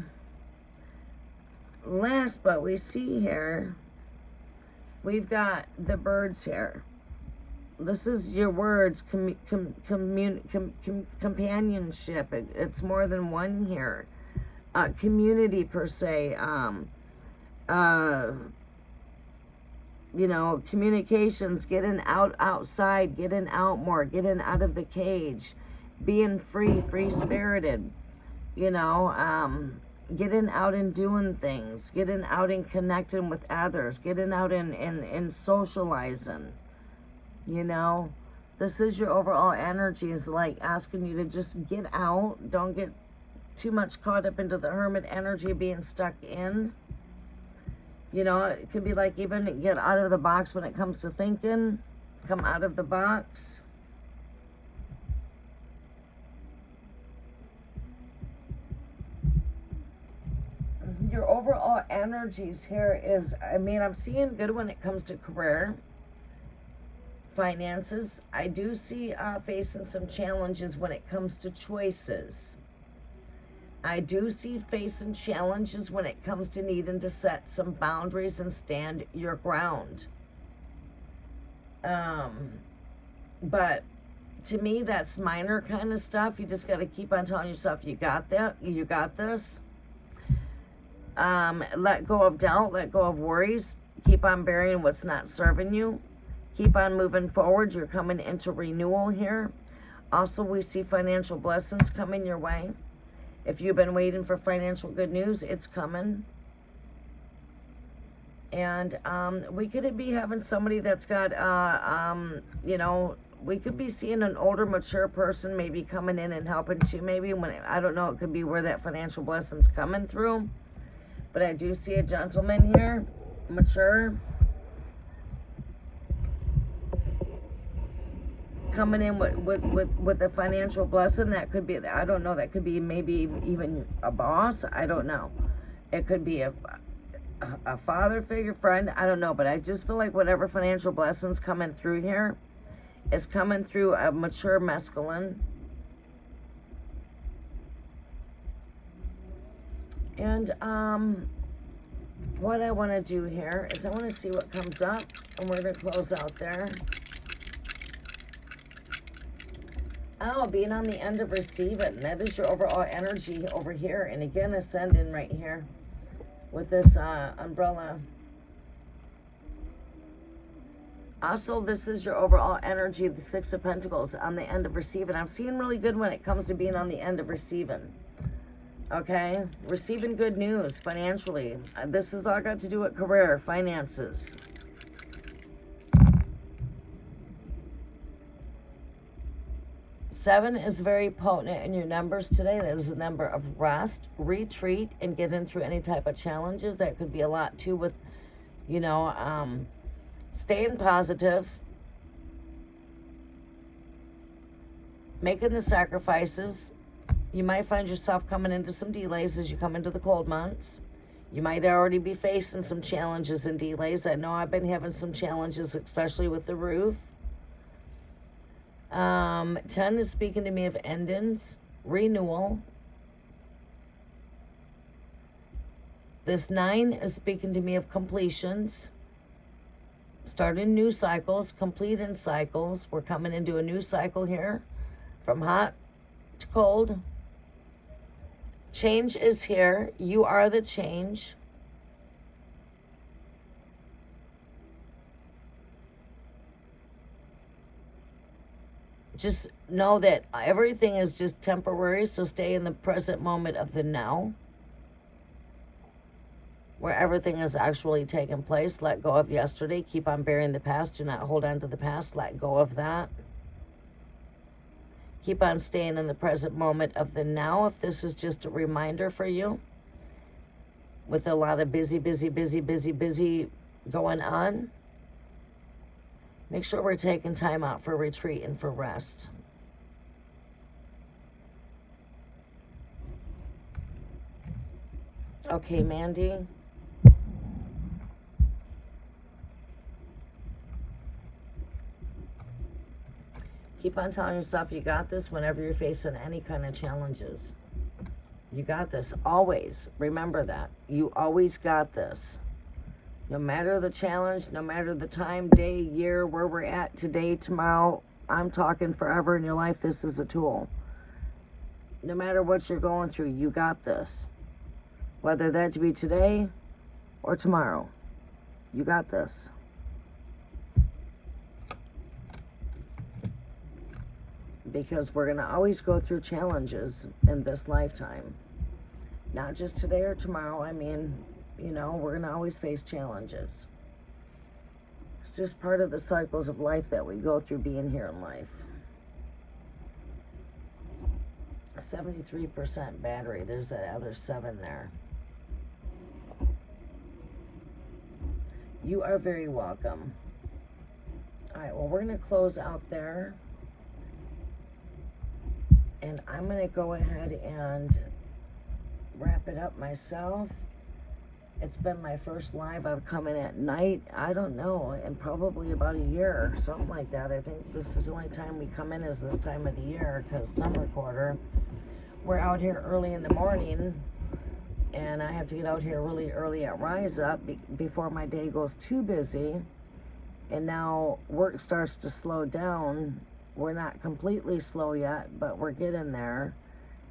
last but we see here, we've got the birds here. This is your words, companionship. It's more than one here. Community per se. You know, communications, getting outside, getting out more, getting out of the cage, being free-spirited. You know, getting out and doing things, getting out and connecting with others, getting out and socializing. You know, this is your overall energy, is like asking you to just get out. Don't get too much caught up into the hermit energy being stuck in. You know, it could be like even get out of the box when it comes to thinking. Come out of the box. Your overall energies here is, I mean, I'm seeing good when it comes to career, finances. I do see facing some challenges when it comes to choices. I do see facing challenges when it comes to needing to set some boundaries and stand your ground. But to me, that's minor kind of stuff. You just got to keep on telling yourself, you got that, you got this. Let go of doubt, let go of worries. Keep on burying what's not serving you. Keep on moving forward. You're coming into renewal here. Also, we see financial blessings coming your way. If you've been waiting for financial good news, it's coming. And we could be having somebody that's got, you know, we could be seeing an older, mature person maybe coming in and helping too. Maybe when, I don't know, it could be where that financial blessing's coming through. But I do see a gentleman here, mature, coming in with a financial blessing. That could be, I don't know, that could be maybe even a boss. I don't know. It could be a father figure, friend. I don't know. But I just feel like whatever financial blessings coming through here is coming through a mature masculine. And what I want to do here is I want to see what comes up, and we're going to close out there. Oh, being on the end of receiving. That is your overall energy over here. And again, ascending right here with this umbrella. Also, this is your overall energy, the Six of Pentacles, on the end of receiving. I'm seeing really good when it comes to being on the end of receiving. Okay, receiving good news financially. This has all got to do with career, finances. Seven is very potent in your numbers today. That is a number of rest, retreat, and getting through any type of challenges. That could be a lot too with, you know, staying positive, making the sacrifices. You might find yourself coming into some delays as you come into the cold months. You might already be facing some challenges and delays. I know I've been having some challenges, especially with the roof. 10 is speaking to me of endings, renewal. This 9 is speaking to me of completions, starting new cycles, completing cycles. We're coming into a new cycle here, from hot to cold. Change is here. You are the change. Just know that everything is just temporary, so stay in the present moment of the now, where everything is actually taking place. Let go of yesterday. Keep on burying the past. Do not hold on to the past. Let go of that. Keep on staying in the present moment of the now. If this is just a reminder for you, with a lot of busy going on, make sure we're taking time out for retreat and for rest. Okay, Mandy. Keep on telling yourself you got this whenever you're facing any kind of challenges. You got this, always. Remember that. You always got this. No matter the challenge, no matter the time, day, year, where we're at today, tomorrow, I'm talking forever in your life, this is a tool. No matter what you're going through, you got this. Whether that be today or tomorrow, you got this. Because we're going to always go through challenges in this lifetime. Not just today or tomorrow. I mean, you know, we're going to always face challenges. It's just part of the cycles of life that we go through being here in life. 73% battery. There's that other 7 there. You are very welcome. Alright, well, we're going to close out there. And I'm going to go ahead and wrap it up myself. It's been my first live I've come in at night, I don't know, in probably about a year, something like that. I think this is the only time we come in is this time of the year, because summer quarter. We're out here early in the morning, and I have to get out here really early at Rise Up before my day goes too busy. And now work starts to slow down. We're not completely slow yet, but we're getting there.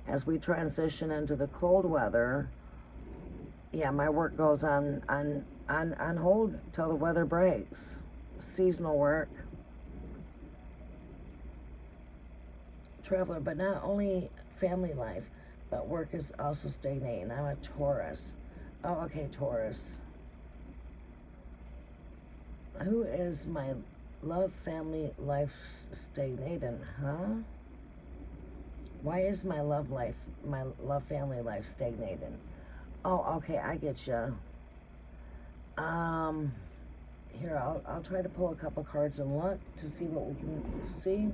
As we transition into the cold weather, yeah, my work goes on hold till the weather breaks. Seasonal work. Traveler, but not only family life, but work is also stagnating. I'm a Taurus. Oh, okay, Taurus. Who is my love, family, life stagnating, huh? Why is my love, family life stagnating? Oh, okay, I get you. Here, I'll try to pull a couple cards and look to see what we can see.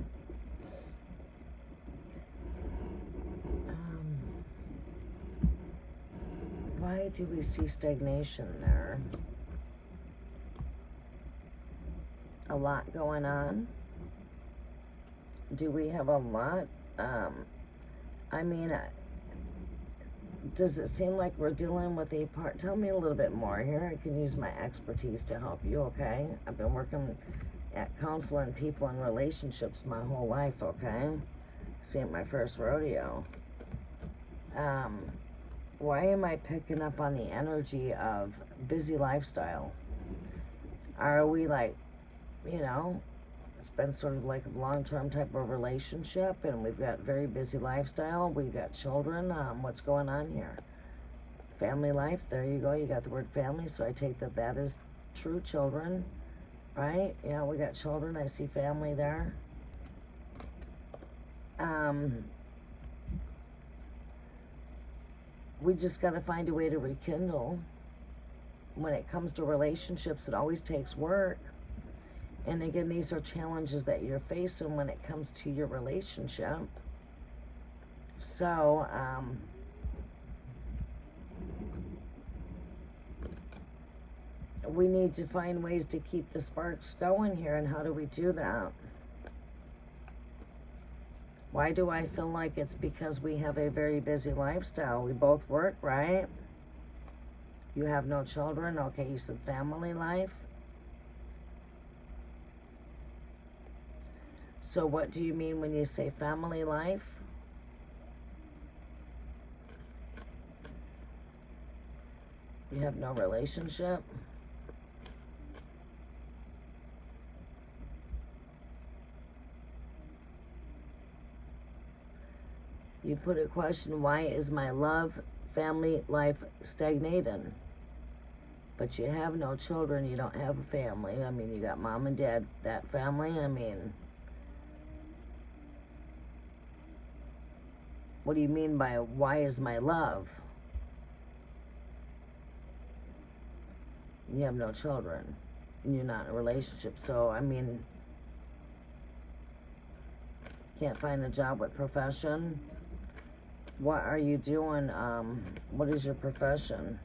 Why do we see stagnation there? A lot going on. Do we have a lot? I mean, does it seem like we're dealing with a part? Tell me a little bit more here. I can use my expertise to help you, okay? I've been working at counseling people in relationships my whole life, okay? This ain't my first rodeo. Why am I picking up on the energy of busy lifestyle? Are we like, you know, it's been sort of like a long-term type of relationship, and we've got very busy lifestyle, we've got children, what's going on here? Family life, there you go, you got the word family, so I take that that is true. Children, right? You know, we got children, I see family there. We just got to find a way to rekindle. When it comes to relationships, it always takes work. And again, these are challenges that you're facing when it comes to your relationship. So, we need to find ways to keep the sparks going here. And how do we do that? Why do I feel like it's because we have a very busy lifestyle? We both work, right? You have no children. Okay, you said family life. So what do you mean when you say family life? You have no relationship? You put a question, why is my love, family life stagnating? But you have no children, you don't have a family. I mean, you got mom and dad, that family. I mean, what do you mean by why is my love? You have no children, and you're not in a relationship. So, I mean, can't find a job with profession. What are you doing? What is your profession?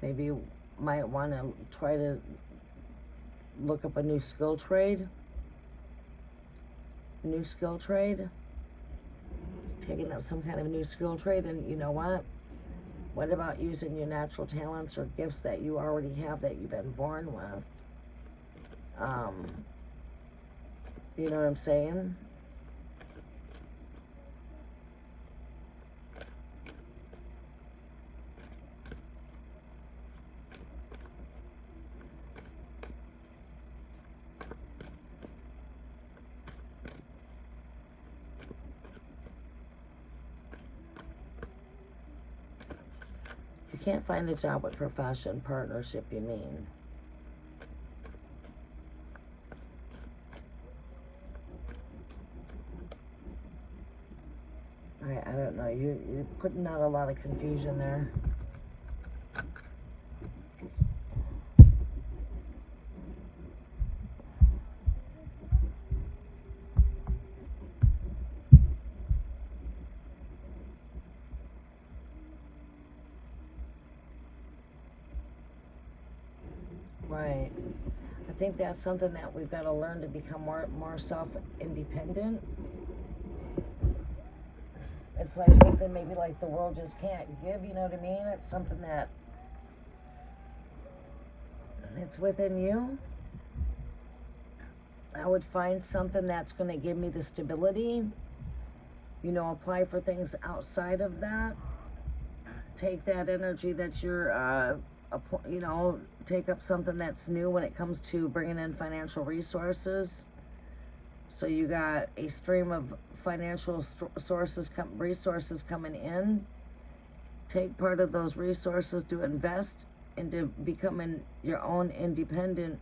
Maybe you might want to try to look up a new skill trade. Taking up some kind of new skill trade. And you know what about using your natural talents or gifts that you already have, that you've been born with? You know what I'm saying? You can't find a job with profession, partnership, you mean? I don't know. You're putting out a lot of confusion there. Right. I think that's something that we've got to learn to become more self-independent. It's like something maybe like the world just can't give, you know what I mean? It's something that it's within you. I would find something that's going to give me the stability. You know, apply for things outside of that. Take that energy that you're, you know, take up something that's new when it comes to bringing in financial resources. So you got a stream of financial resources coming in. Take part of those resources to invest into becoming your own independent,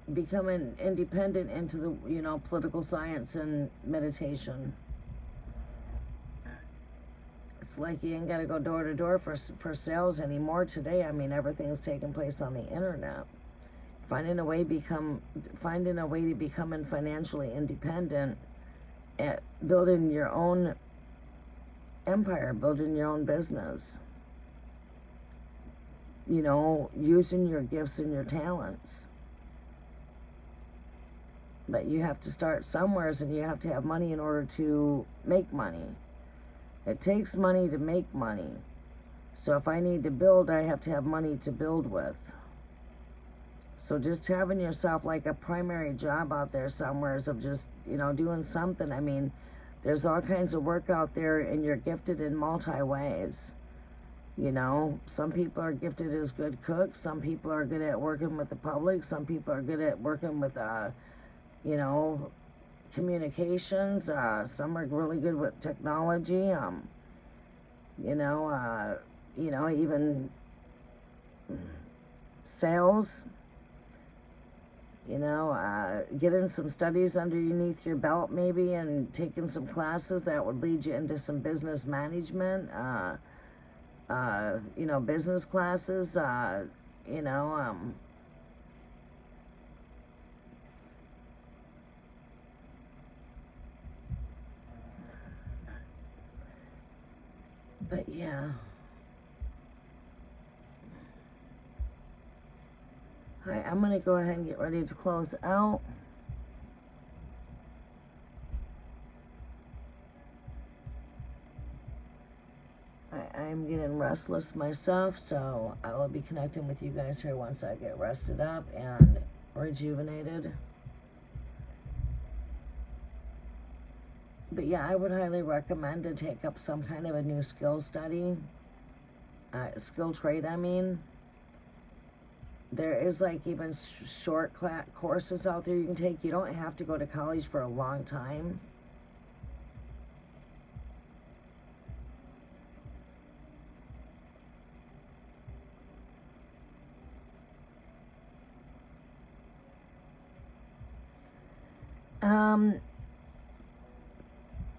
into the, you know, political science and meditation. It's like you ain't got to go door to door for sales anymore today. I mean, everything's taking place on the internet. Finding a way to becoming financially independent, at building your own empire, building your own business. You know, using your gifts and your talents. But you have to start somewhere, and you have to have money in order to make money. It takes money to make money. So if I need to build, I have to have money to build with. So just having yourself like a primary job out there somewhere of just, you know, doing something. I mean, there's all kinds of work out there, and you're gifted in multi ways. You know, some people are gifted as good cooks. Some people are good at working with the public. Some people are good at working with, you know, communications. Some are really good with technology. You know, even sales. You know, getting some studies underneath your belt maybe, and taking some classes that would lead you into some business management. You know, business classes. you know, but yeah. Alright, I'm going to go ahead and get ready to close out. I'm getting restless myself, so I will be connecting with you guys here once I get rested up and rejuvenated. But yeah, I would highly recommend to take up some kind of a new skill study, skill trade, I mean. There is like even short courses out there you can take. You don't have to go to college for a long time.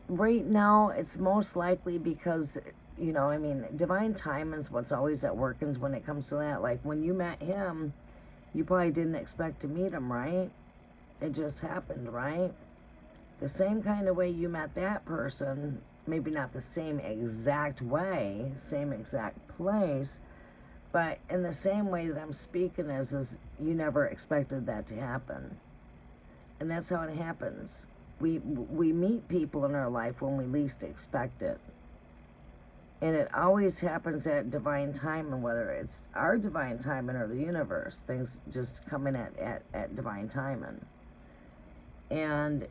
Right now, it's most likely because, you know, I mean, divine timing is what's always at workings when it comes to that. Like, when you met him, you probably didn't expect to meet him, right? It just happened, right? The same kind of way you met that person, maybe not the same exact way, same exact place, but in the same way that I'm speaking is you never expected that to happen. And that's how it happens. We meet people in our life when we least expect it. And it always happens at divine timing, whether it's our divine timing or the universe. Things just come in at divine timing. And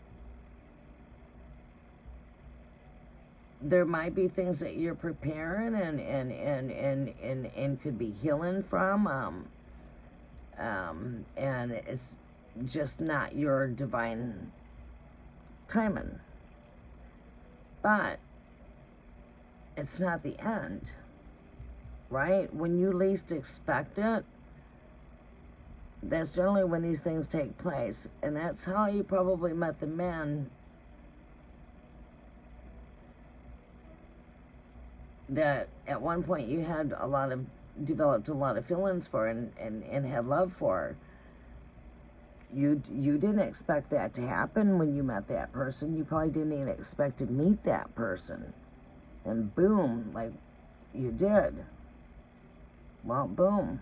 there might be things that you're preparing and could be healing from. And it's just not your divine timing. But it's not the end, right? When you least expect it, that's generally when these things take place. And that's how you probably met the man that at one point you had developed a lot of feelings for and had love for. You didn't expect that to happen when you met that person. You probably didn't even expect to meet that person. And boom, like you did. Well, boom.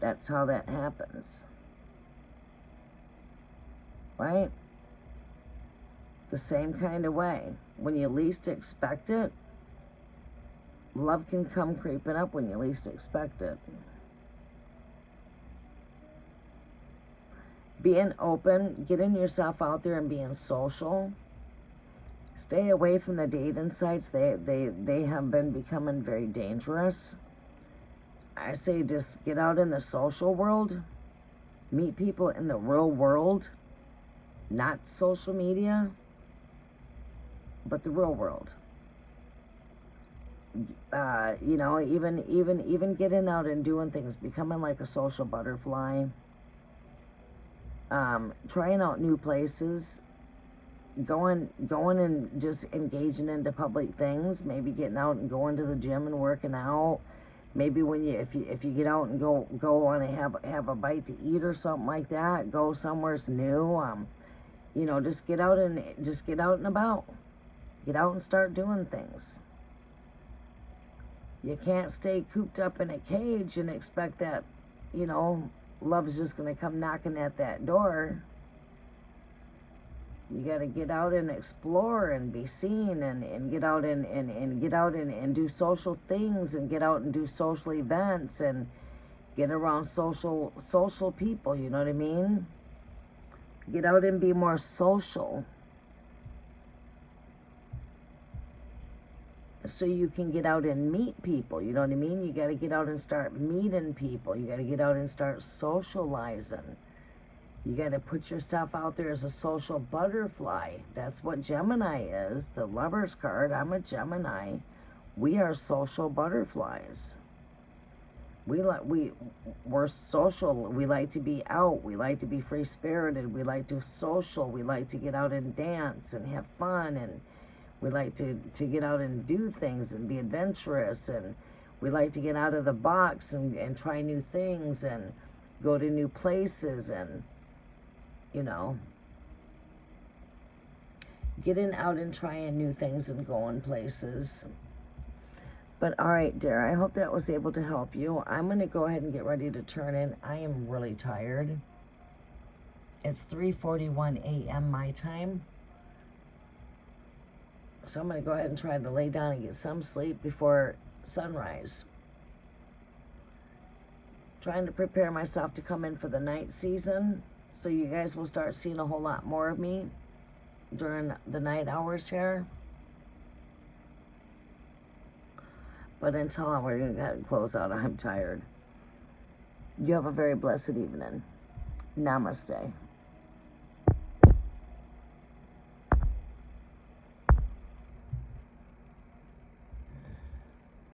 That's how that happens. Right? The same kind of way. When you least expect it, love can come creeping up when you least expect it. Being open, getting yourself out there and being social. Stay away from the dating sites. They have been becoming very dangerous. I say just get out in the social world. Meet people in the real world. Not social media, but the real world. You know, even getting out and doing things, becoming like a social butterfly. Trying out new places, going and just engaging into public things, maybe getting out and going to the gym and working out. Maybe when if you get out and go on and have a bite to eat or something like that, go somewhere new. You know, just get out and about. Get out and start doing things. You can't stay cooped up in a cage and expect that, you know, love's just going to come knocking at that door. You got to get out and explore and be seen and get out and get out and do social things and get out and do social events and get around social people, you know what I mean? Get out and be more social. So you can get out and meet people, you know what I mean? You got to get out and start meeting people. You got to get out and start socializing. You got to put yourself out there as a social butterfly. That's what Gemini is. The Lover's card, I'm a Gemini. We are social butterflies. We're social. We like to be out. We like to be free-spirited. We like to social. We like to get out and dance and have fun, and we like to get out and do things and be adventurous, and We like to get out of the box and try new things and go to new places and, you know, getting out and trying new things and going places. But alright, dear, I hope that was able to help you. I'm going to go ahead and get ready to turn in. I am really tired. It's 3:41 a.m. my time. So I'm going to go ahead and try to lay down and get some sleep before sunrise. Trying to prepare myself to come in for the night season, so you guys will start seeing a whole lot more of me during the night hours here. But until we're going to close out, I'm tired. You have a very blessed evening. Namaste.